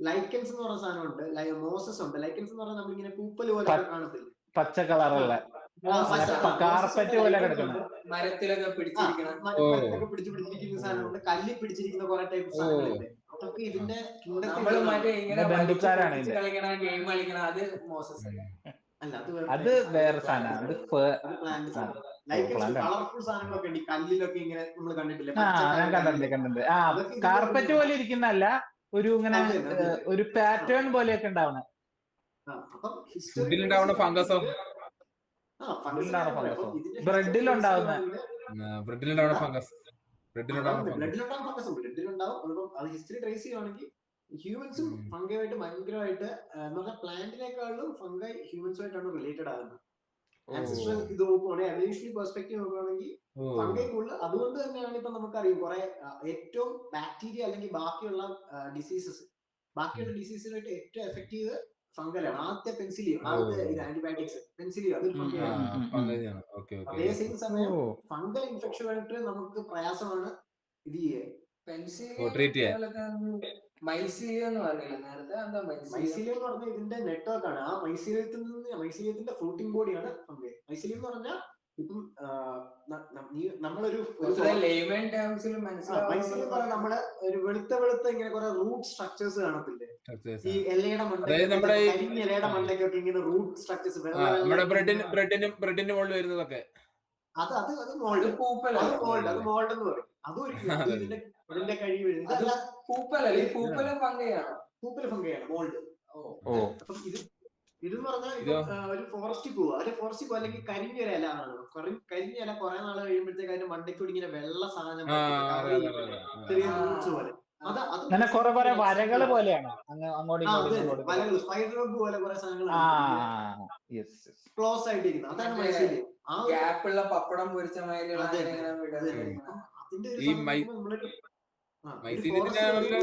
ലൈക്കൻസ് എന്ന് പറഞ്ഞ സാധനമുണ്ട്, മോസസ് ഉണ്ട്. ലൈക്കൻസ് എന്ന് പറഞ്ഞാൽ നമ്മളിങ്ങനെ പൂപ്പൽ പോലെ കാണത്തില്ല, പച്ച കളറുള്ള കാർപ്പറ്റ് പോലെ കിടക്കുന്നത്, മരത്തിലൊക്കെ പിടിച്ചിരിക്കുന്ന സാധനമുണ്ട്, കല്ലിൽ പിടിച്ചിരിക്കുന്ന കുറെ ടൈപ്പ് സാധനങ്ങളുണ്ട്. അതൊക്കെ ഇതിന്റെ ബന്ധുക്കാരാണ്. അത് വേറെ സാധനമാണ്. കളർഫുൾ സാധനങ്ങളൊക്കെ ഉണ്ട്. കല്ലിലൊക്കെ ഇങ്ങനെ നമ്മൾ കണ്ടിട്ടില്ലേ? കണ്ടിട്ടുണ്ട്. കാർപ്പറ്റ് പോലെ ഇരിക്കുന്നല്ല, ഒരു ഇങ്ങനെ ഒരു പാറ്റേൺ പോലെയൊക്കെ ഉണ്ടാവണ ഫംഗസോ ബ്രെഡിലുണ്ടാവുന്ന ഫംഗസ്. അത് ഹിസ്റ്ററി ട്രേസ് ചെയ്യുവാണെങ്കിൽ ഹ്യൂമൻസും ഫംഗയുമായിട്ട് ഭയങ്കരമായിട്ട് എന്ന് പറഞ്ഞാൽ പ്ലാന്റിനേക്കാളും ഫംഗൈ ഹ്യൂമൻസുമായിട്ടാണ് റിലേറ്റഡ് ആകുന്നത്. ആൻസിസ്ട്രൽ ഇത് നോക്കുവാണെങ്കിൽ, എവല്യൂഷണറി പെർസ്പെക്റ്റീവ് നോക്കുകയാണെങ്കിൽ ഫംഗൈ കൂടുതൽ. അതുകൊണ്ട് തന്നെയാണ് ഇപ്പൊ നമുക്കറിയാം കുറെ ഏറ്റവും ബാക്ടീരിയ അല്ലെങ്കിൽ ബാക്കിയുള്ള ഡിസീസുമായിട്ട് ഏറ്റവും എഫക്റ്റീവ് ഫംഗലാണ്. ആദ്യത്തെ പെൻസിലിയം, ആദ്യത്തെ ആന്റിബയോട്ടിക്സ് പെൻസിലിയം, അതൊരു ഫംഗയാണ്. അതേ സെയിം സമയം ഫംഗൽ ഇൻഫെക്ഷനായിട്ട് നമുക്ക് പ്രയാസമാണ് ഇത് ചെയ്യാൻ. മൈസീലിയം എന്ന് പറഞ്ഞാൽ ഇതിന്റെ നെറ്റ്വർക്ക് ആണ്. ആ മൈസീലിയത്തിന്റെ ഫ്രൂട്ടിംഗ് ബോഡിയാണ് ഫംഗൈ. മൈസീലിയം എന്ന് പറഞ്ഞാൽ ഇപ്പം നമ്മളൊരു മൈസീലിയം പറഞ്ഞാൽ നമ്മള് ഒരു വെളുത്ത ഇങ്ങനെ കുറെ റൂട്ട് സ്ട്രക്ചേഴ്സ് കാണത്തില്ലേ? ഈ ഇലയുടെ മണ്ടയ്ക്കൊക്കെ ഇങ്ങനെ റൂട്ട് സ്ട്രക്ചേഴ്സ്, ബ്രെഡിന്റെ മുകളിൽ വരുന്നതൊക്കെ അത് മോൾഡ് എന്ന് പറയും. അതും ഇതിന്റെ കഴിവ് പൂപ്പല ഫംഗയാണ് മോൾഡ്. അപ്പം ഇതെന്ന് പറഞ്ഞാൽ ഒരു ഫോറസ്റ്റിൽ പോവുക, അല്ലെങ്കിൽ കരിഞ്ഞ ഒരു ഇല ആണ്. കരിഞ്ഞ ഇല കുറെ നാൾ കഴിയുമ്പോഴത്തേക്ക് അതിന്റെ മണ്ടയ്ക്കൂടി ഇങ്ങനെ വെള്ള സാധനം ചെറിയ റൂട്ട്സ് പോലെ, വരകള് പോലെയാണ്, സ്പൈഡർ വെബ് പോലെ കുറെ സാധനങ്ങൾ ക്ലോസ് ആയിട്ടിരിക്കുന്നത്. അതാണ് മൈസീലിയം. ഗ്യാപ്പുള്ള പപ്പടം പൊരിച്ച അതിന്റെ ഒരു മൈസീലിയനാണല്ലോ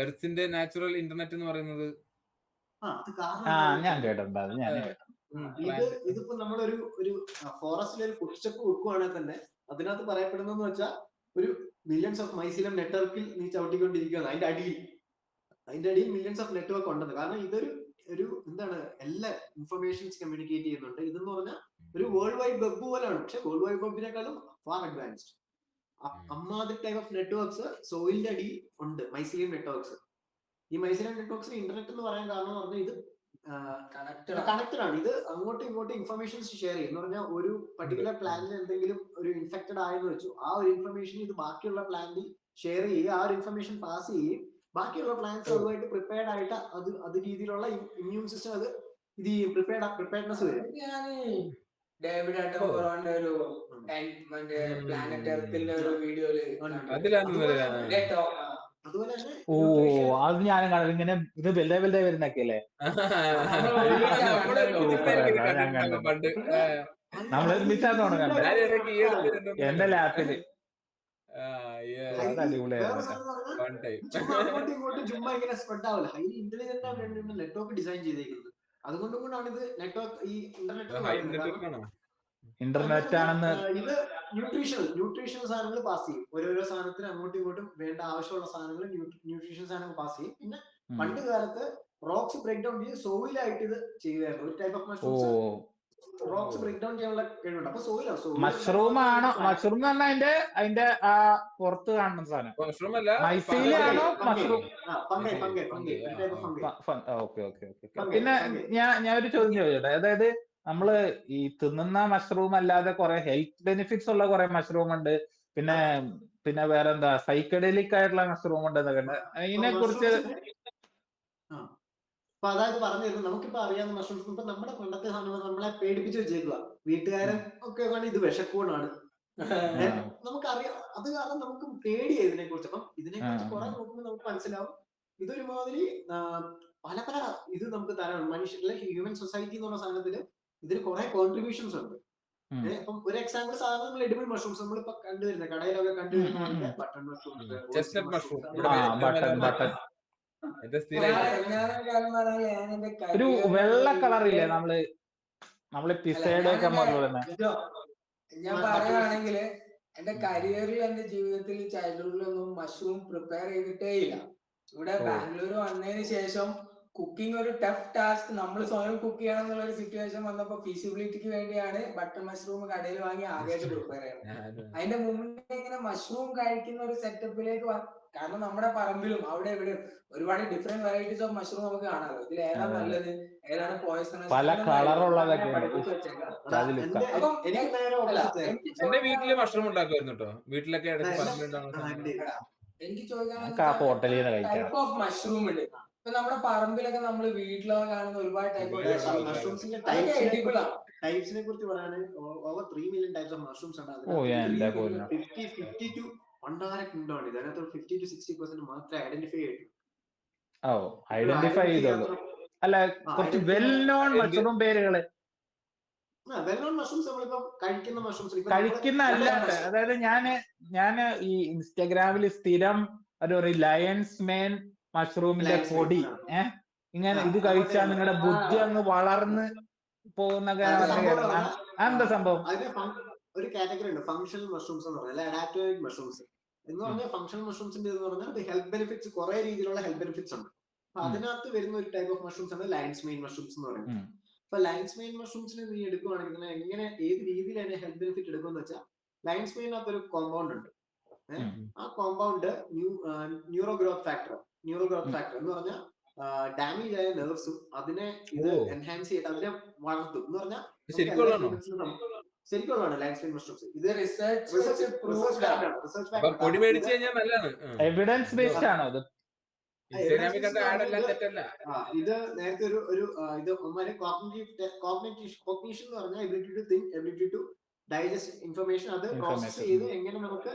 എർത്തിന്റെ നാച്ചുറൽ ഇന്റർനെറ്റ് എന്ന് പറയുന്നത്. ഞാൻ കേട്ടിട്ടുണ്ട് അത്. ഞാൻ ഇതിപ്പോ നമ്മളൊരു ഫോറസ്റ്റിൽ ഒരു ഫുഡ് സ്റ്റെപ്പ് വെക്കുവാണെങ്കിൽ തന്നെ അതിനകത്ത് പറയപ്പെടുന്നതെന്ന് വെച്ചാൽ ഒരു മില്യൺസ് ഓഫ് മൈസീലിയം നെറ്റ്വർക്കിൽ നീ ചവിട്ടിക്കൊണ്ടിരിക്കുകയാണ്. അതിന്റെ അടിയിൽ മില്യൺസ് ഓഫ് നെറ്റ്വർക്ക് ഉണ്ടെന്ന്. കാരണം ഇതൊരു എന്താണ്, എല്ലാ ഇൻഫർമേഷൻസ് കമ്മ്യൂണിക്കേറ്റ് ചെയ്യുന്നുണ്ട്. ഇതെന്ന് പറഞ്ഞാൽ ഒരു വേൾഡ് വൈഡ് വെബ് പോലെയാണ്. പക്ഷെ വേൾഡ് വൈഡ് വെബിനെക്കാളും ഫാർ അഡ്വാൻസ്ഡ്. അമ്മാതിരി ടൈപ്പ് ഓഫ് നെറ്റ്വർക്ക്സ് സോയിലിന്റെ അടിയിൽ ഉണ്ട്, മൈസീലിയം നെറ്റ്വർക്ക്സ്. ഈ മൈസീലിയം നെറ്റ്വർക്ക്സിന് ഇന്റർനെറ്റ് എന്ന് പറയാൻ കാരണം എന്ന് പറഞ്ഞാൽ ഇത് കണക്റ്റഡ് ആണ്. ഇത് അങ്ങോട്ടും ഇങ്ങോട്ടും ഇൻഫർമേഷൻസ് ഷെയർ ചെയ്യും. എന്ന് പറഞ്ഞാൽ ഒരു പർട്ടിക്കുലർ പ്ലാന്റിൽ എന്തെങ്കിലും ഒരു ഇൻഫെക്റ്റഡ് ആയെന്ന് വെച്ചു, ആ ഒരു ഇൻഫർമേഷൻ ഇത് ബാക്കിയുള്ള പ്ലാന്റിൽ ഷെയർ ചെയ്യുക, ആ ഒരു ഇൻഫർമേഷൻ പാസ് ചെയ്യുകയും ബാക്കിയുള്ള പ്ലാന്റ്സ് അതുമായിട്ട് പ്രിപ്പയർഡ് ആയിട്ട് അത് രീതിയിലുള്ള ഇമ്മ്യൂൺ സിസ്റ്റം അത് ഇത് പ്രിപ്പയർഡ്നെസ് വരും. ഡേവിഡ് അറ്റൻബറോന്റെ ഒരു പ്ലാനറ്റ് എർത്തിന്റെ ഒരു വീഡിയോയില് അതുപോലെ തന്നെ അത് ഞാനും കാണും. ഇങ്ങനെ ഇത് വലുതായി വരുന്നൊക്കെ അല്ലേ നമ്മൾ ഒരുമിച്ചാണ് കണ്ടത് എന്റെ ലാപ്പില്. ചുമ്മാ ഇങ്ങനെ സ്പ്രെഡ് ആവില്ല. ഹൈലി ഇന്റലിജന്റ് ആണ് നെറ്റ്വർക്ക് ഡിസൈൻ ചെയ്തേക്കുന്നത്. അതുകൊണ്ടാണ് ഇത് നെറ്റ്വർക്ക് ഈ ഇന്റർനെറ്റ് ആണെന്ന്. ഇത് ന്യൂട്രീഷണൽ സാധനങ്ങൾ പാസ് ചെയ്യും. ഓരോരോ സാധനത്തിന് അങ്ങോട്ടും ഇങ്ങോട്ടും വേണ്ട ആവശ്യമുള്ള സാധനങ്ങൾ ന്യൂട്രീഷൻ സാധനങ്ങൾ പാസ് ചെയ്യും. പിന്നെ പണ്ട് കാലത്ത് റോക്സ് ബ്രേക്ക് ഡൗൺ ചെയ്ത് സോയിലായിട്ട് ഇത് ചെയ്യുമായിരുന്നു. ഒരു type of mushrooms rocks break down ചെയ്യാനുള്ള കഴിവുണ്ട്. അപ്പൊ മഷ്റൂം ആണോ? മഷ്റൂം എന്ന് പറഞ്ഞാൽ അതിന്റെ പുറത്ത് കാണുന്ന സാധനം. മൈസീലിയാണോ മഷ്റൂം? പിന്നെ ഞാൻ ഒരു ചോദ്യം ചോദിച്ചോട്ടെ. അതായത് നമ്മള് ഈ തിന്നുന്ന മഷ്റൂം അല്ലാതെ കുറെ ഹെൽത്ത് ബെനിഫിറ്റ്സ് ഉള്ള കുറെ മഷ്റൂം ഉണ്ട്. പിന്നെ വേറെന്താ സൈക്കഡലിക് ആയിട്ടുള്ള മഷ്റൂം ഉണ്ട് എന്നൊക്കെ ഉണ്ട്. അതിനെ കുറിച്ച് അതായത് പറഞ്ഞു തരുന്നത് നമുക്കിപ്പോ അറിയാവുന്ന മഷ്റൂംസ് ഇപ്പൊ നമ്മുടെ പണ്ടത്തെ സാധനങ്ങൾ നമ്മളെ പേടിപ്പിച്ച് വെച്ചേക്കുക. വീട്ടുകാരൻ ഒക്കെ ഇത് വിഷക്കൂടാണ് നമുക്കറിയാം. അത് കാരണം നമുക്ക് പേടിയായി ഇതിനെ കുറിച്ച്. അപ്പം ഇതിനെ കുറിച്ച് കുറെ നോക്കുമ്പോൾ നമുക്ക് മനസ്സിലാവും ഇതൊരുമാതിരി പല ഇത് നമുക്ക് തരാം. മനുഷ്യരിലെ ഹ്യൂമൻ സൊസൈറ്റി എന്ന് പറഞ്ഞ സാധനത്തില് ഇതിന് കുറെ കോൺട്രിബ്യൂഷൻസ് ഉണ്ട്. അപ്പം ഒരു എക്സാമ്പിൾ സാധാരണ നമ്മൾ എഡിബിൾ മഷ്റൂംസ് നമ്മളിപ്പോ കണ്ടുവരുന്നത് കടയിലൊക്കെ കണ്ടുവരുന്ന ബട്ടൺ ഒരു വെള്ള കളറില്ലേ നമ്മള് പിസയുടെ ഒക്കെ ഞാൻ പറയുകയാണെങ്കിൽ എന്റെ കരിയറിൽ എന്റെ ജീവിതത്തിൽ ചൈൽഡ്ഹുഡിലൊന്നും മഷ്റൂം പ്രിപ്പയർ ചെയ്തിട്ടേ ഇല്ല. ഇവിടെ ബാംഗ്ലൂർ വന്നതിന് ശേഷം കുക്കിംഗ് ഒരു ടഫ് ടാസ്ക്, നമ്മൾ സ്വയം കുക്ക് ചെയ്യണം എന്നുള്ള ഒരു സിറ്റുവേഷൻ വന്നപ്പോ ഫീസിബിലിറ്റിക്ക് വേണ്ടിയാണ് ബട്ടർ മഷ്റൂം കടയിൽ വാങ്ങി ആദ്യമായിട്ട് പ്രിപ്പയർ ചെയ്യുന്നത്. അതിന്റെ മുന്നേ ഇങ്ങനെ മഷ്റൂം കഴിക്കുന്ന ഒരു സെറ്റപ്പിലേക്ക് കാരണം നമ്മുടെ പറമ്പിലും അവിടെ ഇവിടെ ഒരുപാട് ഡിഫറെന്റ് വെറൈറ്റീസ് ഓഫ് മഷ്റൂം നമുക്ക് കാണാമല്ലോ. ഇതിൽ ഏതാണ് നല്ലത്, ഏതാണ് പോയിസണസ്, പല കളറുള്ളതൊക്കെ. എന്റെ വീട്ടില് മഷ്റൂം ഉണ്ടാക്കുമായിരുന്നു കേട്ടോ. വീട്ടിലൊക്കെ എനിക്ക് ചോദിക്കാൻ ടൈപ്പ് ഓഫ് മഷ്റൂം ഉണ്ട്. ഇപ്പൊ നമ്മുടെ പറമ്പിലൊക്കെ നമ്മൾ വീട്ടിലൊക്കെ കാണുന്ന ഒരുപാട് ടൈപ്പ് മഷ്റൂംസിന്റെ ടൈപ്സിനെ കുറിച്ച് പറയുകയാണെങ്കിൽ over 3 million types of mushrooms ഉണ്ട്. 50 to 100 കിണ്ടോണ്ട്. ഇതിനകത്ത് 50 to 60% മാത്രമേ ഐഡന്റിഫൈ ചെയ്തിട്ടുള്ളൂ. ഐഡന്റിഫൈ ചെയ്തോളൂ. അല്ല, കുറച്ച് വെൽ നോൺ മഷ്റൂം പേരുകള് കഴിക്കുന്ന അല്ലാത്ത. അതായത് ഞാന് ഈ ഇൻസ്റ്റാഗ്രാമിൽ സ്ഥിരം ഒരു ലയൺസ് മേൻ മഷ്റൂമിന്റെ പൊടി ഇങ്ങനെ ഇത് കഴിച്ചാൽ നിങ്ങളുടെ ബുദ്ധി അങ്ങ് വളർന്ന് പോകുന്ന എന്താ സംഭവം? ഒരു കാറ്റഗറി ഉണ്ട് ഫങ്ഷണൽ മഷ്റൂംസ് എന്ന് പറഞ്ഞാൽ അഡാപ്റ്റോയിക് മഷ്റൂംസ് എന്ന് പറഞ്ഞാൽ. ഫങ്ഷണൽ മഷ്റൂംസിന്റെ എന്ന് പറഞ്ഞാൽ ഹെൽത്ത് ബെനിഫിറ്റ്സ് കുറെ രീതിയിലുള്ള ഹെൽത്ത് ബെനിഫിറ്റ്സ് ഉണ്ട്. അപ്പൊ അതിനകത്ത് വരുന്ന ഒരു ടൈപ്പ് ഓഫ് മഷ്റൂംസ് ആണ് ലയൺസ് മെയിൻ മഷ്റൂംസ് എന്ന് പറയുന്നത്. അപ്പൊ ലയൺസ് മെയിൻ മഷ്റൂംസിന് നീ എടുക്കുവാണെങ്കിൽ എങ്ങനെ ഏത് രീതിയിൽ അതിന്റെ ഹെൽത്ത് ബെനിഫിറ്റ് എടുക്കുമെന്ന് വെച്ചാൽ ലയൺസ് മെയിനകത്ത് ഒരു കോമ്പൗണ്ട് ഉണ്ട്. ആ കോമ്പൗണ്ട് ന്യൂറോ ഗ്രോത്ത് ഫാക്ടർ എന്ന് പറഞ്ഞാൽ ഡാമേജ് ആയ നെർവ്സും അതിനെ ഇത് എൻഹാൻസ് ചെയ്തിട്ട് അതിനെ വളർത്തും എന്ന് പറഞ്ഞാൽ ശരിക്കുള്ളതാണ് ലയൺസ് മെയിൻ മഷ്റൂംസ്. ഇത് എവിഡൻസ് ബേസ്ഡ് ആണോ? ഇത് നേരത്തെ ഇത് കോഗ്നിഷൻ എന്ന് പറഞ്ഞാൽ ability to think, ability to digest information, അത് പ്രോസസ് ചെയ്ത് എങ്ങനെ നമുക്ക്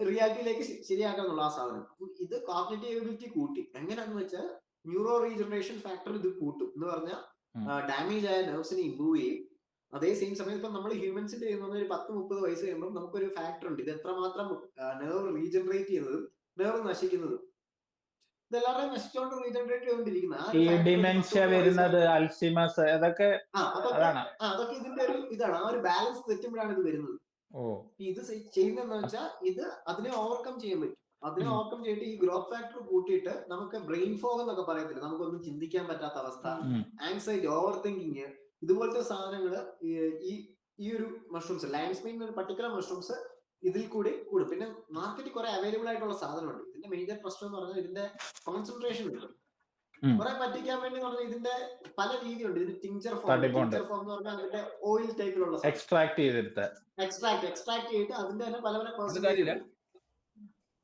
റിയാലിറ്റിയിലേക്ക് ശരിയാക്കാന്നുള്ള ആ സാധനം. ഇത് കോഗ്നിറ്റീവ് എബിലിറ്റി കൂട്ടി. എങ്ങനെയാണെന്ന് വെച്ചാൽ ന്യൂറോ റീജനറേഷൻ ഫാക്ടർ ഇത് കൂട്ടും എന്ന് പറഞ്ഞാൽ ഡാമേജ് ആയ നെർവ്സിനെ ഇംപ്രൂവ് ചെയ്യും. അതേ സെയിം സമയത്ത് ഇപ്പം നമ്മൾ ഹ്യൂമൻസിന്റെ ഒരു 10-30 വയസ്സ് കഴിയുമ്പോൾ നമുക്കൊരു ഫാക്ടർ ഉണ്ട്, ഇത് എത്രമാത്രം നെർവ് റീജനറേറ്റ് ചെയ്യുന്നതും നെർവ് നശിക്കുന്നതും ഇതെല്ലാവരും നശിച്ചുകൊണ്ട് റീജനറേറ്റ് ചെയ്തുകൊണ്ടിരിക്കുന്നത്. ഈ ഡിമെൻഷ്യ വരുന്നത്, അൽഷിമസ്, അതൊക്കെ അതൊക്കെ ഇതിന്റെ ഒരു ഇതാണ്. ആ ഒരു ബാലൻസ് തെറ്റുമ്പോഴാണ് ഇത് വരുന്നത്. ഇത് ചെയ്യുന്നതെന്ന് വെച്ചാൽ ഇത് അതിനെ ഓവർകം ചെയ്യാൻ പറ്റും. അതിനെ ഓവർകം ചെയ്തിട്ട് ഈ ഗ്രോത്ത് ഫാക്ടർ കൂട്ടിയിട്ട് നമുക്ക് ബ്രെയിൻ ഫോഗ് എന്നൊക്കെ പറയത്തില്ല, നമുക്കൊന്നും ചിന്തിക്കാൻ പറ്റാത്ത അവസ്ഥ, ആങ്സൈറ്റി, ഓവർ തിങ്കിങ്, ഇതുപോലത്തെ സാധനങ്ങൾ ഈ ഒരു മഷ്റൂംസ്, ലയൺസ് ഒരു പർട്ടിക്കുലർ മഷ്റൂംസ് ഇതിൽ കൂടി കൂടും. പിന്നെ മാർക്കറ്റിൽ കുറെ അവൈലബിൾ ആയിട്ടുള്ള സാധനമുണ്ട്. ഇതിന്റെ മേജർ പ്രശ്നം എന്ന് പറഞ്ഞാൽ ഇതിന്റെ കോൺസെൻട്രേഷൻ ഉണ്ട്. കുറെ പറ്റിക്കാൻ വേണ്ടി പറഞ്ഞാൽ ഇതിന്റെ പല രീതിയുണ്ട്. ഇതിന് ടിഞ്ചർ ഫോം എന്ന് പറഞ്ഞാൽ അതിന്റെ ഓയിൽ ടൈപ്പിലുള്ള എക്സ്ട്രാക്ട് ചെയ്തിട്ട് അതിന്റെ തന്നെ പല പല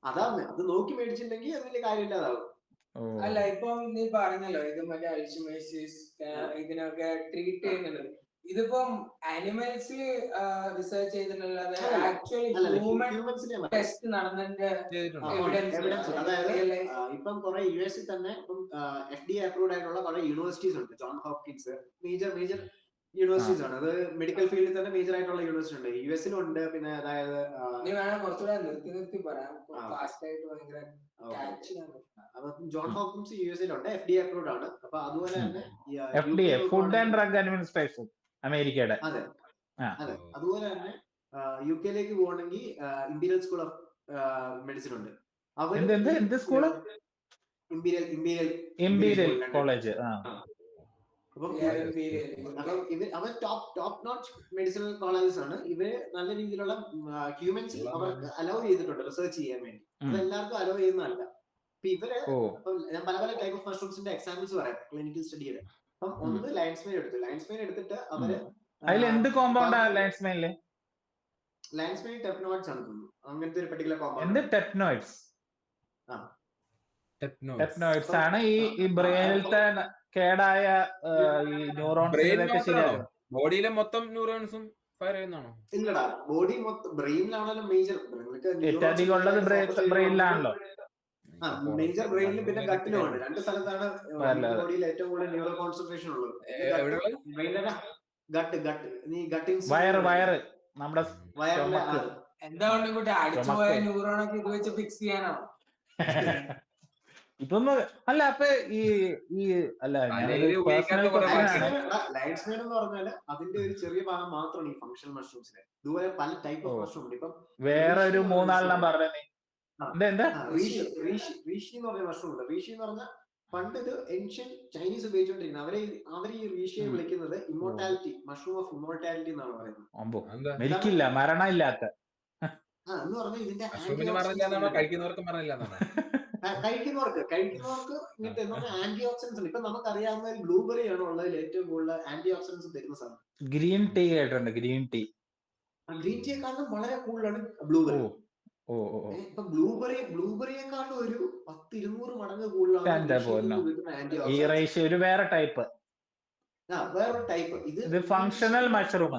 അതാണ്. അത് നോക്കി മേടിച്ചിട്ടുണ്ടെങ്കിൽ അതിന്റെ കാര്യമില്ലാതാവും. അല്ല, ഇപ്പം നീ പറഞ്ഞല്ലോ ഇത് മറ്റേ അൽഷിമേഴ്സിസ് ഇതിനൊക്കെ ട്രീറ്റ് ചെയ്യുന്നുണ്ട്. ഇതിപ്പം ആനിമൽസിൽ റിസർച്ച് ചെയ്തിട്ടുള്ളത് ആക്ച്വലി ഹ്യൂമൻ ടെസ്റ്റ് നടന്നതിന്റെ എവിഡൻസ്. അതായത് ഇപ്പം കുറെ യുഎസിൽ തന്നെ ഇപ്പം FDA അപ്രൂവ്ഡ് ആയിട്ടുള്ള കുറെ യൂണിവേഴ്സിറ്റീസ് ഉണ്ട്. ജോൺ ഹോപ്കിൻസ് മേജർ യൂണിവേഴ്സിറ്റീസ് ആണ്. അത് മെഡിക്കൽ ഫീൽഡിൽ തന്നെ മേജർ ആയിട്ടുള്ള യൂണിവേഴ്സിറ്റി ഉണ്ട്. യുഎസിലുണ്ട്. പിന്നെ അതായത് നീ വേണം കുറച്ചുകൂടെ നിർത്തി പറയാം, ഫാസ്റ്റ് ആയിട്ട് ഭയങ്കര. അപ്പൊ ജോൺ ഹോപ്കിൻസ് യുഎസിലുണ്ട്, FDA അപ്രൂവ്ഡ് ആണ്. അപ്പൊ അതുപോലെ തന്നെ FDA Food and Drug Administration അമേരിക്കയുടെ. അതെ. അതുപോലെ തന്നെ UK പോകണമെങ്കിൽ ഇമ്പീരിയൽ സ്കൂൾ ഓഫ് മെഡിസിൻ ഉണ്ട്. Imperial College. അവർ ടോപ്പ് നോച്ച് മെഡിസിനൽ കോളേജസ് ആണ്. ഇവര് നല്ല രീതിയിലുള്ള ഹ്യൂമൻസ് അവർക്ക് അലോ ചെയ്തിട്ടുണ്ട് റിസർച്ച് ചെയ്യാൻ വേണ്ടി. അത് എല്ലാവർക്കും അലോ ചെയ്യുന്നതല്ല. അപ്പൊ ഇവര് ഞാൻ പല ടൈപ്പ് ഓഫ് മഷ്റൂംസിന്റെ എക്സാമ്പിൾസ് പറയാം ക്ലിനിക്കൽ സ്റ്റഡിയുടെ. അപ്പം ഒന്ന് ലയൺസ് മെയിൻ എടുത്തിട്ട് അവര് എന്ത് കോമ്പൗണ്ടാ ലയൺസ് മെയിനില്? ലയൺസ് മെയിൻ ടെപ്നോയിഡ്സ് ആണ് തോന്നുന്നു, അങ്ങനത്തെ ഒരു പർട്ടിക്കുലർ കോമ്പൗണ്ട്. ടെപ്നോയിഡ്സ് ആണ് ഈ ബ്രെയിനിലത്തെ കേടായ ഈ ന്യൂറോൺസ്. ബോഡിയിലെ മൊത്തം ന്യൂറോൺസും ഫയർ ചെയ്യുന്നതാണോ? ഇല്ലടാ, ബോഡി മൊത്തം ബ്രെയിനിലാണല്ലോ മേജർ. ഏറ്റവും ഉള്ളത് ബ്രെയിനിലാണല്ലോ. മേജർ ബ്രെയിനിലും പിന്നെ ഗട്ടിലുമാണ്. രണ്ട് സ്ഥലത്താണ് ബോഡിയിൽ ഏറ്റവും കൂടുതൽ ന്യൂറോ കോൺസെൻട്രേഷൻ ഉള്ളത്. വയറ് നമ്മുടെ എന്താ കൊണ്ട് അടിച്ചുപോയ ന്യൂറോണൊക്കെ ഇത് വെച്ച് ഫിക്സ് ചെയ്യാനോ? ഇതൊന്നും അല്ല. അപ്പൊ ഈ അല്ല ലയൺസ് മെയിൻ എന്ന് പറഞ്ഞാല് അതിന്റെ ഒരു ചെറിയ ഭാഗം മാത്രമാണ് ഈ ഫങ്ഷണൽ മഷ്റൂംസിലെ. ഇതുപോലെ പല ടൈപ്പ് ഓഫ് മഷ്റൂം ഉണ്ട്. ഇപ്പം വേറെ ഒരു 3 പറഞ്ഞേ. റീഷി എന്ന് പറഞ്ഞ മഷ്റൂം ഉണ്ട്. റീഷി എന്ന് പറഞ്ഞാൽ പണ്ട് ഇത് ഏൻഷ്യൻ ചൈനീസ് ഉപയോഗിച്ചുകൊണ്ടിരിക്കുന്നത്. അവർ ഈ റീഷിയെ വിളിക്കുന്നത് ഇമ്മോർട്ടാലിറ്റി, മഷ്റൂം ഓഫ് ഇമ്മോർട്ടാലിറ്റി എന്നാണ് പറയുന്നത്. മരിക്കില്ല, മരണമില്ലാത്ത. എന്ന് പറഞ്ഞാൽ ഇതിന്റെ കഴിക്കുന്നവർക്ക് ഇങ്ങനത്തെ ആന്റി ഓക്സിഡൻസ് ഉണ്ട്. ഇപ്പൊ നമുക്കറിയാവുന്ന ബ്ലൂബെറി ആണ് ഉള്ളതിൽ ഏറ്റവും കൂടുതൽ ആന്റി ഓക്സിഡൻസ് തരുന്ന സാധനം. ഗ്രീൻ ടീ കേട്ടിട്ടുണ്ട്. ഗ്രീൻ ടീയെക്കാളും വളരെ കൂടുതലാണ് ബ്ലൂബെറി. ഇപ്പൊ ബ്ലൂബെറിയെക്കാളും ഒരു 10-200 മടങ്ങ് കൂടുതലാണ് ഈ റേഷ്യോ. ഒരു വേറൊരു ടൈപ്പ്. ഇത് ഫങ്ഷണൽ മഷ്റൂം.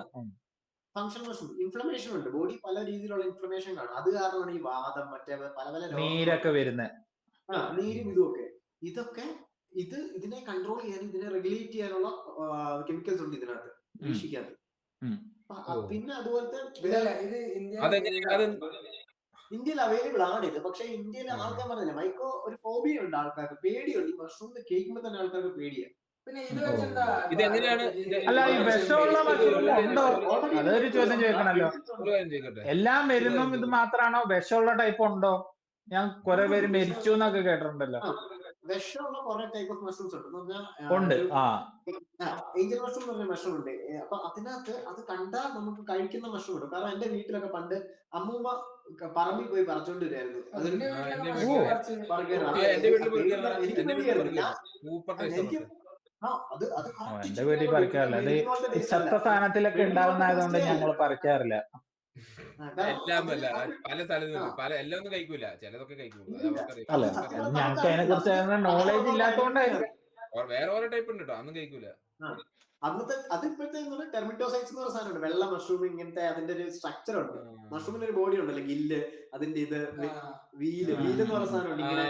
ഇൻഫ്ലമേഷൻ ഉണ്ട്. ബോഡി പല രീതിയിലുള്ള ഇൻഫ്ലമേഷൻ കാണും. അത് കാരണമാണ് ഈ വാദം, മറ്റേ പല നീരൊക്കെ വരുന്നത്. നീരും ഇതൊക്കെ ഇതിനെ കൺട്രോൾ ചെയ്യാൻ, ഇതിനെ റെഗുലേറ്റ് ചെയ്യാനുള്ള കെമിക്കൽസ് ഉണ്ട് ഇതിനകത്ത്, വീക്ഷിക്കാത്ത. പിന്നെ അതുപോലത്തെ ഇന്ത്യയിൽ അവൈലബിൾ ആണ് ഇത്. പക്ഷെ ഇന്ത്യയിലെ ആൾക്കാർ പറഞ്ഞില്ല, മൈക്കോ ഒരു ഫോബിയ ഉണ്ട്, ആൾക്കാർക്ക് പേടിയുണ്ട്. ഈ മഷ്റൂം കേൾക്കുമ്പോൾ തന്നെ ആൾക്കാർക്ക് പേടിയാണ്. പിന്നെ ഇത് അല്ല, ഈ വിഷമുള്ള മഷ്റൂം ഉണ്ടോ? അതൊരു ചോദ്യം ചോദിക്കണല്ലോ. എല്ലാം വരുന്നും ഇത് മാത്രമാണോ? വിഷമുള്ള ടൈപ്പ് ഉണ്ടോ? ഞാൻ കുറെ പേര് മരിച്ചു എന്നൊക്കെ കേട്ടിട്ടുണ്ടല്ലോ. വിഷമുള്ള കുറെ ടൈപ്പ് ഓഫ് മഷ്റൂംസ് ഉണ്ട്. ഏഞ്ചൽ മഷ്റൂം എന്ന് പറഞ്ഞ മഷ്റൂം ഉണ്ട്. അപ്പൊ അതിനകത്ത് അത് കണ്ടാൽ നമുക്ക് കഴിക്കുന്ന മഷ്റൂം ഉണ്ട്. കാരണം എന്റെ വീട്ടിലൊക്കെ പണ്ട് അമ്മൂമ്മ പറമ്പിൽ പോയി പറിച്ചോണ്ട് വരുമായിരുന്നു. എന്റെ വീട്ടിൽ പറിക്കാറില്ല. അത് ചത്ത സ്ഥാനത്തിലൊക്കെ ഉണ്ടാവുന്നതുകൊണ്ട് ഞങ്ങൾ പറിക്കാറില്ല. എല്ലാം ഒന്നും കഴിക്കൂല, ചിലതൊക്കെ കഴിക്കൂല. അല്ല, ഞങ്ങൾക്ക് അതിനെ കുറിച്ച് നോളേജ് ഇല്ലാത്തതുകൊണ്ടായിരിക്കും. വേറെ ഓരോ ടൈപ്പ് ഉണ്ട് കേട്ടോ, അതൊന്നും കഴിക്കൂല. അന്നത്തെ അത് ഇപ്പോഴത്തെ ടെർമിറ്റോസൈറ്റ്സ് എന്ന് പറഞ്ഞ സാധനമുണ്ട്. വെള്ള മഷ്റൂം ഇങ്ങനത്തെ അതിന്റെ ഒരു സ്ട്രക്ചർ ഉണ്ട്. മഷ്റൂമിന്റെ ഒരു ബോഡി ഉണ്ടല്ലോ, ഗില്ല്, അതിന്റെ ഇത് വീല് എന്ന് പറഞ്ഞ സാധനമുണ്ട്, ഇങ്ങനെ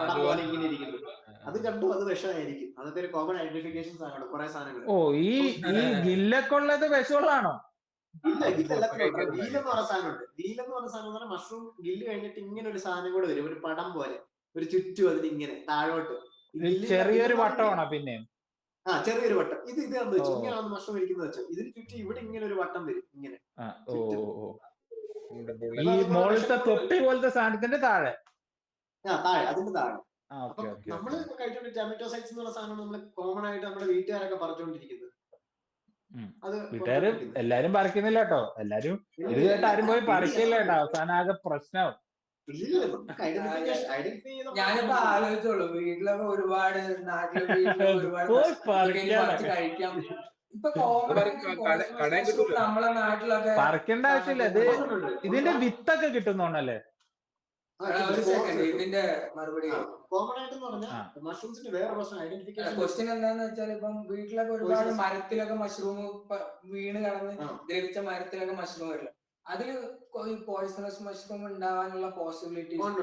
പടം പോലെ ഇങ്ങനെ ഇരിക്കുന്നത്. അത് കണ്ടു അത് വിഷമായിരിക്കും. അതൊക്കെ ഒരു കോമൺ ഐഡന്റിഫിക്കേഷൻ സാധനമാണ് കുറെ സാധനങ്ങൾ. ഓ ഈ ഗില്ലൊക്കെ ഉള്ളത് വിഷമുള്ളതാണോ? ഇല്ല, ഗില്ലെല്ലാത്തിനും വീലെന്ന് പറഞ്ഞ സാധനമുണ്ട്. വീലെന്ന് പറഞ്ഞ സാധനം എന്ന് പറഞ്ഞാൽ മഷ്റൂം ഗില്ല് കഴിഞ്ഞിട്ട് ഇങ്ങനെ ഒരു സാധനം കൂടെ വരും, ഒരു പടം പോലെ, ഒരു ചുറ്റും അതിന് ഇങ്ങനെ താഴോട്ട് ചെറിയൊരു വട്ടമാണോ? പിന്നെ ചെറിയൊരു വട്ടം. ഇത് എന്താ വെച്ചു, ഇങ്ങനെയാണ് മഷ്റൂം ഇരിക്കുന്നത് വെച്ചു. ഇതിന് ചുറ്റും ഇവിടെ ഇങ്ങനെ ഒരു വട്ടം വരും, ഇങ്ങനെ. ഈ മുകളിലത്തെ തൊട്ടി പോലത്തെ സാധനത്തിന്റെ താഴെ, താഴെ അതിന്റെ താഴെ. അപ്പൊ നമ്മള് കഴിച്ചോണ്ട് ടെർമിറ്റോസൈറ്റ്സ് എന്നുള്ള സാധനം നമ്മള് കോമൺ ആയിട്ട് നമ്മുടെ വീട്ടുകാരൊക്കെ പറഞ്ഞുകൊണ്ടിരിക്കുന്നത്. അത് വീട്ടുകാര് എല്ലാരും പറിക്കുന്നില്ല കേട്ടോ. എല്ലാരും ഇത് കേട്ട് ആരും പോയി പറിക്കില്ല കേട്ടോ. അവസാനം ആകെ പ്രശ്നമാവും. ഞാനിപ്പോ ആലോചിച്ചോളൂ, വീട്ടിലൊക്കെ ഒരുപാട് നാട്ടിലൊക്കെ കഴിക്കാം. ഇപ്പൊ നമ്മളെ നാട്ടിലൊക്കെ പറിക്കേണ്ട ആവശ്യമില്ല. ഇത് ഇതിന്റെ വിത്തൊക്കെ കിട്ടുന്നോണ്ടല്ലേ? ഇതിന്റെ മറുപടി കോമൺ ആയിട്ട് മഷ്റൂംസിന്റെ വേറെ പ്രശ്നം ഐഡന്റിഫിക്കേഷൻ. ക്വസ്റ്റ്യൻ എന്താന്ന് വെച്ചാൽ, ഇപ്പം വീട്ടിലൊക്കെ ഒരുപാട് മരത്തിലൊക്കെ മഷ്റൂം വീണ് കടന്ന് ദ്രവിച്ച മരത്തിലൊക്കെ മഷ്റൂം വരില്ല. അതില് പോയിസണസ് മഷ്റൂം ഉണ്ടാവാനുള്ള പോസിബിലിറ്റി ഉണ്ട്.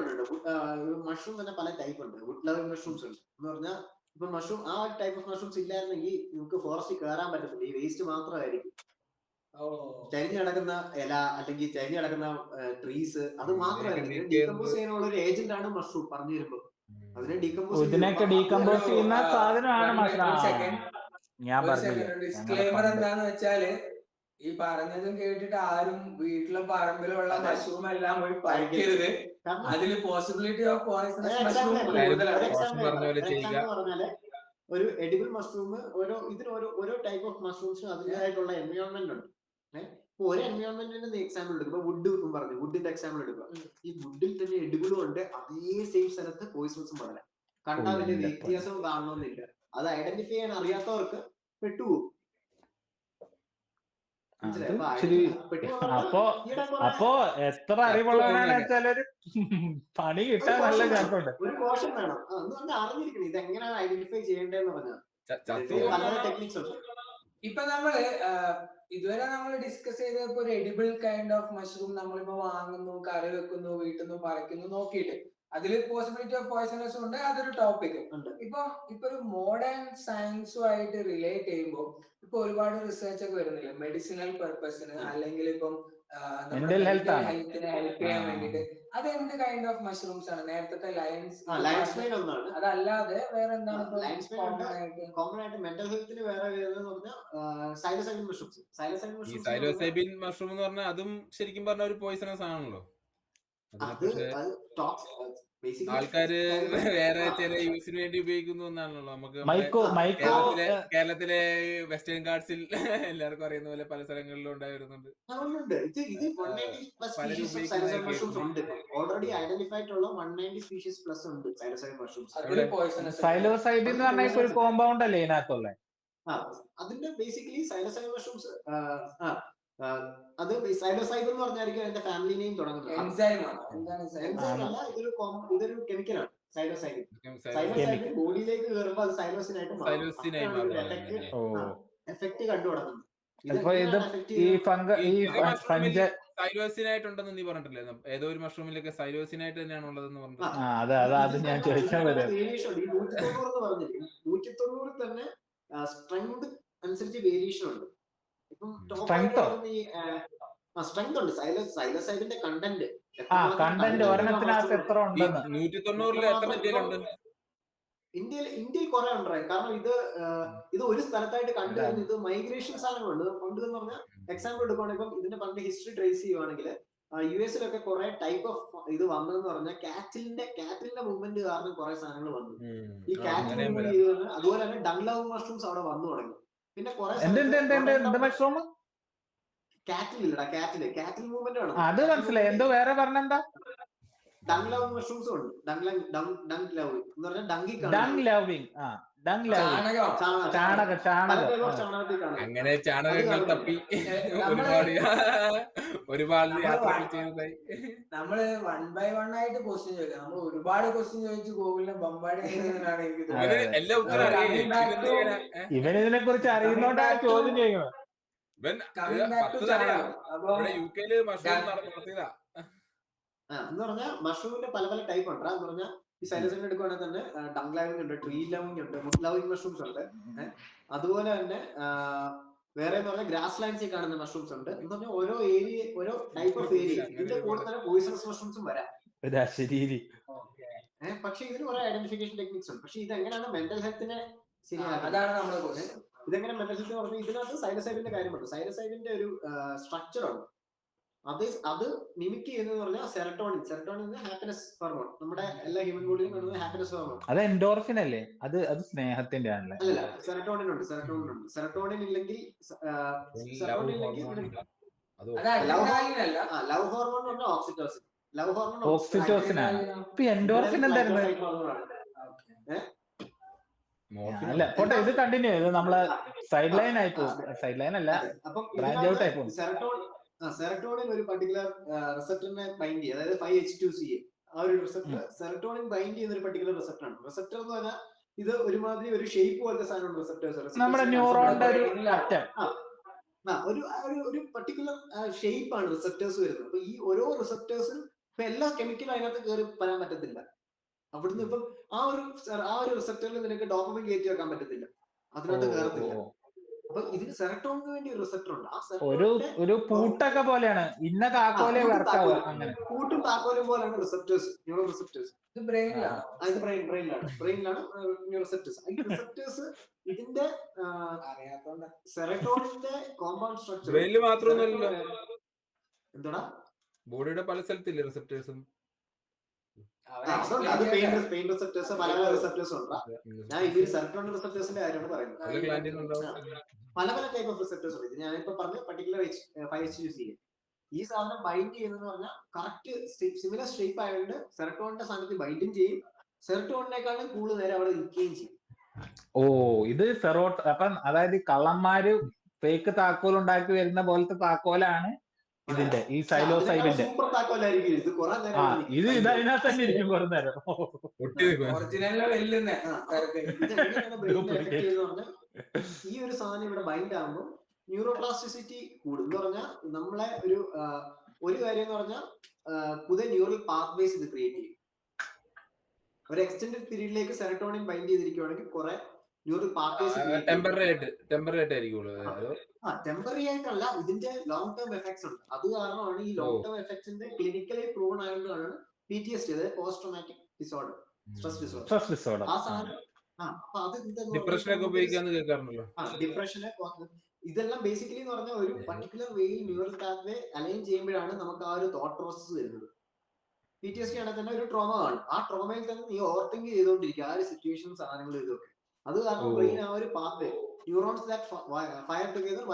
മഷ്റൂം തന്നെ പല ടൈപ്പ് ഉണ്ട്. വുഡ് ലവിംഗ് മഷ്റൂംസ് ഉണ്ട് എന്ന് പറഞ്ഞാൽ, ഇപ്പൊ മഷ്റൂം ആ ടൈപ്പ് ഓഫ് മഷ്റൂംസ് ഇല്ലായിരുന്നെങ്കിൽ നമുക്ക് ഫോറസ്റ്റിൽ കയറാൻ പറ്റത്തില്ല. ഈ വേസ്റ്റ് മാത്രമായിരിക്കും. ചരിഞ്ഞ് കിടക്കുന്ന ഇല അല്ലെങ്കിൽ ചരിഞ്ഞ് കിടക്കുന്ന ട്രീസ്, അത് മാത്രമായിരിക്കും. ഡീകമ്പോസ് ചെയ്യാനുള്ള ഒരു ഏജന്റ് ആണ് മഷ്റൂം പറഞ്ഞു തരുമ്പോ. അതിനെ ഡീകമ്പോസ് ചെയ്യുന്ന സാധനമാണ് മഷ്റൂം. ഡിസ്ക്ലെയിമർ എന്താന്ന് വെച്ചാല്, ഈ പറഞ്ഞതും കേട്ടിട്ട് ആരും വീട്ടിലെ പറമ്പിലുള്ള മഷ്റൂം എല്ലാം പോയി പറിക്കരുത്. അതില് പോസിബിലിറ്റി ഓഫ് പോയിസണസ് മഷ്റൂം പറഞ്ഞാല്, ഒരു എഡിബിൾ മഷ്റൂം ഓരോ ടൈപ്പ് ഓഫ് മഷ്റൂംസിന് അതിൻ്റെതായിട്ടുള്ള എൻവയോൺമെന്റ് ഉണ്ട്. ഇപ്പൊ ഒരു എൻവയോൺമെന്റിന്റെ എക്സാമ്പിൾ എടുക്കുക, വുഡ് പറഞ്ഞു, വുഡിന്റെ എക്സാമ്പിൾ എടുക്കുക. ഈ വുഡിൽ തന്നെ എഡിബിളും ഉണ്ട്, അതേ സെയിം സ്ഥലത്ത് പോയിസണസും വളരെ കണ്ടാൽ വലിയ വ്യത്യാസം കാണണമെന്നില്ല. അത് ഐഡന്റിഫൈ ചെയ്യാൻ അറിയാത്തവർക്ക് പെട്ടുപോകും. അപ്പോ എത്ര അറിവുള്ളവരാണ് വെച്ചാലൊരു പണി കിട്ടാൻ നല്ല ചാൻസ് ഉണ്ട്. ഒരു കോഷൻ വേണം, അറിഞ്ഞിരിക്കണം ഇത് എങ്ങനെയാണ് ഐഡന്റിഫൈ ചെയ്യേണ്ടതെന്ന് പറഞ്ഞാൽ. ടെക്നിക്സ് ഉണ്ട്. ഇപ്പൊ നമ്മള് ഇതുവരെ നമ്മൾ ഡിസ്കസ് ചെയ്തപ്പോ ഒരു എഡിബിൾ കൈൻഡ് ഓഫ് മഷ്റൂം നമ്മളിപ്പോ വാങ്ങുന്നു, കറി വെക്കുന്നു, വീട്ടിൽ നിന്ന് പറിക്കുന്നു നോക്കിയിട്ട് അതിൽ പോസിബിലിറ്റി ഓഫ് പോയിസണസ് ഉണ്ട്. അതൊരു ടോപ്പിക്. ഇപ്പൊ ഒരു മോഡേൺ സയൻസുമായിട്ട് റിലേറ്റ് ചെയ്യുമ്പോൾ ഇപ്പൊ ഒരുപാട് റിസർച്ച് ഒക്കെ വരുന്നില്ല മെഡിസിനൽ പർപ്പസിന്, അല്ലെങ്കിൽ ഇപ്പം ഹെൽത്തിനെ ഹെൽപ്പ് ചെയ്യാൻ വേണ്ടിട്ട്. അത് എന്ത് കൈൻഡ് ഓഫ് മഷ്റൂംസ് ആണ്? നേരത്തെ ലയൺസ് അതല്ലാതെ വേറെ എന്താണ് കോമൺ ആയിട്ട് മെന്റൽ ഹെൽത്തിന് വേറെ സൈലോസൈബിൻ മഷ്റൂംസ്. സൈലോസൈബിൻ മഷ്റൂം എന്ന് പറഞ്ഞാൽ അതും ശരിക്കും പറഞ്ഞ ഒരു പോയിസണസ് ആണല്ലോ. ആൾക്കാര് വേറെ ചില യൂസിന് വേണ്ടി ഉപയോഗിക്കുന്നു എന്നാണല്ലോ. നമുക്ക് കേരളത്തിലെ വെസ്റ്റേൺ ഗാർഡ്സിൽ എല്ലാവർക്കും അറിയുന്ന പോലെ പല സ്ഥലങ്ങളിലും ഉണ്ടായിരുന്നുണ്ട്. സൈലോസൈബിൻ എന്ന് പറഞ്ഞാൽ ഒരു കോമ്പൗണ്ട് അല്ലേ ഇതിനകത്തുള്ള? അതിന്റെ ബേസിക്കലി സൈലോസൈബിൻ മഷ്റൂംസ് അത് സൈലോസൈബ് എന്ന് പറഞ്ഞായിരിക്കും അതിന്റെ ഫാമിലി നെയിം തുടങ്ങുന്നത്. ഇതൊരു കെമിക്കലാണ് സൈലോസൈബിൻ. സൈലോസൈബിൻ ബോഡിയിലേക്ക് കയറുമ്പോൾ അത് സൈലോസിനായിട്ട് എഫക്ട് കണ്ടു തുടങ്ങുന്നത്. സൈലോസിനായിട്ടുണ്ടെന്ന് നീ പറഞ്ഞിട്ടില്ലേ? ഏതോ ഒരു മഷ്റൂമിലൊക്കെ സൈലോസിനായിട്ട് തന്നെയാണ് ഉള്ളതെന്ന് പറഞ്ഞു. 190 തന്നെ സ്ട്രെങ്ത് അനുസരിച്ച് വേരിയേഷൻ ഉണ്ട്. സ്ട്രെങ്ത് ഉണ്ട്. സൈലോസൈബിന്റെ കണ്ടന്റ് ഒരെണ്ണത്തിനകത്ത് എത്ര ഉണ്ടെന്ന് 190 ഇന്ത്യയിൽ കുറെ ഉണ്ടായി. കാരണം ഇത് ഒരു സ്ഥലത്തായിട്ട് കണ്ടുവരുന്ന ഇത് മൈഗ്രേഷൻ സാധനങ്ങളുണ്ട്. പണ്ട് എന്ന് പറഞ്ഞാൽ എക്സാമ്പിൾ എടുക്കുകയാണെങ്കിൽ ഇപ്പം ഇതിന്റെ പണ്ട് ഹിസ്റ്ററി ട്രേസ് ചെയ്യുവാണെങ്കിൽ US-ലൊക്കെ കുറെ ടൈപ്പ് ഓഫ് ഇത് വന്നതെന്ന് പറഞ്ഞാൽ കാറ്റിലിന്റെ മൂവ്മെന്റ് കാരണം കുറെ സാധനങ്ങൾ വന്നു. ഈ കാറ്റിൽ മൂവ്മെന്റ് ചെയ്ത് അതുപോലെ തന്നെ ഡംഗ്ലവ് മഷ്റൂംസ് അവിടെ വന്നു തുടങ്ങി. പിന്നെ കുറെ കാറ്റിൽ മൂവ്മെന്റ് ആണ്. അത് മനസ്സിലായി. എന്തോ വേറെ പറഞ്ഞെന്താ? ഡംഗ്ലവ് മഷ്റൂംസും ഉണ്ട്. ഡംഗ് ലവിംഗ് എന്ന് പറഞ്ഞാൽ ഡങ് ലവിംഗ് അങ്ങനെ ചാണകങ്ങൾ തപ്പി ഒരുപാട് യാത്രകൾ ചെയ്തതായി. നമ്മള് 1 by 1 ആയിട്ട് ക്വസ്റ്റ്യൻ ചോദിക്കാം. നമ്മൾ ഒരുപാട് ക്വസ്റ്റ്യൻ ചോദിച്ച് ഗൂഗിളിനെ ബമ്പാടി ചെയ്യുന്നതിനാണ് എനിക്ക് തോന്നുന്നത്. എല്ലാ ഉത്തരം അറിയില്ലേ? ഇവനിതിനെ കുറിച്ച് അറിയുന്നോണ്ടാണ് ചോദ്യം ചെയ്യുന്നത്. ഇവിടെ UK-ല് മഷ്റൂം നടത്തിയതാ. എന്ന് പറഞ്ഞാൽ മഷ്റൂമിന്റെ പല പല ടൈപ്പ് ഉണ്ട്. എന്ന് പറഞ്ഞാൽ ഈ സൈലസിന്റെ എടുക്കുവാണെങ്കിൽ തന്നെ ഡങ് ലവിംഗ് ഉണ്ട്, ട്രീ ലവിംഗ് ഉണ്ട്, വുഡ് ലവിംഗ് മഷ്റൂംസ് ഉണ്ട്. അതുപോലെ തന്നെ വേറെ എന്ന് പറഞ്ഞാൽ ഗ്രാസ് ലാൻഡ്സിൽ കാണുന്ന മഷ്റൂംസ് ഉണ്ട്. എന്ന് പറഞ്ഞാൽ ഓരോ ഏരിയ, ഓരോ ടൈപ്പ് ഓഫ് ഏരിയ. ഇതിന്റെ കൂടെ തന്നെ പോയിസണസ് മഷ്റൂംസും വരാം. പക്ഷെ ഇതിന് കുറെ ഐഡന്റിഫിക്കേഷൻ ടെക്നിക്സ് ഉണ്ട്. പക്ഷെ ഇതെങ്ങനെയാണ് മെന്റൽ ഹെൽത്തിനെ ശരിയാക്കുന്നത്? അതാണ് നമ്മുടെ ഇതെങ്ങനെ മെന്റൽ ഹെൽത്ത് പറഞ്ഞാൽ ഇതിനകത്ത് സൈലസൈഡിന്റെ കാര്യമുണ്ട്. സൈലസൈഡിന്റെ ഒരു സ്ട്രക്ചർ ഉണ്ട്. അത് മിമിക് ചെയ്യുന്നത് പറഞ്ഞാൽ സെറട്ടോണിൻ ഹാപ്പിനെസ് ഹോർമോൺ. നമ്മുടെ എല്ലാ ഹ്യൂമൻ ബോഡിയിലും കാണുന്ന ഹാപ്പിനെസ് ഹോർമോൺ. അത് എൻഡോർഫിൻ അല്ലേ? അത് സ്നേഹത്തിന്റെ ആണല്ലേ? അല്ല, സെറട്ടോണിൻ ഉണ്ട്. സെറട്ടോണിൻ ഇല്ലെങ്കിൽ ലവ് ഹോർമോൺ പറഞ്ഞാൽ ഓക്സിറ്റോസിൻ. ലവ് ഹോർമോൺ ഓക്സിറ്റോസിൻ ആണ്. ഇപ്പൊ എൻഡോർഫിൻ എന്തായിരുന്നു? അല്ല പോട്ടെ, ഇത് കണ്ടിന്യൂ ചെയ്ത് നമ്മള് സൈഡ് ലൈൻ ആയി പോകും. സൈഡ് ലൈൻ അല്ല, ബ്രാഞ്ച് ഔട്ട് ആയി പോകും. സെറട്ടോണിൻ ഒരു പർട്ടിക്കുലർ റിസപ്റ്ററിനെ ബൈൻഡ് ചെയ്യും. അതായത് 5-HT2CA ആ ഒരു റിസപ്റ്റർ സെറട്ടോണിൻ ബൈൻഡ് ചെയ്യുന്ന ഒരു പർട്ടിക്കുലർ റിസപ്റ്റർ ആണ്. റിസപ്റ്റർ എന്ന് പറഞ്ഞാൽ ഇത് ഒരുമാതിരി ഒരു ഷേപ്പ് പോലത്തെ സാധനമാണ് റിസപ്റ്റേഴ്സ്. നമ്മുടെ ന്യൂറോണിന്റെ ഒരു പർട്ടിക്കുലർ ഷേപ്പ് ആണ് റിസപ്റ്റേഴ്സ് വരുന്നത്. അപ്പൊ ഈ ഓരോ റിസപ്റ്റേഴ്സും ഇപ്പൊ എല്ലാ കെമിക്കലും അതിനകത്ത് കയറി വരാൻ പറ്റത്തില്ല. അവിടുന്ന് ഇപ്പം ആ ഒരു റിസപ്റ്ററിൽ നിനക്ക് ഡോപ്പമിൻ കയറ്റി വെക്കാൻ പറ്റത്തില്ല, അതിനകത്ത് കയറത്തില്ല. അപ്പൊ ഇതിന് സെറട്ടോണിന് വേണ്ടി ഒരു റിസപ്റ്റർ ഉണ്ട്. ഒരു പൂട്ടൊക്കെ പോലെയാണ്, ഇന്ന താക്കോലെ അങ്ങനെ പൂട്ടും താക്കോലും പോലെയാണ് റിസപ്റ്റേഴ്സ്, ന്യൂറോ റിസപ്റ്റേഴ്സ്. ഇത് ബ്രെയിനിലാണ് ന്യൂറോ റിസപ്റ്റേഴ്സ്. ഈ റിസപ്റ്റേഴ്സ് ഇതിന്റെ സെറട്ടോണിന്റെ കോമ്പൗണ്ട് സ്ട്രക്ചർ ബ്രെയിനിൽ മാത്രമൊന്നുമല്ല, എന്താടാ ബോഡിയുടെ പല സ്ഥലത്തില്ലേ റിസപ്റ്റേഴ്സും. അത് പെയിൻ റിസപ്റ്റേഴ്സ്, പല പല റിസപ്റ്റേഴ്സ് ഉണ്ട്. ഞാൻ ഇതിൽ സെറട്ടോണിൻ റിസപ്റ്റേഴ്സിന്റെ കാര്യമാണ് പറയുന്നത്. പല പല ടൈപ്പ് ഓഫ് റിസപ്റ്റേഴ്സ് ഉണ്ട്. ഇത് ഞാനിപ്പോ പറഞ്ഞ പർട്ടിക്കുലർ 5-HT2CA ഈ സാധനം ബൈൻഡ് ചെയ്യുന്നത് പറഞ്ഞാൽ കറക്റ്റ് സിമിലർ ഷേപ്പ് ആയതുകൊണ്ട് സെറട്ടോണിന്റെ സാധനത്തിൽ ബൈൻഡും ചെയ്യും, സെറട്ടോണിനേക്കാളും കൂടുതൽ നേരം അവിടെ നിൽക്കുകയും ചെയ്യും. ഇത് അപ്പം അതായത് കള്ളന്മാര് ഫേക്ക് താക്കോൽ ഉണ്ടാക്കി വരുന്ന പോലത്തെ താക്കോലാണ് ഇതിന്റെ, ഈ സൈലോസൈഡിന്റെ. ഇത് ഇതിനകത്ത് തന്നെ ഇരിക്കും കുറെ നേരം. ഈ ഒരു സാധനം ഇവിടെ ബൈൻഡ് ആകുമ്പോൾ ന്യൂറോപ്ലാസ്റ്റിസിറ്റി കൂടും. എന്ന് പറഞ്ഞാൽ നമ്മളെ ഒരു കാര്യം എന്ന് പറഞ്ഞാൽ പുതിയ ന്യൂറൽ പാത്വേസ് ഇത് ക്രിയേറ്റ് ചെയ്യും. ഒരു എക്സ്റ്റെൻഡഡ് പീരീഡിലേക്ക് സെറട്ടോണിൻ ബൈൻഡ് ചെയ്തിരിക്കുകയാണെങ്കിൽ കുറെ ന്യൂറൽ പാത്വേസ് ടെമ്പററി ആയിട്ടല്ല, ഇതിന്റെ ലോങ് ടേം എഫക്ട്സ് ഉണ്ട്. അത് കാരണമാണ് ഈ ലോങ് ടേം എഫക്ട്സിന്റെ ക്ലിനിക്കലി പ്രൂവൺ ആയതുകൊണ്ടാണ് PTSD, അതായത് post traumatic disorder, stress disorder. ആ സാധനം ഡിപ്രഷന് ഇതെല്ലാം ബേസിക്കലി എന്ന് പറഞ്ഞാൽ ഒരു പർട്ടിക്കുലർ വേയിൽ ന്യൂറൽ പാത്വേ അലൈൻ ചെയ്യുമ്പോഴാണ് നമുക്ക് ആ ഒരു തോട്ട് പ്രോസസ് വരുന്നത്. PTSD ആണെങ്കിൽ തന്നെ ഒരു ട്രോമ ആണ്. ആ ട്രോമയിൽ തന്നെ നീ ഓവർ തിങ്ക് ചെയ്തുകൊണ്ടിരിക്കുക ആ ഒരു സിറ്റുവേഷൻ, സാധനങ്ങൾ, ഇതൊക്കെ. അത് കാരണം ബ്രെയിൻ ആ ഒരു pathway, neurons that fire together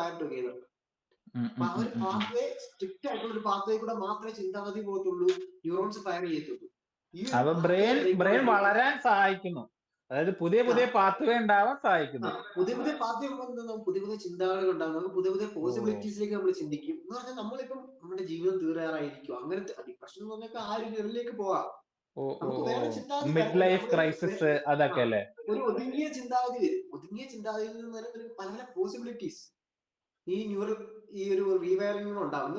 ആ ഒരു പാത്വേ, സ്ട്രിക്റ്റ് ആയിട്ടുള്ള ഒരു പാത്വേ കൂടെ മാത്രമേ ചിന്താഗതി പോകത്തുള്ളൂ, ന്യൂറോൺസ് ഫയർ ചെയ്യത്തുള്ളൂ. ബ്രെയിൻ വളരാൻ സഹായിക്കുന്നു, അതായത് പുതിയ പാത്വേ ഉണ്ടാവാൻ സഹായിക്കുന്നു. പുതിയ പാത്വേ പുതിയ ചിന്തകൾ ഉണ്ടാകും, നമുക്ക് പുതിയ പോസിബിലിറ്റീസിലേക്ക് നമ്മൾ ചിന്തിക്കും. എന്ന് പറഞ്ഞാൽ നമ്മളിപ്പം നമ്മുടെ ജീവിതം തീരാറായിരിക്കും. അങ്ങനത്തെ ഡിപ്രഷൻ എന്ന് പറഞ്ഞാൽ ആ ഒരു ലെവലിലേക്ക് പോവാം. മിഡ് ലൈഫ് ക്രൈസിസ്, അതൊക്കെ അല്ലേ? ഒരു ഒതുങ്ങിയ ചിന്താഗതി വരും. ഒതുങ്ങിയ ചിന്താഗതിയിൽ നിന്ന് തന്നെ പല പോസിബിലിറ്റീസ് ഈ ഒരു റീവയറിംഗ് ഉണ്ടാവും.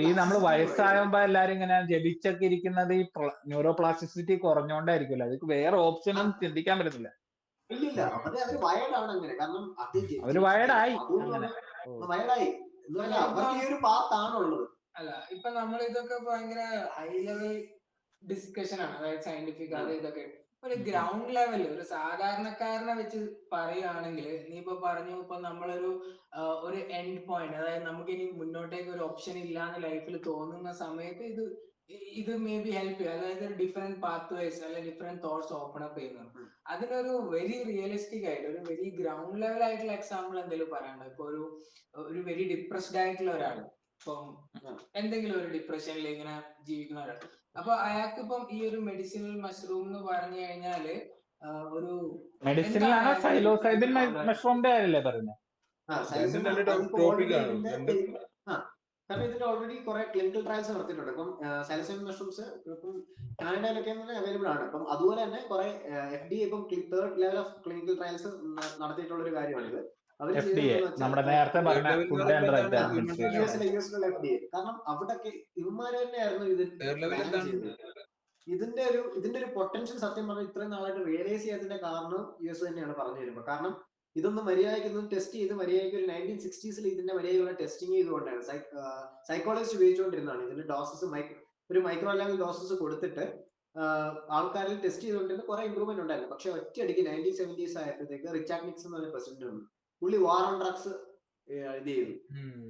ഈ നമ്മൾ വയസ്സാകുമ്പോ എല്ലാരും ഇങ്ങനെ ജപിച്ചൊക്കെ ഇരിക്കുന്നത് ഈ ന്യൂറോപ്ലാസ്റ്റിസിറ്റി കുറഞ്ഞോണ്ടായിരിക്കുമല്ലോ. അത് വേറെ ഓപ്ഷൻ ഒന്നും ചിന്തിക്കാൻ പറ്റത്തില്ല. ഇല്ലില്ല, അത് അവര് വയർഡാണ് അങ്ങനെ. കാരണം അവര് വയർഡായി അവർക്ക് ഈ ഒരു പാത്താണുള്ളത്. അല്ല, ഇപ്പൊ നമ്മൾ ഇതൊക്കെ ഭയങ്കര ഹൈ ലെവൽ ഡിസ്കഷൻ ആണ്, അതായത് സയന്റിഫിക് അത് ഇതൊക്കെ. ഒരു ഗ്രൗണ്ട് ലെവലിൽ ഒരു സാധാരണക്കാരനെ വെച്ച് പറയുകയാണെങ്കിൽ, നീ ഇപ്പൊ പറഞ്ഞു, ഇപ്പൊ നമ്മളൊരു എൻഡ് പോയിന്റ്, അതായത് നമുക്ക് ഇനി മുന്നോട്ടേക്ക് ഒരു ഓപ്ഷൻ ഇല്ലാന്ന് ലൈഫിൽ തോന്നുന്ന സമയത്ത് ഇത് മേ ബി ഹെൽപ്പ് ചെയ്യും. അതായത് ഡിഫറെന്റ് പാത്വേസ് അല്ലെങ്കിൽ ഡിഫറെന്റ് തോട്ട്സ് ഓപ്പൺ അപ്പ് ചെയ്യുന്നത്. അതിനൊരു വെരി റിയലിസ്റ്റിക് ആയിട്ട് ഒരു വെരി ഗ്രൗണ്ട് ലെവൽ ആയിട്ടുള്ള എക്സാമ്പിൾ എന്തെങ്കിലും പറയാനുണ്ടോ? ഇപ്പൊ ഒരു വെരി ഡിപ്രസ്ഡ് ആയിട്ടുള്ള ഒരാൾ, ഇപ്പം എന്തെങ്കിലും ഒരു ഡിപ്രഷനിൽ ഇങ്ങനെ ജീവിക്കുന്ന ഒരാൾ, അപ്പൊ അയാൾക്ക് ഇപ്പം ഈ ഒരു മെഡിസിനൽ മഷ്റൂം എന്ന് പറഞ്ഞു കഴിഞ്ഞാല് ഒരു മെഡിസിനിലാണോ സൈലോസൈബിൻ മഷ്റൂമിന്റെ കാര്യമല്ലേ പറയുന്നത്? കാരണം ഇതിന്റെ ഓൾറെഡി കുറെ ക്ലിനിക്കൽ ട്രയൽസ് നടത്തിയിട്ടുണ്ട്. ഇപ്പം സൈലോസൈബിൻ മഷ്റൂംസ് ഇപ്പം കാനഡയിലൊക്കെ അവൈലബിൾ ആണ്. അപ്പം അതുപോലെ തന്നെ കുറെ FDA ഇപ്പം 3rd level of clinical trials നടത്തിയിട്ടുള്ള ഒരു കാര്യമാണിത്. നമ്മുടെ നേരത്തെ പറഞ്ഞ ഫുഡ് ആൻഡ് ഡ്രഗ് FDA. കാരണം അവിടൊക്കെ ഇവന്മാര് തന്നെയായിരുന്നു ഇതിന്റെ ഒരു പൊട്ടൻഷ്യൽ സത്യം പറഞ്ഞാൽ ഇത്രയും നാളായിട്ട് റിയലൈസ് ചെയ്യാത്തതിന്റെ കാരണം US തന്നെയാണ് പറഞ്ഞു തരുമ്പോൾ. കാരണം ഇതൊന്ന് മര്യാദയ്ക്ക് ടെസ്റ്റ് ചെയ്ത് മര്യാദയ്ക്ക് ഒരു 1960s ഇതിന്റെ മര്യാദയുള്ള ടെസ്റ്റിംഗ് ചെയ്തുകൊണ്ടാണ് സൈക്കോളജിസ്റ്റ് ഉപയോഗിച്ചുകൊണ്ടിരുന്നതാണ്. ഇതിന്റെ ഡോസസ് ഒരു മൈക്രോ ലെവൽ ഡോസസ് കൊടുത്തിട്ട് ആൾക്കാരിൽ ടെസ്റ്റ് ചെയ്തുകൊണ്ടിരുന്ന കുറെ ഇമ്പ്രൂവ്മെന്റ് ഉണ്ടായിരുന്നു. പക്ഷെ ഒറ്റയടിക്ക് 1970s ആയപ്പോഴത്തേക്ക് റിച്ചാർഡ് നിക്സൺ എന്ന് പറഞ്ഞ പ്രസിഡന്റ് ഉണ്ട്. പുള്ളി വാർ ഓൺ ഡ്രഗ്സ് ഇത് ചെയ്തു.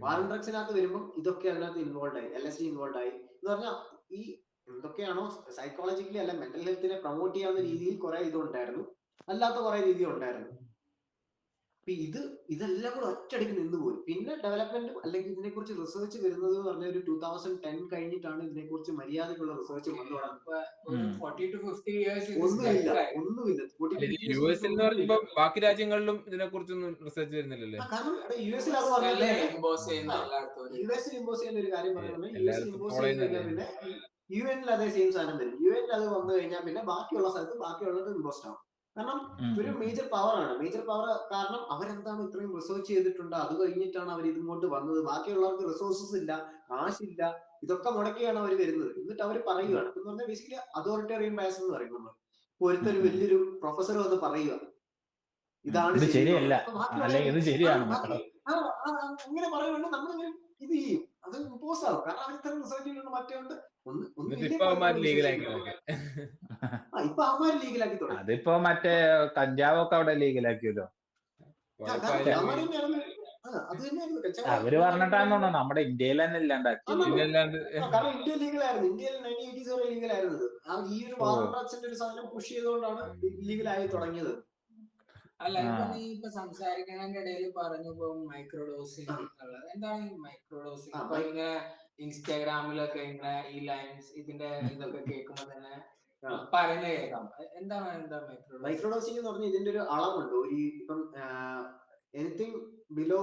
വാർ ഓൺ ഡ്രഗ്സിനകത്ത് വരുമ്പോൾ ഇതൊക്കെ അതിനകത്ത് ഇൻവോൾവ് ആയി, LSD ഇൻവോൾവ് ആയി എന്ന് പറഞ്ഞാൽ ഈ എന്തൊക്കെയാണോ സൈക്കോളജിക്കലി അല്ല മെന്റൽ ഹെൽത്തിനെ പ്രൊമോട്ട് ചെയ്യാവുന്ന രീതിയിൽ കുറെ ഇതുണ്ടായിരുന്നു, അല്ലാത്ത കുറെ രീതി ഉണ്ടായിരുന്നു. ഇതെല്ലാം കൂടെ ഒറ്റയടിക്ക് നിന്നുപോയി. പിന്നെ ഡെവലപ്മെന്റും അല്ലെങ്കിൽ ഇതിനെക്കുറിച്ച് റിസർച്ച് വരുന്നത് എന്ന് പറഞ്ഞ ഒരു 2010 കഴിഞ്ഞിട്ടാണ് ഇതിനെക്കുറിച്ച് മര്യാദക്കുള്ള റിസർച്ച് വന്നു ഒന്നുമില്ല. ബാക്കി രാജ്യങ്ങളിലും ഇതിനെക്കുറിച്ചൊന്നും റിസർച്ച് വരുന്നില്ലല്ലേ? കാരണം യുഎസിൽ ഇമ്പോസ് ചെയ്യുന്ന ഒരു കാര്യം പറയുന്നത് പിന്നെ UN അതേ സെയിം സാധനം വരും. UN അത് വന്നു കഴിഞ്ഞാൽ പിന്നെ ബാക്കിയുള്ള സ്ഥലത്ത് ബാക്കിയുള്ളത് ഇമ്പോസ്റ്റ് ആവും. കാരണം ഒരു മേജർ പവർ ആണ്. മേജർ പവർ കാരണം അവരെന്താണ് ഇത്രയും റിസർച്ച് ചെയ്തിട്ടുണ്ട്, അത് കഴിഞ്ഞിട്ടാണ് അവർ ഇതിങ്ങോട്ട് വന്നത്. ബാക്കിയുള്ളവർക്ക് റിസോഴ്സസ് ഇല്ല, കാശില്ല, ഇതൊക്കെ മുടക്കിയാണ് അവർ വരുന്നത്. എന്നിട്ട് അവർ പറയുകയാണ് എന്ന് പറഞ്ഞാൽ ബേസിക്കലി അതോറിറ്റേറിയൻ ബയസ് എന്ന് പറയും. നമ്മൾ ഒരുത്തൊരു വലിയൊരു പ്രൊഫസർ വന്ന് പറയുക ഇതാണ് ശരിയല്ല, അങ്ങനെ പറയുന്നത് നമ്മളിങ്ങനെ ഇത് ചെയ്യും, അത് ഇമ്പോസ് ആവും. കാരണം അവർ ഇത്രയും റിസർച്ച് ചെയ്തിട്ടുണ്ട്. മറ്റേ അതിപ്പോ മറ്റേ കഞ്ചാവൊക്കെ അവിടെ ലീഗലാക്കിയല്ലോ. അവര് പറഞ്ഞിട്ടാന്ന് തോന്നുന്നു നമ്മുടെ ഇന്ത്യയിൽ തന്നെ ഇല്ലാണ്ടാക്കി. ഇന്ത്യ ലീഗലായിരുന്നു. ഇന്ത്യയിൽ 1980s വരെ ലീഗലായിരുന്നത്. ഈ ഒരു വാർ ഡ്രഗ്സിന്റെ ഒരു സാധനം പുഷ് ചെയ്തുകൊണ്ടാണ് ലീഗലായി തുടങ്ങിയത്. അല്ല നീ ഇപ്പൊ സംസാരിക്കണതിന്റെ ഇടയിൽ പറഞ്ഞു ഇപ്പൊ മൈക്രോഡോസിങ് എന്നുള്ളത്. എന്താണ് ഈ മൈക്രോഡോസിങ്? അപ്പൊ ഇങ്ങനെ ഇൻസ്റ്റാഗ്രാമിലൊക്കെ ഇങ്ങനെ ഈ ലൈൻസ് ഇതിന്റെ ഇതൊക്കെ കേൾക്കുമ്പോ തന്നെ പറയുന്നത് കേൾക്കാം. എന്താ മൈക്രോഡോസിങ് എന്ന് പറഞ്ഞാൽ ഇതിന്റെ ഒരു അളവുണ്ട്. ഒരു ഇപ്പം എനിത്തിങ് ബിലോ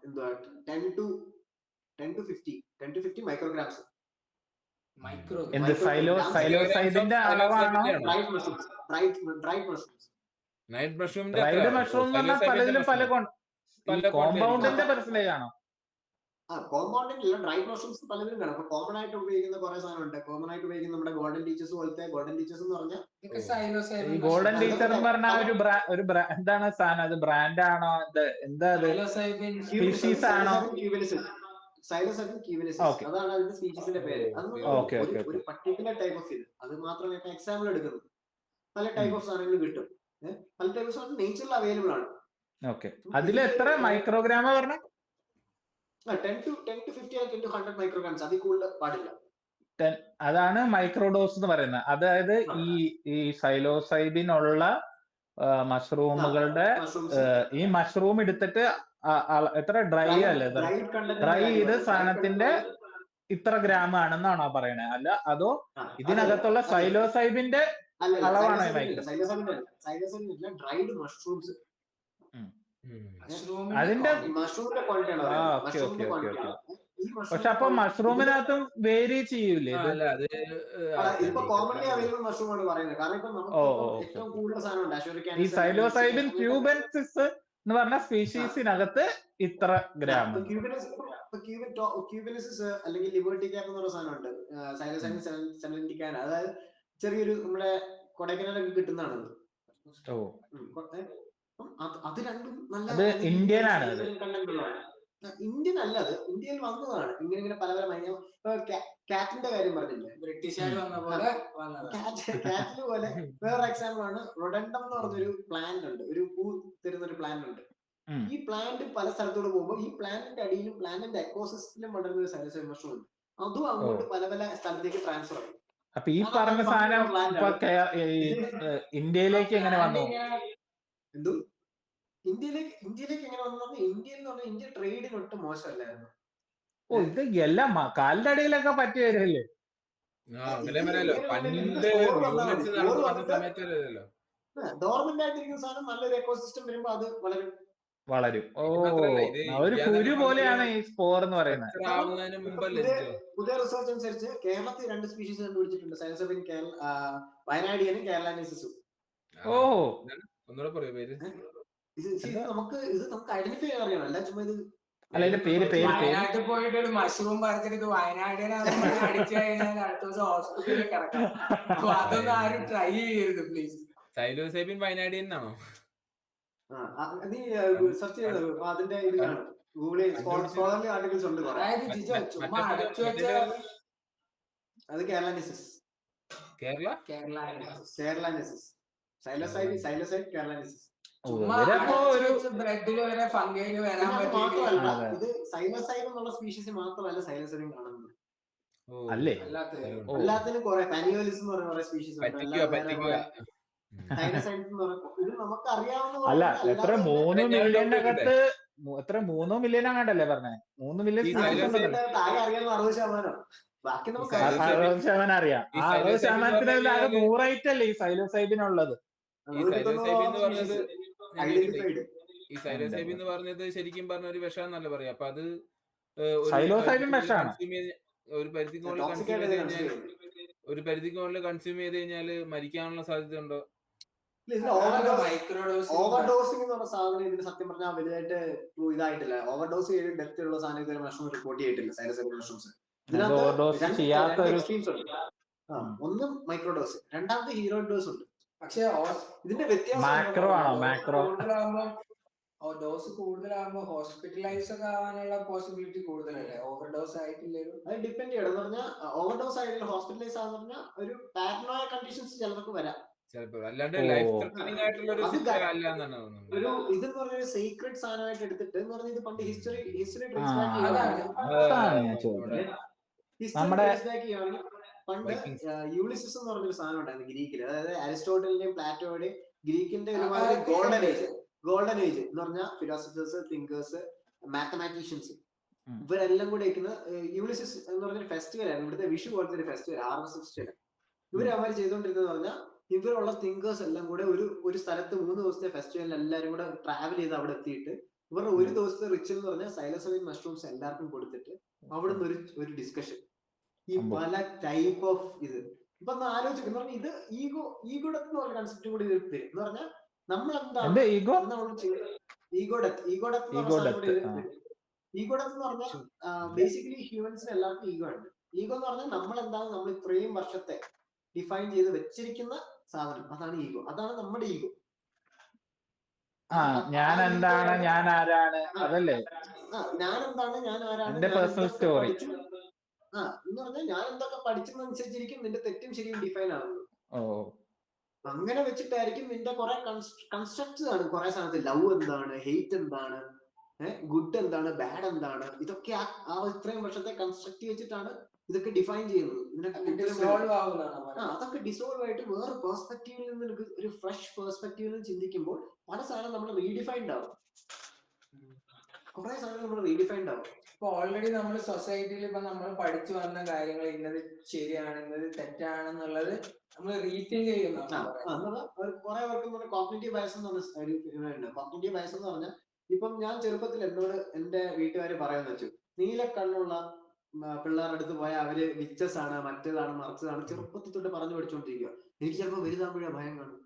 എന്തുവാ 10 to 50 മൈക്രോഗ്രാംസ്. സൈലോസൈബിന്റെ അളവാണോ? ഡ്രൈഡ് മഷ്റൂം പലതിലും പല കോമ്പൗണ്ടിന്റെ പെർസെന്റേജ് ആണോ? കോമ്പൗണ്ടിൽ ഡ്രൈഡ് മഷ്റൂംസ് പലതിലും കാണാം. കോമൺ ആയിട്ട് ഉപയോഗിക്കുന്ന കുറെ സാധനമുണ്ട്. കോമൺ ആയിട്ട് ഉപയോഗിക്കുന്ന നമ്മുടെ ഗോൾഡൻ ടീച്ചേഴ്സ് പോലത്തെ ഗോൾഡൻ ടീച്ചേഴ്സ് എന്ന് പറഞ്ഞാൽ ഗോൾഡൻ ടീച്ചർ എന്ന് പറഞ്ഞ ഒരു എന്താണ് സാധനം? അത് ബ്രാൻഡ് ആണോ? എന്താ അത്? സ്പീഷീസ് ആണോ? സൈലോസൈബിൻ ക്യൂബിനിസിസ് അതാണ് അതിന്റെ സ്പീഷീസിന്റെ പേര്. ഒരു പർട്ടിക്കുലർ ടൈപ്പ് ഓഫ് ഇത്. അത് മാത്രമേ ഇപ്പൊ എക്സാമ്പിൾ എടുക്കുന്നത്. പല ടൈപ്പ് ഓഫ് സാധനങ്ങൾ കിട്ടും. പല ടൈപ്പ് ഓഫ് സാധനം നേച്ചറിൽ അവൈലബിൾ ആണ്. അതിൽ എത്ര മൈക്രോഗ്രാം പറഞ്ഞ? 10 to 50 10 to 100 മൈക്രോഗ്രാംസ്. അതിൽ കൂടുതൽ പാടില്ല. അതാണ് മൈക്രോഡോസ് എന്ന് പറയുന്നത്. അതായത് ഈ സൈലോസൈബിൻ ഉള്ള മഷ്റൂമുകളുടെ ഈ മഷ്റൂം എടുത്തിട്ട് എത്ര ഡ്രൈ അല്ലേ, ഡ്രൈ ചെയ്ത് സാധനത്തിന്റെ ഇത്ര ഗ്രാം ആണെന്നാണോ പറയണേ? അല്ല അതോ ഇതിനകത്തുള്ള സൈലോസൈബിന്റെ അളവാണോ? ഡ്രൈഡ് മഷ്റൂംസ് അതിന്റെ പക്ഷെ അപ്പൊ മഷ്റൂമിനകത്തും വേരി ചെയ്യൂലേ? ഇപ്പൊ കോമൺലി അവൈലബിൾ മഷ്റൂം ആണ് പറയുന്നത്. കാരണം ഇപ്പൊ നമുക്ക് ഏറ്റവും കൂടുതൽ സാധനം ഈ സൈലോസൈബിൻ ക്യൂബൻസിസ് എന്ന് പറഞ്ഞ സ്പീഷീസിനകത്ത് ഇത്ര ഗ്രാം. ക്യൂബിനിസിസ് അല്ലെങ്കിൽ ലിബർട്ടി ക്യാപ്പ് എന്ന് പറഞ്ഞ സാധനമുണ്ട്. സൈലോസൈബിൻ സെലന്റിക്കാന, അതായത് ചെറിയൊരു നമ്മുടെ കൊടൈക്കനാലൊക്കെ കിട്ടുന്നതാണ്. അത് രണ്ടും നല്ല ഇന്ത്യൻ ആണ്. ഇന്ത്യൻ അല്ല, അത് ഇന്ത്യയിൽ വന്നതാണ്. ഇങ്ങനെ പല കാറ്റിന്റെ കാര്യം പറഞ്ഞില്ലേ, ബ്രിട്ടീഷുകാർ വന്ന പോലെ കാറ്റിന് പോലെ വേറെ എക്സാമ്പിൾ ആണ് റൊഡൻഡം എന്ന് പറഞ്ഞൊരു പ്ലാന്റ് ഉണ്ട്. ഒരു പൂ തരുന്ന ഒരു പ്ലാന്റ് ഉണ്ട്. ഈ പ്ലാന്റ് പല സ്ഥലത്തോട് പോകുമ്പോൾ ഈ പ്ലാന്റിന്റെ അടിയിലും പ്ലാന്റിന്റെ എക്കോസിസ്റ്റത്തിലും വളരുന്ന ഒരു സൈലോസൈബിൻ മഷ്റൂം ഉണ്ട്. അതും അങ്ങോട്ട് പല സ്ഥലത്തേക്ക് ട്രാൻസ്ഫർ ആയി. അപ്പൊ ഈ പറഞ്ഞ സാധനം ഇന്ത്യയിലേക്ക് എങ്ങനെ വന്നു? എന്തോ ഇന്ത്യയിലേക്ക് എങ്ങനെ വന്നു? ഇന്ത്യയിൽ എന്ന് പറഞ്ഞാൽ ഇന്ത്യ ട്രേഡിന് ഒട്ടും മോശമല്ലായിരുന്നു. ഇത് എല്ലാം കാലിന്റെ അടിയിലൊക്കെ പറ്റി വരുമല്ലേ? ഡോർമെന്റ് ആയിട്ടിരിക്കുന്ന സാധനം നല്ലൊരു എക്കോസിസ്റ്റം വരുമ്പോ അത് വളരും. ഓ, മാത്രല്ല ഇത് ഒരു കുരു പോലെയാണ് ഈ സ്പോർ എന്ന് പറയുന്നത്. ആവുന്നതിന് മുമ്പല്ലേ പുതിയ റിസർച്ച് അനുസരിച്ച് കേരളത്തിൽ 2 സ്പീഷീസ് കണ്ടുപിടിച്ചിട്ടുണ്ട്. സൈലോസൈബിൻ വയനാടിയനും കേരളാനസിസും. ഓ, ഒന്നുകൂടെ പറയൂ പേര്. ഇത് നമുക്ക് ഐഡന്റിഫൈ ചെയ്യാൻ അറിയണം. അല്ല ചുമ്മാ ഇത് അല്ല ഇതിന്റെ പേര് വയനാട്ടിൽ പോയിട്ട് ഒരു മഷ്റൂം പറിച്ചിട്ട് വയനാടിനാണെന്ന് അടിച്ചു കഴിഞ്ഞാൽ അടുത്ത ദിവസം ഹോസ്പിറ്റലിൽ കിടക്കാം. അപ്പൊ അതൊന്നും ആരും ട്രൈ ചെയ്യരുത് പ്ലീസ്. സൈലോസൈബിൻ വയനാടിയൻ എന്നാണോ? നീ സെർച്ച് ചെയ്തോ, അതിന്റെ ഇത് കാണും. ഗൂഗിളിൽ സ്കോളർലി ആർട്ടിക്കിൾസ് ഉണ്ട്. ചുമ്മാ അടച്ചു വെച്ച അത് കേരളാനസിസ്. കേരളാനസിസ് സൈലോസൈഡ് കേരളാനസിസ്. ബ്രെഡിൽ വരെ ഫംഗൈന് വരാൻ മാത്രമല്ല, ഇത് സൈലോസൈഡ് എന്നുള്ള സ്പീഷീസ് മാത്രമല്ല സൈലോസൈഡിൻ കാണുന്നത്. എല്ലാത്തിനും കുറെ പാനിയോലിസ് എന്ന് പറയുന്ന കുറെ സ്പീഷീസ് ഉണ്ട്. ഇത് നമുക്ക് അറിയാവുന്ന അല്ല, എത്ര 3 മില്യനകത്ത് 3 മില്യൺ അങ്ങാണ്ടല്ലേ പറഞ്ഞേ? 3 മില്യൺ താഴെ അറിയാവുന്ന 60%. ബാക്കി നമുക്ക് 60% അറിയാം. ആ 60%-ൽ അത് 100 ഐറ്റല്ലേ ഈ സൈലോസൈബിനുള്ളത്. ഈ സൈലോസൈബിൻ എന്ന് പറഞ്ഞത് ശരിക്കും പറഞ്ഞ ഒരു വിഷമെന്നല്ല പറയാ. അപ്പൊ അത് സൈലോസൈബിൻ വിഷമാണ്. ഒരു പരിധിക്ക് മുകളിൽ കൺസ്യൂം ചെയ്ത് കഴിഞ്ഞാൽ മരിക്കാനുള്ള സാധ്യത ഉണ്ടോ? ഓവർഡോസിംഗ് എന്ന് പറഞ്ഞ സാധനം ഇതിന് സത്യം പറഞ്ഞാൽ വലുതായിട്ട് ഇതായിട്ടില്ല. ഓവർഡോസ് ചെയ്ത് ഡെത്ത് ഉള്ള സാധനം ഇതുവരെ മഷ്റൂം റിപ്പോർട്ട് ചെയ്തിട്ടില്ല. സൈലോസൈബിൻ മഷ്റൂംസ് ഒന്ന് മൈക്രോഡോസ്, രണ്ടാമത് ഹീറോ ഡോസ് ഉണ്ട്. പക്ഷെ ഇതിന്റെ ഡോസ് കൂടുതലാകുമ്പോ ഹോസ്പിറ്റലൈസ് ഒക്കെ ആവാനുള്ള പോസിബിലിറ്റി കൂടുതലല്ലേ? ഓവർഡോസ് ആയിട്ടില്ലല്ലോ. അത് ഡിപ്പെൻഡ് ചെയ്യണം എന്ന് പറഞ്ഞാൽ ഓവർഡോസ് ആയിട്ട് ഹോസ്പിറ്റലൈസ് ആണെന്ന് പറഞ്ഞാൽ ഒരു പാരനോയ കണ്ടീഷൻസ് ചിലർക്ക് വരാം. ഒരു ഇതെന്ന് പറഞ്ഞ സീക്രട്ട് സാധനമായിട്ട് എടുത്തിട്ട് എന്ന് പറഞ്ഞാൽ ഇത് പണ്ട് ഹിസ്റ്ററി ചെയ്യുകയാണെങ്കിൽ പണ്ട് യൂളിസിസ് എന്ന് പറഞ്ഞൊരു സാധനം ഉണ്ടായിരുന്നു ഗ്രീക്കിൽ. അതായത് അരിസ്റ്റോട്ടലിന്റെയും പ്ലാറ്റോയുടെയും ഗ്രീക്കിന്റെ ഒരുമാതിരി ഗോൾഡൻ ഏജ് എന്ന് പറഞ്ഞാൽ ഫിലോസഫേഴ്സ്, തിങ്കേഴ്സ്, മാത്തമാറ്റീഷ്യൻസ് ഇവരെല്ലാം കൂടെ ഇരിക്കുന്ന യൂളിസിസ് എന്ന് പറഞ്ഞൊരു ഫെസ്റ്റിവൽ ആയിരുന്നു. ഇവിടുത്തെ വിഷു പോലത്തെ ഒരു ഫെസ്റ്റിവൽ, ഹാർവസ്റ്റ് ഫെസ്റ്റിവൽ. ഇവർ ചെയ്തുകൊണ്ടിരുന്നത് പറഞ്ഞാൽ ഇവരുള്ള തിങ്കേഴ്സ് എല്ലാം കൂടെ ഒരു സ്ഥലത്ത് 3 ദിവസത്തെ ഫെസ്റ്റിവലിൽ എല്ലാവരും കൂടെ ട്രാവൽ ചെയ്ത് അവിടെ എത്തിയിട്ട് ഇവരുടെ ഒരു ദിവസത്തെ റിച്വൽ എന്ന് പറഞ്ഞാൽ സൈലോസൈബിൻ മഷ്റൂംസ് എല്ലാവർക്കും കൊടുത്തിട്ട് അവിടുന്ന് ഒരു ഡിസ്കഷൻ. ഈ പല ടൈപ്പ് ഓഫ് ഇത് ഇപ്പൊ ആലോചിക്കും എന്ന് പറഞ്ഞാൽ ഇത് ഈഗോഡത്ത് എന്ന് പറഞ്ഞ കൺസെപ്റ്റ് കൂടി വരും എന്ന് പറഞ്ഞാൽ നമ്മൾ എന്താണ് ഈഗോഡത്ത് എന്ന് പറഞ്ഞാൽ ബേസിക്കലി ഹ്യൂമൻസിന് എല്ലാവർക്കും ഈഗോ ഉണ്ട്. ഈഗോ എന്ന് പറഞ്ഞാൽ നമ്മൾ എന്താണ്, നമ്മൾ ഇത്രയും വർഷത്തെ ഡിഫൈൻ ചെയ്ത് വെച്ചിരിക്കുന്ന സാധനം, അതാണ് ഈഗോ. അതാണ് നമ്മുടെ ഈഗോ. ഞാൻ എന്താണ്, ഞാൻ ആരാണ്, അതല്ലേ ഞാൻ എന്താണ്, ഞാൻ ആരാണ് എന്ന് പറഞ്ഞാൽ ഞാൻ എന്തൊക്കെ പഠിച്ചതനുസരിച്ചിരിക്കും നിന്റെ തെറ്റും ശരിയും ഡിഫൈൻ ആവുന്നത്. അങ്ങനെ വെച്ചിട്ടായിരിക്കും നിന്റെ കുറെ കൺസ്ട്രക്ട്സ് ആണ്. കുറെ സാധനത്തിൽ ലവ് എന്താണ്, ഹെയ്റ്റ് എന്താണ്, ഗുഡ് എന്താണ്, ബാഡ് എന്താണ്, ഇതൊക്കെ ആ ഇത്രയും വർഷത്തെ കൺസ്ട്രക്ട് വെച്ചിട്ടാണ് ഇതൊക്കെ ഡിഫൈൻ ചെയ്യുന്നത്. അതൊക്കെ ഡിസോൾവ് ആയിട്ട് വേറെ പെർസ്പെക്റ്റീവിൽ നിന്ന് ഒരു ഫ്രഷ് പെർസ്പെക്റ്റീവിൽ നിന്ന് ചിന്തിക്കുമ്പോൾ പല സാധനം നമ്മൾ റീഡിഫൈൻഡ് ആവും. കുറെ സാധനം നമ്മൾ റീഡിഫൈൻഡ് ആവും. ഇപ്പൊ ഓൾറെഡി നമ്മൾ സൊസൈറ്റിയിൽ ഇപ്പൊ നമ്മൾ പഠിച്ചു വന്ന കാര്യങ്ങൾ ഇന്നത് ശരിയാണ്, ഇന്നത് തെറ്റാണെന്നുള്ളത് നമ്മൾ റീതിങ്ക് ചെയ്യുന്നു. കുറെ പേർക്ക് കോഗ്നിറ്റീവ് ബയസ് എന്ന് പറഞ്ഞ കോഗ്നിറ്റീവ് ബയസ് എന്ന് പറഞ്ഞാൽ ഇപ്പം ഞാൻ ചെറുപ്പത്തിൽ എന്നോട് എന്റെ വീട്ടുകാർ പറയുന്ന വെച്ചു, നീലക്കണ്ണുള്ള പിള്ളേരുടെ അടുത്ത് പോയാൽ അവര് വിച്ചസ് ആണ്, മറ്റേതാണ്, മറിച്ചതാണ് ചെറുപ്പത്തിൽ തൊട്ട് പറഞ്ഞു പഠിച്ചുകൊണ്ടിരിക്കുക. എനിക്ക് ചിലപ്പോ വലുതാകുമ്പോഴേ ഭയം കാണും.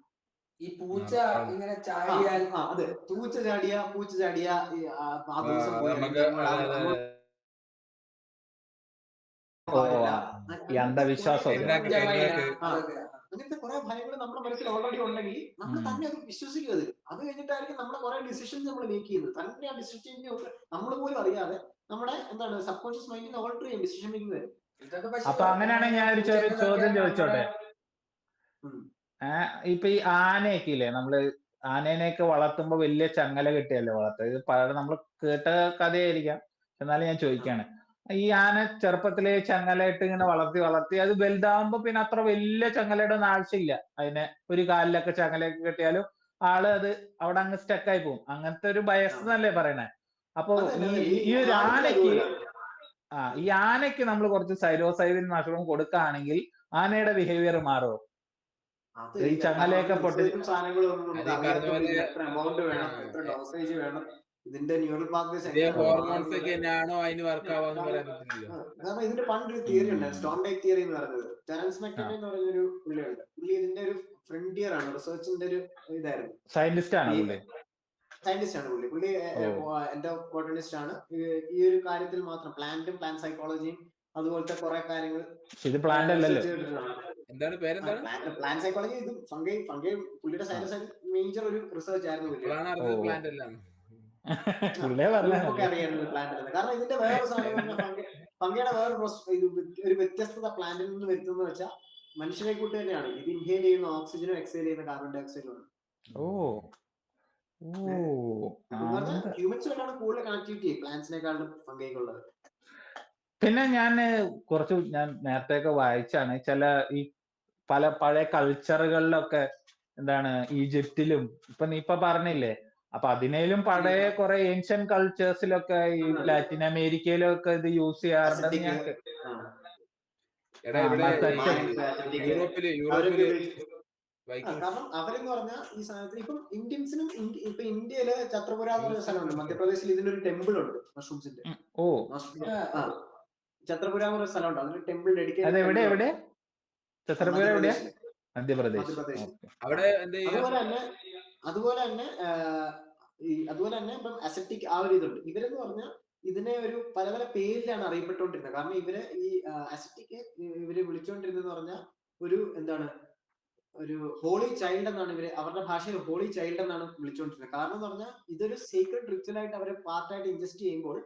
ഈ പൂച്ച ഇങ്ങനെ ചാടിയാൽ അതെ പൂച്ച ചാടിയ ആ ദിവസം അന്ധവിശ്വാസം അങ്ങനത്തെ കുറെ ഭയങ്ങൾ നമ്മുടെ മനസ്സിൽ ഓൾറെഡി ഉണ്ടെങ്കിൽ നമ്മൾ തന്നെ അത് വിശ്വസിക്കും. അത് കഴിഞ്ഞിട്ടായിരിക്കും നമ്മുടെ കുറെ ഡിസിഷൻസ് നമ്മൾ മേക്ക് ചെയ്യുന്നത്. തന്നെ ആ ഡിസിഷൻ നമ്മൾ പോലും അറിയാതെ നമ്മുടെ എന്താണ് സബ് കോൺഷ്യസ് മൈൻഡിനെ ഓൾട്ടർ ചെയ്യും ഡിസിഷൻ മേക്കിംഗ് വരും. അപ്പൊ അങ്ങനെയാണെങ്കിൽ ഞാൻ ഒരു ചോദ്യം ചോദിച്ചോട്ടെ. ഇപ്പൊ ഈ ആനയൊക്കെ ഇല്ലേ, നമ്മള് ആനേനെയൊക്കെ വളർത്തുമ്പോ വലിയ ചങ്ങല കെട്ടിയല്ലേ വളർത്തുക. ഇത് നമ്മൾ കേട്ട കഥയായിരിക്കാം, എന്നാലും ഞാൻ ചോദിക്കാണ്. ഈ ആന ചെറുപ്പത്തിലെ ചങ്ങലയിട്ട് ഇങ്ങനെ വളർത്തി അത് വലുതാവുമ്പോ പിന്നെ അത്ര വലിയ ചങ്ങലയുടെ ഒന്നും ആവശ്യമില്ല. അതിനെ ഒരു കാലിലൊക്കെ ചങ്ങലയൊക്കെ കെട്ടിയാലും ആള് അത് അവിടെ അങ്ങ് സ്റ്റക്കായി പോകും. അങ്ങനത്തെ ഒരു ബയസ് എന്നല്ലേ പറയണേ. അപ്പൊ ഈ ഒരു ആനയ്ക്ക് നമ്മൾ കുറച്ച് സൈലോസൈബിൻ മഷ്റൂം കൊടുക്കുകയാണെങ്കിൽ ആനയുടെ ബിഹേവിയർ മാറുമോ? ഈ ചങ്ങലയൊക്കെ പൊട്ടി സാധനങ്ങളൊന്നും നമുക്ക് അത് ഈ പറഞ്ഞ പോലെ അറിയാത്തതില്ല. എത്ര എമൗണ്ട് വേണം, എത്ര ഡോസേജ് വേണം, ഇതിന്റെ ന്യൂറൽ പാത്വേസ് ഇതേ ഹോർമോൺസ് ഒക്കെ തന്നെയാണോ അതിന് വർക്ക് ആവാന്ന് പറയാൻ പറ്റില്ലല്ലോ. കാരണം ഇതിന്റെ പണ്ടൊരു തിയറി ഉണ്ട്, സ്റ്റോൺ ഡേക്ക് തിയറി എന്ന് പറയുന്നത്. ടെറൻസ് മെക്കനെ എന്ന് പറയുന്നൊരു പുള്ളിയുണ്ട്. പുള്ളി ഇതിന്റെ ഒരു ഫ്രണ്ടിയർ ആണ്, റിസർച്ചിന്റെ ഒരു ഇതായിരുന്നു. സയന്റിസ്റ്റ് ആണ് സയന്റിസ്റ്റ് ആണ് പുള്ളി. പുള്ളി എന്റെ ബോട്ടണിസ്റ്റ് ആണ്. ഈ ഒരു കാര്യത്തിൽ മാത്രം പ്ലാന്റും പ്ലാന്റ് സൈക്കോളജിയും അതുപോലത്തെ കുറെ കാര്യങ്ങൾ പ്ലാന്റ് അല്ലല്ലോ. എന്താണ് പേരെന്താണ്? Plant psychology. ഇത് ഫംഗൈ പുള്ളിയുടെ സയൻസ് മേജർ ഒരു റിസർച്ച് ആയിരുന്നു. പ്ലാന്റ് എല്ലാം അറിയായിരുന്നു പ്ലാന്റ്. കാരണം ഇതിന്റെ വേറെ സാധനം ഫംഗയുടെ വേറെ ഒരു വ്യത്യസ്തത പ്ലാന്റിൽ നിന്ന് വരുത്തുന്ന വെച്ചാൽ മനുഷ്യനെ കൂട്ട് തന്നെയാണ്. ഇത് ഇൻഹേൽ ചെയ്യുന്ന ഓക്സിജനും എക്സേൽ ചെയ്യുന്ന കാർബൺ ഡൈ ഓക്സൈഡും ആണ്. ഹ്യൂമൻസുമായിട്ടാണ് കൂടുതൽ കണക്ടിവിറ്റി പ്ലാന്റ്സിനെക്കാളും ഫംഗൈക്കുള്ളത്. പിന്നെ ഞാൻ നേരത്തെയൊക്കെ വായിച്ചാണ് ചില ഈ പല പഴയ കൾച്ചറുകളിലൊക്കെ എന്താണ് ഈജിപ്തിലും നീ ഇപ്പൊ പറഞ്ഞില്ലേ, അപ്പൊ അതിനേലും പഴയ കുറെ ഏൻഷ്യൻ കൾച്ചേഴ്സിലൊക്കെ ഈ ലാറ്റിൻ അമേരിക്കയിലും ഒക്കെ ഇത് യൂസ് ചെയ്യാറുണ്ടെന്ന് ഞാൻ കാരണം അവരെന്ന് പറഞ്ഞാൽ ഈ സാധനത്തിൽ ഇപ്പം ഇന്ത്യൻസിനും ഇപ്പൊ ഇന്ത്യയില് ഛത്രപുര എന്ന് പറഞ്ഞ സ്ഥലമുണ്ട് മധ്യപ്രദേശിൽ. ഇതിനൊരു ടെമ്പിൾ ഉണ്ട് മഷ്റൂംസിന്റെ. ഛത്രപുര എന്ന് പറഞ്ഞ സ്ഥലമുണ്ട്, അതിന് ടെമ്പിൾ ഡെഡിക്കേറ്റ്. അതുപോലെ തന്നെ ഇപ്പം അസെപ്റ്റിക് ആ ഒരു ഇതുണ്ട്. ഇവരെന്ന് പറഞ്ഞാൽ ഇതിനെ ഒരു പല പല പേരിലാണ് അറിയപ്പെട്ടുകൊണ്ടിരുന്നത്. കാരണം ഇവര് ഈ അസെപ്റ്റിക് ഇവര് വിളിച്ചുകൊണ്ടിരുന്നതെന്ന് പറഞ്ഞാൽ ഒരു എന്താണ് ഒരു ഹോളി ചൈൽഡ് എന്നാണ് ഇവര് അവരുടെ ഭാഷയിൽ ഹോളി ചൈൽഡ് എന്നാണ് വിളിച്ചുകൊണ്ടിരുന്നത്. കാരണം എന്ന് പറഞ്ഞാൽ ഇതൊരു സീക്രട്ട് റിച്വൽ ആയിട്ട് അവരെ പാർട്ടായിട്ട് ഇൻജസ്റ്റ് ചെയ്യുമ്പോൾ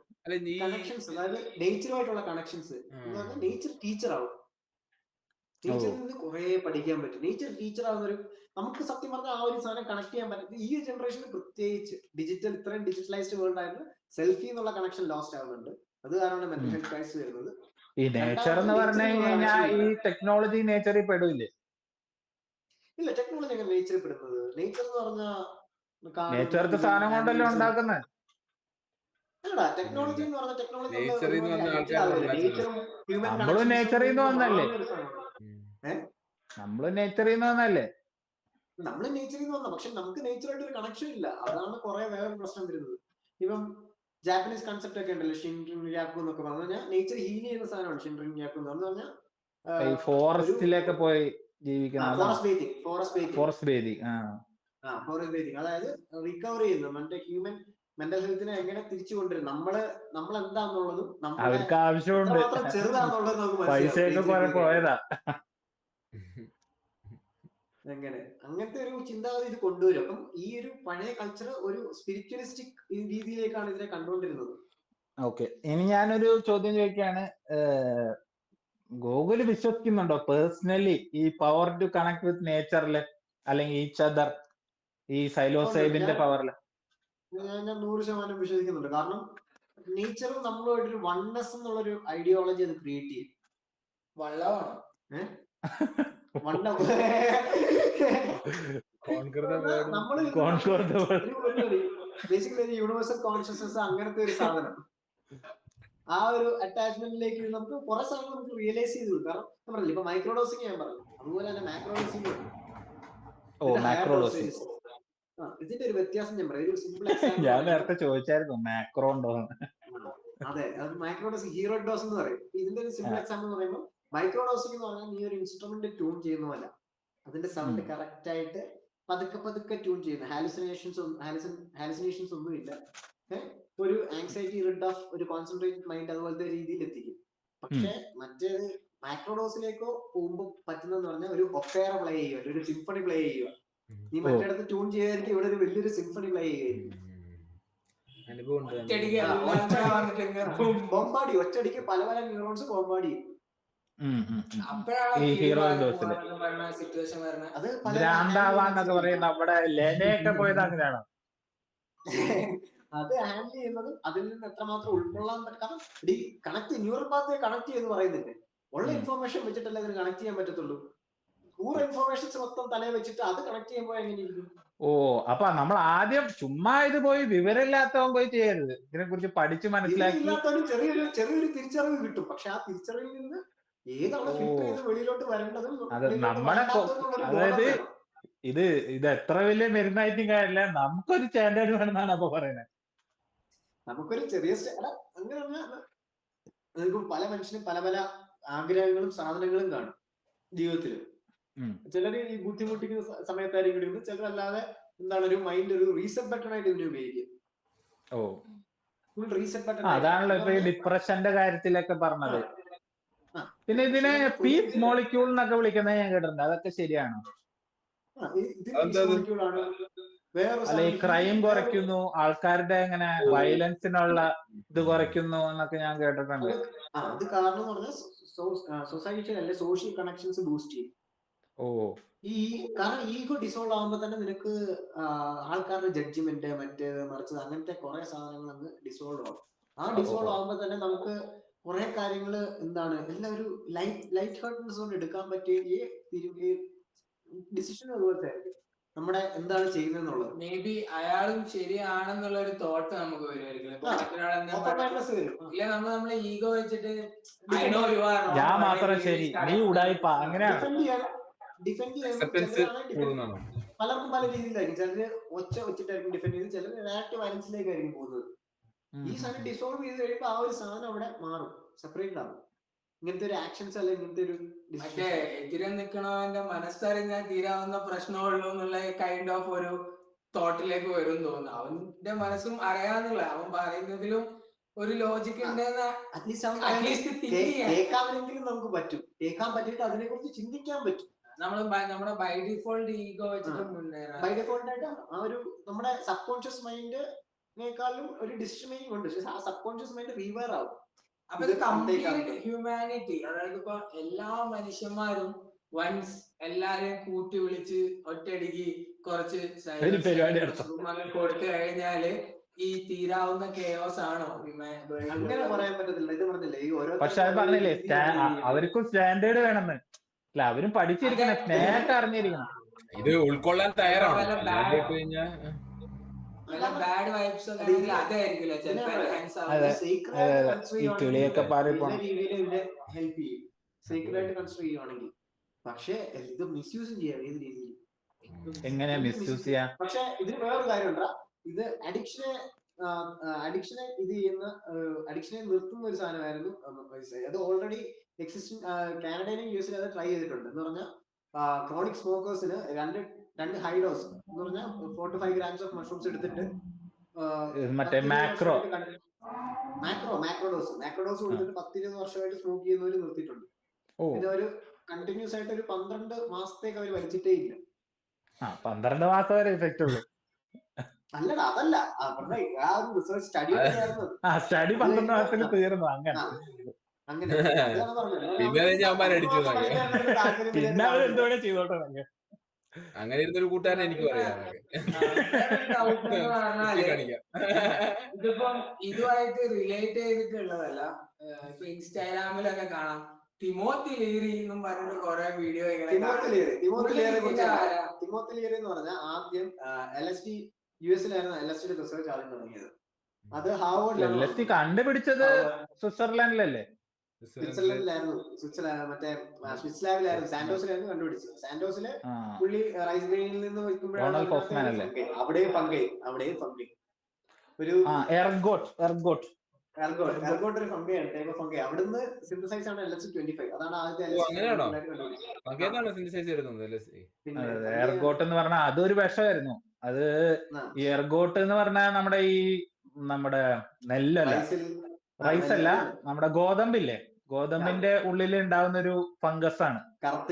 കണക്ഷൻസ്, അതായത് നേച്ചറുമായിട്ടുള്ള കണക്ഷൻസ് എന്ന് പറഞ്ഞാൽ നേച്ചർ ടീച്ചർ ആവും. നേച്ചറിൽ നിന്ന് കുറെ പഠിക്കാൻ പറ്റും. നേച്ചർ ടീച്ചർ ആവുന്നൊരു നമുക്ക് സത്യം പറഞ്ഞാൽ ആ ഒരു സാധനം കണക്ട് ചെയ്യാൻ പറ്റും. ഈ ജനറേഷന് പ്രത്യേകിച്ച് ഇത്രയും ഡിജിറ്റലൈസ്ഡ് വേൾഡ് ആയിട്ട് സെൽഫി എന്നുള്ള കണക്ഷൻ ലോസ്റ്റ് ആവുന്നുണ്ട്. അത് കാരണമാണ് മെന്റൽ ഹെൽത്ത് ക്രൈസിസ് വരുന്നത്. ഈ നേച്ചർ എന്ന് പറഞ്ഞു കഴിഞ്ഞാൽ ഈ ടെക്നോളജി നേച്ചറിൽ പെടില്ലേ? ഇല്ല, ടെക്നോളജി ഒക്കെ നേച്ചറിൽ പെടുന്നത്. നേച്ചർ എന്ന് പറഞ്ഞാൽ നേച്ചർക്ക് സാധനം കൊണ്ടല്ലോ ഉണ്ടാക്കുന്നത്. അല്ലടാ, ടെക്നോളജി എന്ന് പറഞ്ഞാൽ ടെക്നോളജി നമ്മളും നേച്ചറിൽ നിന്ന് വന്നല്ലേ? നമ്മള് നേച്ചറിൽ നിന്ന് വന്നല്ലേ? നമ്മള് നേച്ചറിൽ നിന്ന് വന്ന, പക്ഷെ നമുക്ക് നേച്ചറായിട്ട് ഒരു കണക്ഷൻ ഇല്ല. അതാണ് കുറെ വേറെ പ്രശ്നം വരുന്നത്. ഇപ്പം ജാപ്പനീസ് കൺസെപ്റ്റ് ഒക്കെ ഉണ്ടല്ലോ, ഷിൻറിൻ യാക്കു എന്നൊക്കെ പറഞ്ഞു കഴിഞ്ഞാൽ നേച്ചർ ഹീൽ ചെയ്യുന്ന സാധനമാണ് ഷിൻറിൻ യാക്കു എന്ന് പറഞ്ഞു കഴിഞ്ഞാൽ. ഫോറസ്റ്റിലൊക്കെ പോയി ജീവിക്കുന്ന ഫോറസ്റ്റ് ബേതിങ്, അതായത് റിക്കവർ ചെയ്യുന്നു മറ്റേ ഹ്യൂമൻ മെന്റൽ ഹെൽത്തിനെ എങ്ങനെ തിരിച്ചു കൊണ്ടുവരും. നമ്മൾ എന്താന്നുള്ളതും അവർക്ക് ആവശ്യമുണ്ട്, ചെറുതാന്നുള്ളതും നമുക്ക് പോയതാ. എങ്ങനെ അങ്ങനത്തെ ഒരു ചിന്താഗതി ഇത് കൊണ്ടുവരും. അപ്പം ഈ ഒരു പഴയ കൾച്ചർ ഒരു സ്പിരിച്വലിസ്റ്റിക് രീതിയിലേക്കാണ് ഇതിനെ കണ്ടുകൊണ്ടിരുന്നത്. ഓക്കെ, ഇനി ഞാനൊരു ചോദ്യം ചോദിക്കുകയാണ്. ഗോകുല് വിശ്വസിക്കുന്നുണ്ടോ പേഴ്സണലി ഈ പവർ ടു കണക്ട് വിത്ത് നേച്ചറില് അല്ലെങ്കിൽ ഈച്ച് അതർ, ഈ സൈലോസൈബിന്റെ പവറില്? ഞാൻ 100% വിശ്വസിക്കുന്നുണ്ട്. കാരണം നേച്ചറും നമ്മളുമായിട്ടൊരു വൺനെസ് എന്നുള്ളൊരു ഐഡിയോളജി അത് ക്രിയേറ്റ് ചെയ്യും. വള്ളമാണ് ബേസിക്കലി യൂണിവേഴ്സൽ കോൺഷ്യസ്നസ് അങ്ങനത്തെ ഒരു സാധനം. ആ ഒരു അറ്റാച്ച്മെന്റിലേക്ക് നമുക്ക് കുറെ സാധനം നമുക്ക് റിയലൈസ് ചെയ്തു. കാരണം ഞാൻ പറഞ്ഞില്ല, ഇപ്പൊ മൈക്രോഡോസിങ് ഞാൻ പറഞ്ഞു, അതുപോലെ തന്നെ മാക്രോഡോസിങ്. ഇതിന്റെ ഒരു വ്യത്യാസം ഞാൻ പറയാം. ഒരു സിമ്പിൾ ചോദിച്ചായിരുന്നു മാക്രോ ഉണ്ടോ? അതെ, അത് മൈക്രോഡോസ് ഹീറോ ഡോസ് എന്ന് പറയും. ഇതിന്റെ ഒരു സിമ്പിൾ എക്സാമ്പിൾ എന്ന് പറയുമ്പോൾ മൈക്രോഡോസിംഗ് എന്ന് പറഞ്ഞാൽ നീ ഒരു ഇൻസ്ട്രുമെന്റ് ട്യൂൺ ചെയ്യുന്നതല്ല, അതിന്റെ സൗണ്ട് കറക്റ്റ് ആയിട്ട് പതുക്കെ ട്യൂൺ ചെയ്യുന്ന ഹാലുസിനേഷൻസ് ഒന്നുമില്ല. ഒരു ആങ്സൈറ്റി റിഡ് ഓഫ് ഒരു കോൺസെൻട്രേറ്റഡ് മൈൻഡ് അതുപോലത്തെ രീതിയിൽ എത്തിക്കും. പക്ഷെ മറ്റേ മൈക്രോഡോസിലേക്കോ പോകുമ്പോൾ പറ്റുന്നതെന്ന് പറഞ്ഞാൽ ഒരു ഒപ്പേറ പ്ലേ ചെയ്യുക, ഒരു സിംഫണി പ്ലേ ചെയ്യുക. നീ മറ്റേടത്ത് ട്യൂൺ ചെയ്യാതിരിക്കും, ഇവിടെ ഒരു വലിയൊരു സിംഫണി പ്ലേ ചെയ്യുകയായിരിക്കും. ബോംബാടി ഒറ്റയടിക്ക് പല പല ന്യൂറോൺസ് ബോംബാടി ചെയ്യും. അത് അത് ഹാൻഡിൽ ചെയ്യുന്നതും അതിൽ നിന്ന് എത്രമാത്രം ഉൾക്കൊള്ളാൻ പറ്റും. കാരണം ന്യൂറൽ പാത്ത് കണക്ട് ചെയ്യുന്നു പറയുന്നുണ്ട്. ഉള്ള ഇൻഫോർമേഷൻ വെച്ചിട്ടല്ലേ അതിന് കണക്ട് ചെയ്യാൻ പറ്റത്തുള്ളൂ. പൂർ ഇൻഫോർമേഷൻസ് മൊത്തം തലയിൽ വെച്ചിട്ട് അത് കണക്ട് ചെയ്യുമ്പോൾ എങ്ങനെയിരിക്കും? അപ്പൊ നമ്മൾ ആദ്യം ചുമ്മാ ഇത് പോയി വിവരമില്ലാത്തവൻ പോയി ചെയ്യരുത്. ഇതിനെ കുറിച്ച് പഠിച്ച് മനസ്സിലാക്കി ചെറിയൊരു തിരിച്ചറിവ് കിട്ടും. പക്ഷെ ആ തിരിച്ചറിവിൽ നിന്ന് ഏതാണ് ഫിൽട്ടർ ചെയ്ത് വെളിയിലോട്ട് വരേണ്ടതും അത് വെളിയിലോട്ട് നമ്മുടെ വരണ്ടാത്തതെന്നുള്ളൊരു ബോധം അതായത് വേണം. ഇത് എത്ര വലിയ മരുന്നായിട്ടും കാര്യമില്ല, നമുക്കൊരു സ്റ്റാൻഡേർഡ് വേണമെന്നാണ് അപ്പൊ പറയുന്നത്. നമുക്കൊരു ചെറിയ അങ്ങനെ നിങ്ങൾക്ക് പല മനുഷ്യനും പല പല ആഗ്രഹങ്ങളും സാധനങ്ങളും കാണും ജീവിതത്തിൽ. ചിലര് ഈ ബുദ്ധിമുട്ടിക്കുന്ന സമയത്തായിരിക്കും ഇടുന്നത്, ചിലരല്ലാതെ എന്താണ് ഒരു മൈൻഡ് ഒരു റീസെറ്റ് ബട്ടൺ ആയിട്ട് ഇതിനെ ഉപയോഗിക്കും. Full reset button. അതാണല്ലോ ഇപ്പൊ ഈ ഡിപ്രഷന്റെ കാര്യത്തിലൊക്കെ പറഞ്ഞത്. പിന്നെ ഇതിനെ പീസ് മോളിക്യൂൾ എന്നൊക്കെ വിളിക്കുന്നത് ഞാൻ കേട്ടിട്ടുണ്ട്, അതൊക്കെ ശരിയാണോ? അല്ല, ഈ ക്രൈം കുറയ്ക്കുന്നു, ആൾക്കാരുടെ ഇങ്ങനെ വയലൻസിനുള്ള ഇത് കുറയ്ക്കുന്നു എന്നൊക്കെ ഞാൻ കേട്ടിട്ടുണ്ട്. അത് കാരണം എന്ന് പറഞ്ഞാൽ സൊസൈറ്റിയിൽ അല്ലെ സോഷ്യൽ കണക്ഷൻസ് ബൂസ്റ്റ് ചെയ്യും. കാരണം ഈഗോ ഡിസോൾവ് ആകുമ്പോ തന്നെ നിനക്ക് ആൾക്കാരുടെ ജഡ്ജ്മെന്റ് മറ്റേത് മറിച്ചത് അങ്ങനത്തെ കുറെ സാധനങ്ങൾ അങ്ങ് ഡിസോൾവ് ആവും. ആ ഡിസോൾവ് ആകുമ്പോ തന്നെ നമുക്ക് കുറെ കാര്യങ്ങള് എന്താണ് എല്ലാം ഒരു ലൈറ്റ് ഹാർട്ട്നെസ് കൊണ്ട് എടുക്കാൻ പറ്റിയ ഡിസിഷൻ അതുപോലത്തെ നമ്മുടെ എന്താണ് ചെയ്യുന്നത് മേ ബി അയാളും ശരിയാണെന്നുള്ള ഒരു തോട്ട് നമുക്ക് വരുമായിരിക്കും. ഇല്ല, നമ്മളെ ഈഗോ വെച്ചിട്ട് ഞാൻ മാത്രം ശരി, നീ ഉടായിപ്പ, അങ്ങനെയാണ് ഡിഫെൻഡ് ചെയ്യുന്നത്. പലർക്കും പല രീതിയിലായിരിക്കും. ചിലര് ഒച്ച വെച്ചിട്ടായിരിക്കും ഡിഫെൻഡ് ചെയ്യുന്നത്, ചിലര് ആക്ട് വയലൻസിലേക്കായിരിക്കും പോകുന്നത്. ഈ സാധനം ഡിസോൾവ് ചെയ്ത് കഴിയുമ്പോൾ ആ ഒരു സാധനം അവിടെ മാറും, സെപ്പറേറ്റ് ആവും. ഇങ്ങനത്തെ ഒരു ആക്ഷൻസ് അല്ല ഇങ്ങനത്തെ ഒരു മറ്റേ എതിരെ നിൽക്കണവന്റെ മനസ്സറിഞ്ഞാൽ തീരാവുന്ന പ്രശ്നമുള്ളൂ എന്നുള്ള കൈൻഡ് ഓഫ് ഒരു തോട്ടിലേക്ക് വരും തോന്നുന്നു. അവന്റെ മനസ്സും അറിയാന്നുള്ള, അവൻ പറയുന്നതിലും ഒരു ലോജിക് ഉണ്ടെന്ന് കേൾക്കാമെങ്കിലും നമുക്ക് പറ്റും. കേൾക്കാൻ പറ്റിയിട്ട് അതിനെ കുറിച്ച് ചിന്തിക്കാൻ പറ്റും. നമ്മുടെ ബൈ ഡിഫോൾട്ട് ഈഗോ വെച്ചിട്ട് മുന്നേറാം. ബൈ ഡിഫോൾട്ട് ആയിട്ട് ആ ഒരു നമ്മുടെ സബ് കോൺഷ്യസ് മൈൻഡിനേക്കാളും ഒരു ഡിസിഷൻ മേക്കിംഗ് ഉണ്ട്. പക്ഷെ ആ സബ് കോൺഷ്യസ് മൈൻഡ് റീവയർ ആവും. അപ്പൊ ഇത് കംപ്ലീറ്റ് ഹ്യൂമാനിറ്റി, അതായത് ഇപ്പൊ എല്ലാ മനുഷ്യന്മാരും വൺസ് എല്ലാരെയും കൂട്ടി വിളിച്ച് ഒറ്റയടിക്ക് കുറച്ച് കൊടുത്തു കഴിഞ്ഞാല് ഈ തീരാവുന്ന കെയോസ് ആണോ? അങ്ങനെ പറയാൻ പറ്റത്തില്ല. ഇത് പറഞ്ഞില്ലേ ഈ ഓരോ, പക്ഷെ അത് പറഞ്ഞില്ലേ അവർക്കും സ്റ്റാൻഡേർഡ് വേണമെന്ന്. അല്ല, അവരും പഠിച്ചിരിക്കണം, സ്നേഹത്തെ അറിഞ്ഞിരിക്കണം, ഇത് ഉൾക്കൊള്ളാൻ തയ്യാറാണ്. ബാഡ് വൈബ്സ് അതായിരിക്കില്ല ഈ കിളിയൊക്കെ ഹെൽപ്പ് ചെയ്യും സീക്രട്ട് കൺസിഡർ ചെയ്യുവാണെങ്കിൽ. പക്ഷെ ഇത് മിസ്യൂസ് ചെയ്യാം ഏത് രീതിയിൽ, എങ്ങനെയാ മിസ്യൂസ് ചെയ്യാം. പക്ഷെ ഇതിന് വേറൊരു കാര്യമുണ്ടാ, ഇത് അഡിക്ഷനെ ഇത് ചെയ്യുന്ന അഡിക്ഷനെ നിർത്തുന്ന ഒരു സാധനമായിരുന്നു. അത് ഓൾറെഡി എക്സിസ്റ്റിംഗ് കാനഡയിലും യു എസിലും അത് ട്രൈ ചെയ്തിട്ടുണ്ട്. എന്ന് പറഞ്ഞാൽ ക്രോണിക് സ്മോക്കേഴ്സിന് രണ്ട് ഹൈ ഡോസ് എന്ന് പറഞ്ഞാൽ 4 to 5 grams ഓഫ് മഷ്റൂംസ് എടുത്തിട്ട് മറ്റേ മാക്രോ ഡോസ് കൊടുത്തിട്ട് 10-20 വർഷമായിട്ട് സ്മോക്ക് ചെയ്യുന്നവര് നിർത്തിയിട്ടുണ്ട്. പിന്നെ ഒരു കണ്ടിന്യൂസ് ആയിട്ട് ഒരു 12 മാസത്തേക്ക് അവർ വലിച്ചിട്ടേ ഇല്ല. 12 മാസം വരെ ഇഫക്റ്റ് ഉള്ളൂ. അല്ലടാ, അതല്ല അവരുടെ ആ ഒരു റിസർച്ച് സ്റ്റഡി സ്റ്റഡി 12 മാസത്തിൽ തീർന്നു. അങ്ങനെ പിന്നെ അവരെന്തോടെ ചെയ്തോട്ടെ. അങ്ങനെ ഇരുന്നൊരു കൂട്ടുകാരൻ എനിക്ക് പറയാം. ഇതിപ്പം ഇതുമായിട്ട് റിലേറ്റ് ചെയ്തിട്ടുള്ളതല്ല. ഇപ്പൊ ഇൻസ്റ്റാഗ്രാമിലൊക്കെ കാണാം തിമോത്തി ലീറി എന്നും പറഞ്ഞിട്ട് കുറെ വീഡിയോ. തിമോത്തി ലീറി എന്ന് പറഞ്ഞാൽ ആദ്യം LSD US-ലായിരുന്നു LSD റിസർച്ച് ആദ്യം തുടങ്ങിയത്. അത് ഹാർവാർഡിലാണ് കണ്ടുപിടിച്ചത്. സ്വിറ്റ്സർലാൻഡിലല്ലേ? സ്വിറ്റ്സർലൻഡിലായിരുന്നു. മറ്റേ സ്വിസ് ലാബിലായിരുന്നു, സാന്റോസിലായിരുന്നു കണ്ടുപിടിച്ചത്. സാന്റോസില് പുള്ളി റൈസ് ഗ്രെയിനിൽ നിന്ന് വയ്ക്കുമ്പോഴാണ് അവിടെയും ഫംഗൈ ഒരു എർഗോട്ട് ഒരു ഫംഗൈയാണ്, ടൈപ്പ് ഓഫ് ഫംഗൈ. അവിടുന്ന് സിന്തസൈസ് ആണ് LSD-25. അതാണ് ആദ്യത്തെ എർഗോട്ട് എന്ന് പറഞ്ഞാൽ അതൊരു വിഷമായിരുന്നു. അത് എർഗോട്ട് എന്ന് പറഞ്ഞാൽ നമ്മുടെ നെല്ലല്ല, റൈസ് അല്ല, നമ്മുടെ ഗോതമ്പില്ലേ, ഗോതമ്പിന്റെ ഉള്ളിൽ ഉണ്ടാവുന്ന ഒരു ഫംഗസ് ആണ്.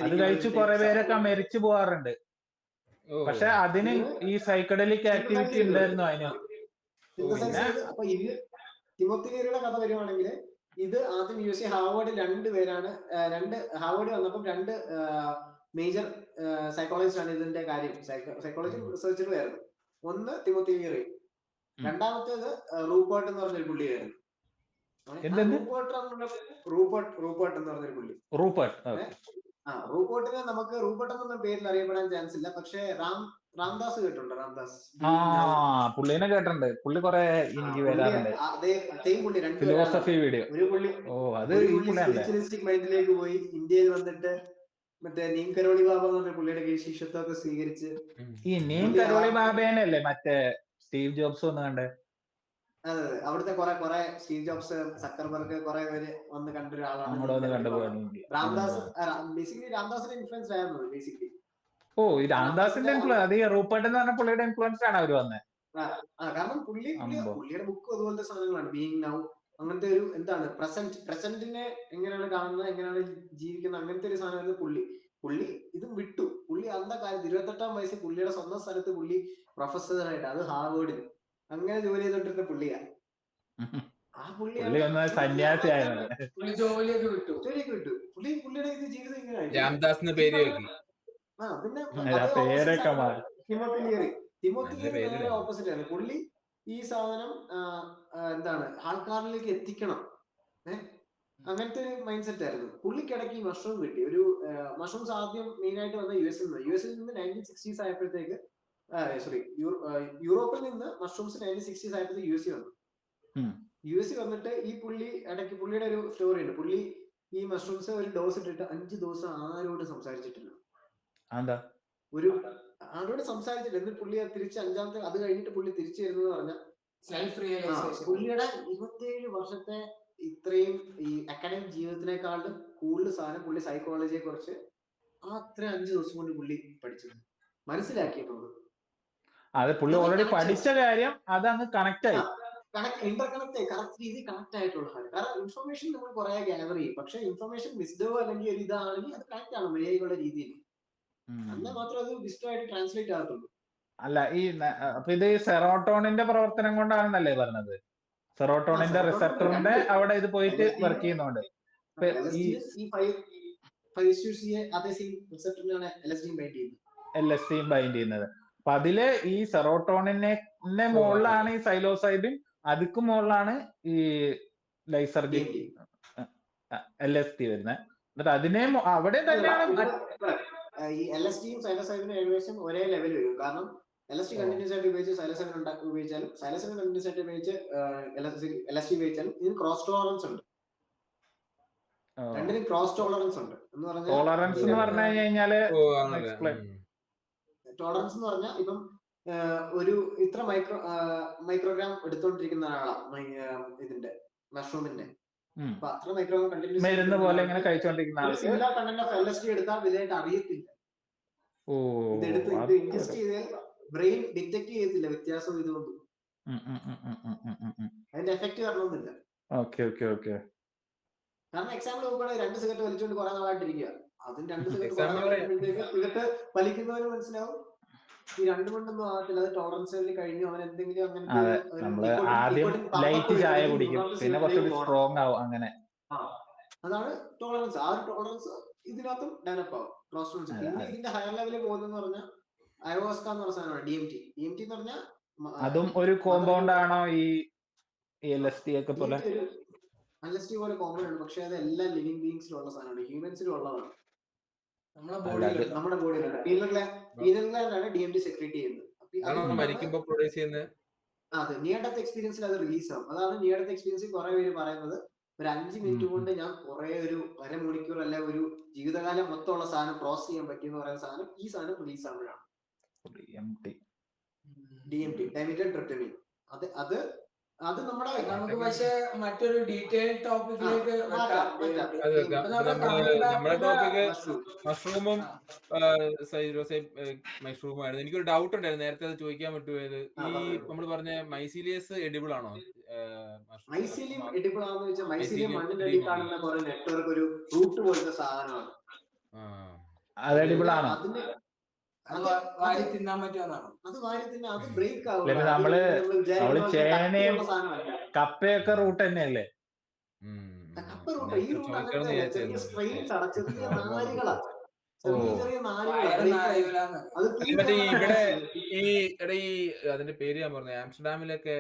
അത് കഴിച്ച് കുറെ പേരൊക്കെ മരിച്ചു പോവാറുണ്ട്. പക്ഷെ അതിന് ഈ സൈക്കഡലിക് ആക്ടിവിറ്റി ഉണ്ടായിരുന്നു അതിന്. അപ്പൊ ഇത് തിമോത്തി ലീറിയുടെ കഥ വരുവാണെങ്കിൽ, ഇത് ആദ്യം US ഹാർവാർഡിൽ ഹാർവാർഡ് വന്നപ്പോൾ 2 മേജർ സൈക്കോളജിസ്റ്റ് ആണ് ഇതിന്റെ കാര്യം സൈക്കോളജി റിസർച്ചറുമായിരുന്നു. ഒന്ന് തിമോത്തി ലീറി, രണ്ടാമത്തേത് റൂപ്പർട്ട് എന്ന് പറഞ്ഞൊരു പുള്ളിയായിരുന്നു. റൂപ്പർട്ട് എന്ന് പറഞ്ഞൊരു പുള്ളി. റൂപോട്ടിനെ നമുക്ക് റൂപോട്ടെന്നൊന്നും പേരിൽ അറിയപ്പെടാൻ ചാൻസ് ഇല്ല. പക്ഷെ രാംദാസ് കേട്ടിട്ടുണ്ട്. രാംദാസ് പുള്ളിനെ കേട്ടിട്ടുണ്ട്. പുള്ളി കൊറേ എനിക്ക് വരാറുണ്ട് ഫിലോസഫി വീഡിയോ. അത് സ്പിരിച്വലിസ്റ്റിക് മൈൻഡിലേക്ക് പോയി ഇന്ത്യയിൽ വന്നിട്ട് മറ്റേ നീം കരോളി ബാബ എന്ന് പറഞ്ഞ പുള്ളിയുടെ ശിഷ്യത്വമൊക്കെ സ്വീകരിച്ച് ഈ നീം കരോളി ബാബേനല്ലേ മറ്റേ സ്റ്റീവ് ജോബ്സ് വന്ന് കണ്ടേ? അതെ അവിടുത്തെ കുറെ സ്റ്റീവ് ജോബ്സ്, സക്കർബർഗ് കുറെ പേര് വന്ന് കണ്ടൊരാളാണ് രാംദാസ്. ബേസിക്കലി രാംദാസിന്റെ ഇൻഫ്ലുവൻസ് ആയിരുന്നു ബേസിക്കലി. ഈ രാംദാസിന്റെ ഇൻഫ്ലുവൻസ്, അത് ഈ റൂപ്പർട്ട് എന്ന് പറഞ്ഞ പുള്ളിയുടെ ഇൻഫ്ലുവൻസ് ആണ് അവര് വന്നത്. കാരണം പുള്ളിയുടെ ബുക്ക് അതുപോലത്തെ സാധനങ്ങളാണ്. ബീയിങ് നൗ അങ്ങനത്തെ ഒരു എന്താണ് പ്രസന്റിനെ എങ്ങനെയാണ് കാണുന്നത്, എങ്ങനെയാണ് ജീവിക്കുന്നത്, അങ്ങനത്തെ ഒരു സാധനമായിരുന്നു പുള്ളി ഇതും വിട്ടു. പുള്ളി അന്ന കാലത്ത് 28-ാം വയസ്സിൽ പുള്ളിയുടെ സ്വന്തം സ്ഥലത്ത് പുള്ളി പ്രൊഫസറായിട്ട്, അത് ഹാർവേഡിൽ അങ്ങനെ ജോലി ചെയ്തോണ്ടിരുന്ന പുള്ളിയാ. ആ സന്യാസിയായിരുന്നു. ജോലിയൊക്കെ വിട്ടു. പുള്ളിയുടെ ഇത് ജീവിതം ഇങ്ങനെയായി. രാംദാസിന് പേര് പിന്നെ ഓപ്പോസിറ്റ് ആണ് പുള്ളി. ഈ സാധനം എന്താണ് ആൾക്കാരിലേക്ക് എത്തിക്കണം, അങ്ങനത്തെ ഒരു മൈൻഡ് സെറ്റ് ആയിരുന്നു പുള്ളിക്കിടയ്ക്ക്. ഈ മഷ്റൂം കിട്ടി. ഒരു മഷ്റൂംസ് ആദ്യം മെയിൻ ആയിട്ട് വന്ന യു എസിൽ നിന്ന് 1960s ആയപ്പോഴത്തേക്ക്, യൂറോപ്പിൽ നിന്ന് മഷ്റൂംസ് 1960s ആയപ്പോഴത്തേക്ക് യു എസ് വന്നിട്ട് ഈ ഇടയ്ക്ക് പുള്ളിയുടെ ഒരു സ്റ്റോറി ഉണ്ട്. പുള്ളി ഈ മഷ്റൂംസ് ഒരു ഡോസ് ഇട്ടിട്ട് 5 ദിവസം ആരോട് സംസാരിച്ചിട്ടില്ല. ആരോട് സംസാരിച്ചില്ല. എന്നിട്ട് പുള്ളി തിരിച്ച് 5ാമത്തെ അത് കഴിഞ്ഞിട്ട് പുള്ളി തിരിച്ചു വരുന്നത് പറഞ്ഞാൽ പുള്ളിയുടെ 27 വർഷത്തെ ഇത്രയും ഈ അക്കാഡമിക് ജീവിതത്തിനേക്കാളും കൂടുതൽ സാധനം പുള്ളി സൈക്കോളജിയെ കുറിച്ച് അത്ര 5 ദിവസം കൊണ്ട് പുള്ളി പഠിച്ചത് മനസ്സിലാക്കിയിട്ടുണ്ട്. അതെ, പുള്ളി ഓൾറെഡി പഠിച്ച കാര്യം അതങ്ങ് കണക്ട് ആയി, ഇന്റർകണക്ട് ആയി, കറക്റ്റ് രീതിയിൽ കണക്ട് ആയിട്ടുള്ള കാര്യം. കാരണം ഇൻഫർമേഷൻ നമ്മൾ കുറെ ഗ്യാദർ ചെയ്യും, പക്ഷെ ഇൻഫർമേഷൻ മിസ്ഡോ അല്ലെങ്കിൽ ഒരു ഇതാണെങ്കിൽ അത് കണക്ട് ആണ് മര്യാദയുള്ള രീതിയിൽ. എന്നാൽ മാത്രം അത് വിസ്ഡമായിട്ട് ട്രാൻസ്ലേറ്റ് ആകത്തുള്ളൂ. അല്ല അപ്പൊ ഇത് സെറോട്ടോണിന്റെ പ്രവർത്തനം കൊണ്ടാണെന്നല്ലേ പറഞ്ഞത്? സെറോട്ടോണിന്റെ റിസപ്റ്ററിന്റെ അവിടെ ഇത് പോയിട്ട് വർക്ക് ചെയ്യുന്നുണ്ട്. LSD ബൈൻഡ് ചെയ്യുന്നത്. അപ്പൊ അതില് ഈ സെറോട്ടോണിനെ മുകളിലാണ് ഈ സൈലോസൈബിൻ, അതിക്ക് മുകളിലാണ് ഈ ലൈസർജിൻ LSD വരുന്നത്. എന്നിട്ട് അതിനെ അവിടെ തന്നെയാണ് ഈ LSDയും സൈലോസൈബിനും ഏകദേശം ഒരേ ലെവൽ വരും. കാരണം LSD കണ്ടിന്യൂസ് ആയിട്ട് ഉപയോഗിച്ച് സൈലോസൈബിൻ ഉപയോഗിച്ചാലും സൈലോസൈബിൻ കണ്ടിന്യൂസ് ആയിട്ട് ഉപയോഗിച്ച് LSD ഉപയോഗിച്ചാലും ഇതിന് ക്രോസ് ടോളറൻസ് ഉണ്ട്. രണ്ടിനും ക്രോസ് ടോളറൻസ് ഉണ്ട് എന്ന് പറഞ്ഞാൽ ടോളറൻസ് എന്ന് പറഞ്ഞു കഴിഞ്ഞാല് ടോളറൻസ് എന്ന് പറഞ്ഞാൽ ഇപ്പം ഒരു ഇത്ര മൈക്രോഗ്രാം എടുത്തോണ്ടിരിക്കുന്ന ഒരാളാണ് ഇതിന്റെ മഷ്റൂമിന്റെ. അപ്പൊ അത്ര മൈക്രോഗ്രാം കണ്ടിന്യൂസ് LSD എടുത്താൽ വലുതായിട്ട് അറിയത്തില്ല. ഇത് ഇൻജസ്റ്റ് ചെയ്താൽ ബ്രെയിൻ ഡിറ്റക്ട് ചെയ്യത്തില്ല വ്യത്യാസം ഇതുകൊണ്ടും. അതിന്റെ എഫക്ട് വരണമെന്നില്ല. കാരണം എക്സാമ്പിൾ നോക്കുകയാണെങ്കിൽ 2 സിഗരറ്റ് വലിച്ചുകൊണ്ട് കുറെ നാളായിട്ടിരിക്കുക. അതിന് 2 സിഗരറ്റ് വലിക്കുന്നവര് മനസ്സിലാവും ഈ 2 കൊണ്ടൊന്നും ആകത്തില്ല, അത് ടോളറൻസ് കഴിഞ്ഞു. അവൻ എന്തെങ്കിലും അതാണ് ടോളറൻസ്. ആ ഒരു ടോളറൻസ് ഇതിനകത്തും ഡെവലപ്പ് ആവും. ടോളറൻസ് പിന്നെ ഇതിന്റെ ഹയർ ലെവലിൽ പോകുന്നതെന്ന് പറഞ്ഞാൽ അയോവാസ്ക എന്ന് പറഞ്ഞ സാധനമാണ്. DMT എന്ന് പറഞ്ഞാൽ അതും ഒരു കോമ്പൗണ്ട് ആണോ ഈ LSD ഒക്കെ പോലെ? LSD പോലെ കോമൺ ആണ്, പക്ഷെ അത് എല്ലാ ലിവിംഗ് ബീങ്സിലുള്ള സാധനമാണ്, ഹ്യൂമൻസിലും ഉള്ളതാണ്. നമ്മുടെ ബോഡിയിലാണ് പീനൽ ഗ്ലാൻഡാണ് DMT സെക്രീറ്റ് ചെയ്യുന്നത്. അതെ, നിയർ ഡെത്ത് എക്സ്പീരിയൻസിൽ അത് റിലീസ് ആവും. അതാണ് നിയർ ഡെത്ത് എക്സ്പീരിയൻസിൽ കുറെ പേര് പറയുന്നത് ഒരു 5 മിനിറ്റ് കൊണ്ട് ഞാൻ കുറെ ഒരു അരമണിക്കൂർ അല്ല ഒരു ജീവിതകാലം മൊത്തമുള്ള സാധനം ക്രോസ് ചെയ്യാൻ പറ്റിയെന്ന് പറയുന്ന സാധനം ഈ സാധനം റിലീസ് ആവുമ്പോഴാണ്. DMT ഡൈമിറ്റഡ് ട്രിപ്റ്റമിൻ. അത് നമ്മുടെ നമുക്ക് പക്ഷെ മറ്റൊരു ഡീറ്റെയിൽ ടോപ്പിക്കിലേക്ക് നമ്മുടെ ടോപ്പിക്ക് മഷ്റൂമും മഷ്റൂമായിരുന്നു. എനിക്കൊരു ഡൗട്ട് ഉണ്ടായിരുന്നു നേരത്തെ അത് ചോദിക്കാൻ പറ്റുമത്. ഈ നമ്മൾ പറഞ്ഞ മൈസീലിയസ് എഡിബിൾ ആണോ? മൈസീലിയം എഡിബിൾ ആണെന്ന് വെച്ചാൽ മൈസീലിയം മണ്ണിന്റെ അടിയിൽ കാണുന്ന കുറെ നെറ്റ്വർക്ക് ഒരു റൂട്ട് പോലത്തെ സാധനമാണ്. അത് എഡിബിൾ ആണോ? അത് വാരി തിന്നാൻ പറ്റുന്നതാണോ? അത് വാരി തിന്നാൻ, അത് ബ്രേക്ക് ആവും. നമ്മള് ചേനയും കപ്പയൊക്കെ റൂട്ട് തന്നെയല്ലേ? കപ്പ റൂട്ട് ഈ റൂട്ട് അങ്ങനെ ചെറിയ സ്ട്രെയിൻസ് ആണ്, ചെറിയ നാരുകളാ, ചെറിയ നാരുകളാണ്. ഇവിടെ ഈ അതിന്റെ പേര് ഞാൻ പറഞ്ഞു, ആംസ്റ്റർഡാമിലൊക്കെ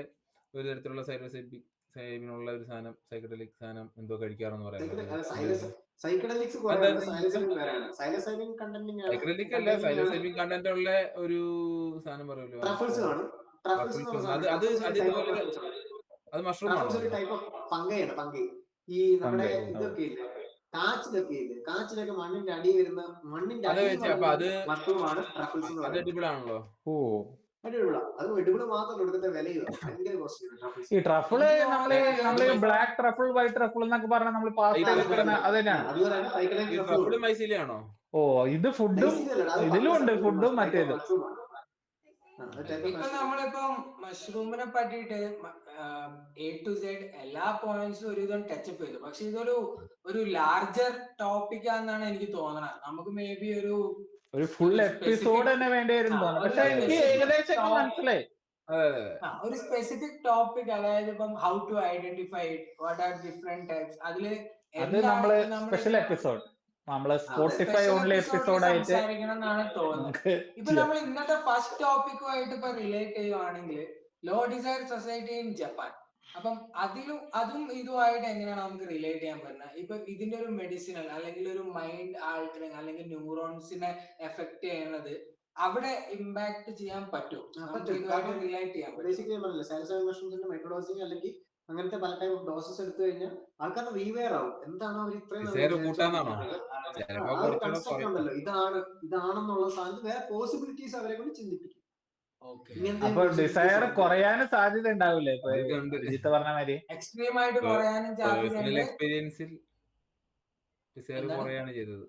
ഒരു തരത്തിലുള്ള സൈലോസൈബിനുള്ള ഒരു സാധനം, സൈക്കഡലിക് സാധനം എന്തോ കഴിക്കാറെന്ന് പറയുന്നത്. സൈക്കഡലിക്സ് കുറെ ഉണ്ട്, സൈലോസൈബിൻ വേറെയാണ്. സൈലോസൈബിൻ കണ്ടന്റിംഗ് ആണ്, സൈക്രലിക് അല്ല, സൈലോസൈബിൻ കണ്ടന്റ് ഉള്ള ഒരു സാധനം പറയുമല്ലോ, ട്രഫിൾസ് കാണും. ട്രഫിൾസ് എന്ന് പറഞ്ഞ സാധനം, ട്രഫിൾസ് ഒരു ടൈപ്പ് ഓഫ് ട്രഫിൾസ് ആണ്. അത് മഷ്റൂം ട്രഫിൾസ് ഒരു ആണോ? ടൈപ്പ് ഓഫ് ഫംഗയാണ്, ഫംഗൈ. ഈ നമ്മുടെ ഇതൊക്കെ ഇല്ലേ, കാച്ചിലൊക്കെ ഇല്ലേ, കാച്ചിലൊക്കെ മണ്ണിന്റെ അടി വരുന്ന, മണ്ണിന്റെ അത് അടി വെച്ച് അപ്പൊ അത് മഷ്റൂമാണ് ട്രഫിൾസ് എന്ന് അത് പറയുന്നത്. എഡിബിളാണല്ലോ. ഓ, അടിപൊളിയാണ്. അത് എഡിബിള് മാത്രം കൊടുക്കുന്ന വിലയോ ഭയങ്കര കോസ്റ്റ്ലിയാണ് ട്രഫിൾസ്. ഈ ട്രഫിള് നമ്മള് ബ്ലാക്ക് ട്രഫിൾ, വൈറ്റ് ട്രഫിൾ എന്നൊക്കെ പറഞ്ഞാൽ നമ്മൾ പാസ്ത വെക്കുന്ന അത് തന്നെയാണ്. അതുപോലെ തന്നെ സൈക്കഡലിക് ട്രഫിൾ ട്രഫിള് മൈസീലിയാണോ? ഓ, ഇത് ഫുഡും ഇതിലും ഉണ്ട്, ഫുഡും മറ്റേതും. ഇപ്പൊ നമ്മളിപ്പം മഷ്റൂമിനെ പറ്റിയിട്ട് A to Z എല്ലാ പോയിന്റ്സും ഒരുവിധം ടച്ചപ്പ് ചെയ്തു. പക്ഷെ ഇതൊരു ലാർജർ ടോപ്പിക് ആണെന്നാണ് എനിക്ക് തോന്നണത്. നമുക്ക് മേ ബി ഒരു ഫുൾ എപ്പിസോഡ് തന്നെ വേണ്ടി വരും തോന്നുന്നു. പക്ഷെ എനിക്ക് ഏകദേശം മനസ്സിലായി. ഒരു സ്പെസിഫിക് ടോപ്പിക്, അതായത് ഇപ്പം how to identify what are different types, അതില് അത് നമ്മള് സ്പെഷ്യൽ എപ്പിസോഡ്, നമ്മള് സ്പോട്ടിഫൈ ഓൺലി എപ്പിസോഡ് ആയിട്ട് സംസാരിക്കണമെന്നാണ് തോന്നുന്നത്. ഇപ്പൊ നമ്മൾ ഇന്നത്തെ ഫസ്റ്റ് ടോപ്പിക്കുമായിട്ട് ഇപ്പൊ റിലേറ്റ് ചെയ്യുവാണെങ്കിൽ low desire society in Japan. അപ്പം അതും ഇതുമായിട്ട് എങ്ങനെയാണ് നമുക്ക് റിലേറ്റ് ചെയ്യാൻ പറ്റുന്നത്? ഇപ്പൊ ഇതിന്റെ ഒരു മെഡിസിനൽ അല്ലെങ്കിൽ ഒരു മൈൻഡ് ആൾട്ടറിങ് അല്ലെങ്കിൽ ന്യൂറോൺസിനെ എഫക്ട് ചെയ്യുന്നത് അവിടെ ഇമ്പാക്ട് ചെയ്യാൻ പറ്റും, റിലേറ്റ് ചെയ്യാൻ പറ്റും. ബേസിക്കലി പറഞ്ഞില്ല, സൈലോസൈബിൻ മഷ്റൂംസിന്റെ മൈക്രോഡോസിങ് അല്ലെങ്കിൽ അങ്ങനത്തെ പല ടൈപ്പ് ഓഫ് ഡോസസ് എടുത്തു കഴിഞ്ഞാൽ ആൾക്കാർ റീവെയർ ആവും. എന്താണ് അവർ ഇത്രയും കൺസെപ്റ്റ് ഉണ്ടല്ലോ, ഇതാണെന്നുള്ള സാധനം വേറെ പോസിബിലിറ്റീസ് അവരെ കൊണ്ട് ചിന്തിപ്പിക്കും. അപ്പൊ ഡിസയർ കുറയാനും സാധ്യത ഉണ്ടാവില്ലേ? പറഞ്ഞ മാതിരി എക്സ്ട്രീം ആയിട്ട് കുറയാനും സാധ്യത. എക്സ്പീരിയൻസിൽ ഡിസയർ കുറയാണ് ചെയ്തത്.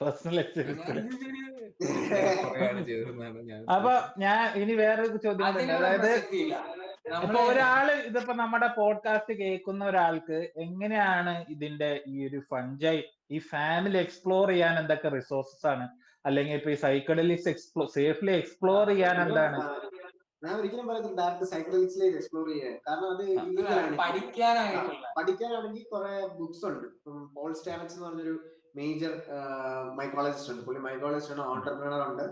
പേഴ്സണൽ എക്സ്പീരിയൻസിൽ. അപ്പൊ ഞാൻ ഇനി വേറൊരു ചോദ്യം, അതായത് ഇപ്പൊ ഇതിപ്പോ നമ്മുടെ പോഡ്കാസ്റ്റ് കേൾക്കുന്ന ഒരാൾക്ക് എങ്ങനെയാണ് ഇതിന്റെ ഈ ഒരു ഫഞ്ചൈ, ഈ ഫാമിലി എക്സ്പ്ലോർ ചെയ്യാൻ എന്തൊക്കെ റിസോഴ്സസ് ആണ്, അല്ലെങ്കിൽ ഇപ്പൊ ഈ സൈക്കഡലിക്സ് സേഫ്ലി എക്സ്പ്ലോർ ചെയ്യാൻ എന്താണ്? ഞാൻ ഒരിക്കലും പറയുന്നത് ഡയറക്റ്റ് സൈക്കഡലിക്സിലേക്ക് എക്സ്പ്ലോർ ചെയ്യാൻ, കാരണം അത് പഠിക്കാനാണെങ്കിൽ കുറെ ബുക്സ് ഉണ്ട്. പോൾ സ്റ്റാമറ്റ്സ് എന്ന് പറഞ്ഞൊരു മേജർ മൈക്കോളജിസ്റ്റ് ഉണ്ട്. പുള്ളി മൈക്കോളജിസ്റ്റ് ആണ്, ഓണ്ടർപ്രണർ ആണ്.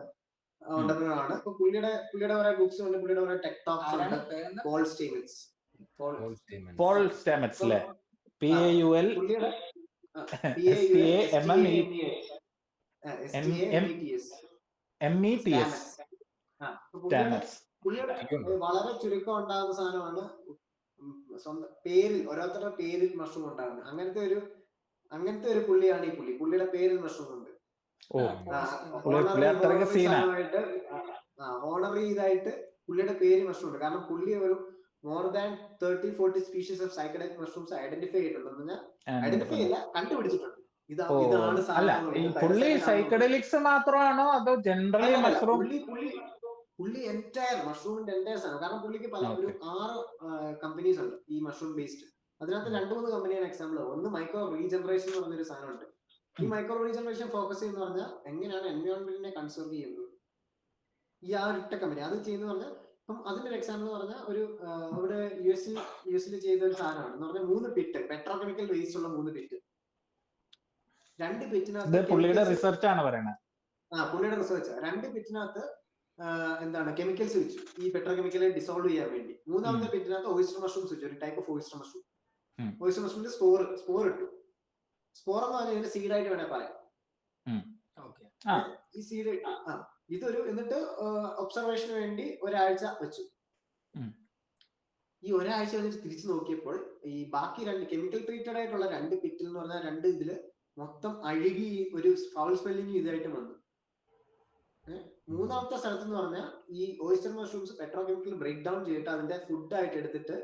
ഇപ്പൊ പുള്ളിയുടെ കുറെ ബുക്സ് ഉണ്ട്, പുള്ളിയുടെ കുറെ ടെക് ടോക്സ് ഉണ്ട്. പോൾ സ്റ്റേമറ്റ്സ് അല്ലേ? PAUL METS. പുള്ളിയുടെ വളരെ ചുരുക്കം ഉണ്ടാകുന്ന സാധനമാണ് സ്വന്തം പേരിൽ, ഓരോരുത്തരുടെ പേരിൽ മഷ്റൂം ഉണ്ടാകുന്നത്. അങ്ങനത്തെ ഒരു പുള്ളിയാണ് ഈ പുള്ളിയുടെ പേരിൽ മഷ്റൂം ഉണ്ട്. ഓണറി ഇതായിട്ട് പുള്ളിയുടെ പേര് മഷ്റൂം ഉണ്ട്. കാരണം പുള്ളി ഒരു more than 30-40 species of psychedelic mushrooms identify ചെയ്തിട്ടുണ്ട്. ഐഡന്റിഫൈ ഇല്ല, കണ്ടുപിടിച്ചിട്ടുണ്ട്. ഇതാണ് പുള്ളി സൈക്കഡലിക്സ് മാത്രമാണോ അതോ ജനറലി മഷ്റൂം? പുള്ളി എൻറ്റയർ മഷ്റൂമിന്റെ എൻറ്റയർ സാധനം. കാരണം പുള്ളിക്ക് ഒരു 6 കമ്പനീസ് ഉണ്ട് ഈ മഷ്റൂം ബേസ്ഡ്. അതിനകത്ത് 2-3 കമ്പനിയാണ് എക്സാമ്പിൾ. ഒന്ന് മൈക്രോ റീജനറേഷൻ എന്ന് പറഞ്ഞൊരു സാധനമുണ്ട്. ഈ മൈക്രോ റീജനറേഷൻ ഫോക്കസ് ചെയ്യുന്ന പറഞ്ഞാൽ എങ്ങനെയാണ് എൻവയോൺമെന്റിനെ കൺസേർവ് ചെയ്യുന്നത്. ഈ ഒറ്റ കമ്പനി അത് ചെയ്യുന്ന പറഞ്ഞാൽ, ഇപ്പം അതിന്റെ ഒരു എക്സാമ്പിൾ എന്ന് പറഞ്ഞാൽ ഇവിടെ യുഎസിൽ ചെയ്ത ഒരു സാധനമാണ് എന്ന് പറഞ്ഞാൽ 3 പിറ്റ് പെട്രോ കെമിക്കൽ വേസ്റ്റ് ഉള്ള 3 പിറ്റ്. 2 പിറ്റിനകത്ത് പുള്ളിയുടെ റിസർച്ച് ആണ് പറയുന്നത്. പുള്ളിയുടെ റിസർച്ച് 2 പിറ്റിനകത്ത് എന്താണ് കെമിക്കൽസ് വെച്ചു ഈ പെട്രോ കെമിക്കലെ ഡിസോൾവ് ചെയ്യാൻ വേണ്ടി. 3ാമത്തെ പിറ്റിനകത്ത് ഓയിസ്റ്റർ മഷ്റൂംസ് വെച്ചു, ഒരു type of oyster mushroom. Oyster മഷ്റൂമിന്റെ സ്പോർ ഇട്ടു. സ്പോർ എന്ന് പറഞ്ഞാൽ സീഡായിട്ട് വേണേ പറയാം. ഈ സീഡ് എന്നിട്ട് ഒബ്സർവേഷന് വേണ്ടി ഒരാഴ്ച വെച്ചു. ഈ ഒരാഴ്ച കഴിഞ്ഞിട്ട് തിരിച്ചു നോക്കിയപ്പോൾ ഈ ബാക്കി 2 കെമിക്കൽ ട്രീറ്റഡ് ആയിട്ടുള്ള 2 പിറ്റിൽ എന്ന് പറഞ്ഞാൽ 2 ഇതില് മൊത്തം അഴുകി ഒരു ഫൗൾ സ്മെല്ലിങ് ഇതായിട്ട് വന്നു. 3ാമത്തെ സ്ഥലത്ത് എന്ന് പറഞ്ഞാൽ ഈ oyster mushrooms petrochemical break down ചെയ്തിട്ട് അതിന്റെ ഫുഡ് ആയിട്ട് എടുത്തിട്ട്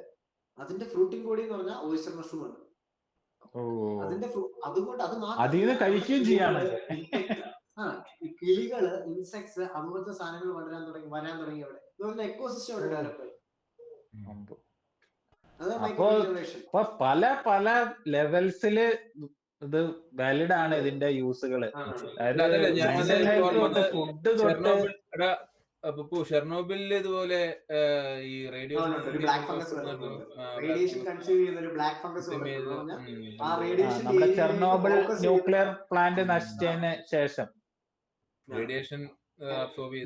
അതിന്റെ ഫ്രൂട്ടിംഗ് ബോഡി എന്ന് പറഞ്ഞാൽ ഓയിസ്റ്റർ മഷ്റൂം ആണ്. അതിന്റെ അതുകൊണ്ട് അത് മാത്രം കഴിക്കുകയും ചെയ്യാം. കിളികള്, ഇൻസെക്ട്സ്, അതുപോലത്തെ സാധനങ്ങൾ വരാൻ തുടങ്ങി അവിടെ. അതുപോലെ എക്കോസിസ്റ്റം അവിടെ ഡെവലപ്പ് ആയി. അപ്പൊ പല ലെവൽസില് ഇത് വാലിഡ് ആണ് ഇതിന്റെ യൂസുകള്. ഷെർണോബിലിൽ ഇതുപോലെ ഈ റേഡിയേഷൻ കൺസ്യൂം ചെയ്യുന്ന ഒരു ബ്ലാക്ക് ഫംഗസ്. നമ്മുടെ ചെർണോബിൾ ന്യൂക്ലിയർ പ്ലാന്റ് നശിച്ചതിന് ശേഷം റേഡിയേഷൻ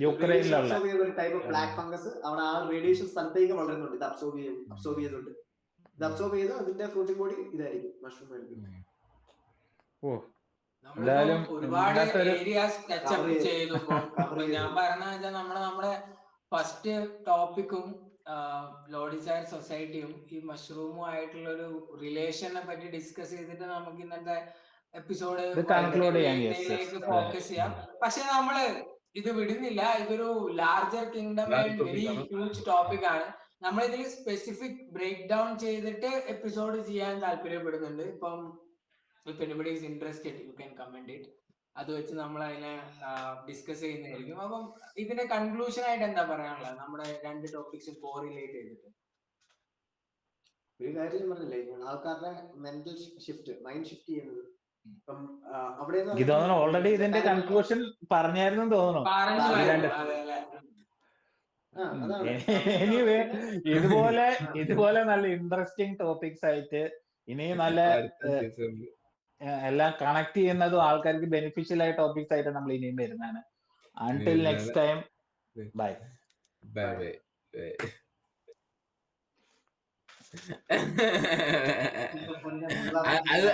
യുക്രൈനിലുള്ള ഒരു ടൈപ്പ് ഓഫ് ബ്ലാക്ക് ഫംഗസ് അവിടെ ആ റേഡിയേഷൻ സ്ഥലത്തേക്ക് വളരുന്നുണ്ട്. ഇത് അബ്സോർബ് ചെയ്തുകൊണ്ട് ഇത് അബ്സോർബ് ചെയ്ത് അതിന്റെ ഫ്രൂട്ടിംഗ് ബോഡി ഇതായിരിക്കും, മഷ്റൂം ആയിരിക്കും. എന്തായാലും ഒരുപാട് ഇങ്ങനത്തൊരു ഏരിയാസ് ടച്ചപ്പ് ചെയ്തു. ഇപ്പൊ ഞാൻ പറഞ്ഞ വെച്ചാൽ നമ്മുടെ ഫസ്റ്റ് ടോപ്പിക്കും ലോ ഡിസയർ സൊസൈറ്റിയും ഈ മഷ്റൂമും ആയിട്ടുള്ള ഒരു റിലേഷനെ പറ്റി ഡിസ്കസ് ചെയ്തിട്ട് നമുക്ക് ഇന്നത്തെ എപ്പിസോഡ് കൺക്ലൂഡ് ചെയ്യാം. ഫോക്കസ് ചെയ്യാം. പക്ഷെ നമ്മള് ഇത് വിടുന്നില്ല. ഇതൊരു larger kingdom and very huge topic ആണ്. നമ്മൾ ഇതിൽ സ്പെസിഫിക് ബ്രേക്ക് ഡൗൺ ചെയ്തിട്ട് എപ്പിസോഡ് ചെയ്യാൻ താല്പര്യപ്പെടുന്നുണ്ട്. ഇപ്പം if anybody is interested you can comment it. അത് വെച്ച് നമ്മൾ അതിനെ ഡിസ്കസ് ചെയ്യുന്നതായിരിക്കും. അപ്പം ഇതിന്റെ കൺക്ലൂഷൻ ആയിട്ട് എന്താ പറയാനുള്ളത് നമ്മുടെ രണ്ട് ടോപ്പിക്സും കോറിലേറ്റ് ചെയ്തിട്ട്? ഒരു കാര്യം പറഞ്ഞില്ലേ, ആൾക്കാരുടെ മെന്റൽ ഷിഫ്റ്റ്, മൈൻഡ് ഷിഫ്റ്റ് ചെയ്യുന്നത്. ഇപ്പം അവിടെ ഓൾറെഡി ഇതിന്റെ കൺക്ലൂഷൻ പറഞ്ഞായിരുന്നു തോന്നുന്നു. എനിവേ ഇതുപോലെ നല്ല ഇൻട്രസ്റ്റിംഗ് ടോപ്പിക്സ് ആയിട്ട് ഇനിയും നല്ല എല്ലാം കണക്ട് ചെയ്യുന്നതും ആൾക്കാർക്ക് ബെനിഫിഷ്യൽ ആയ ടോപ്പിക്സ് ആയിട്ട് നമ്മൾ ഇനിയും വരുന്നതാണ്. Until next time, bye. അത്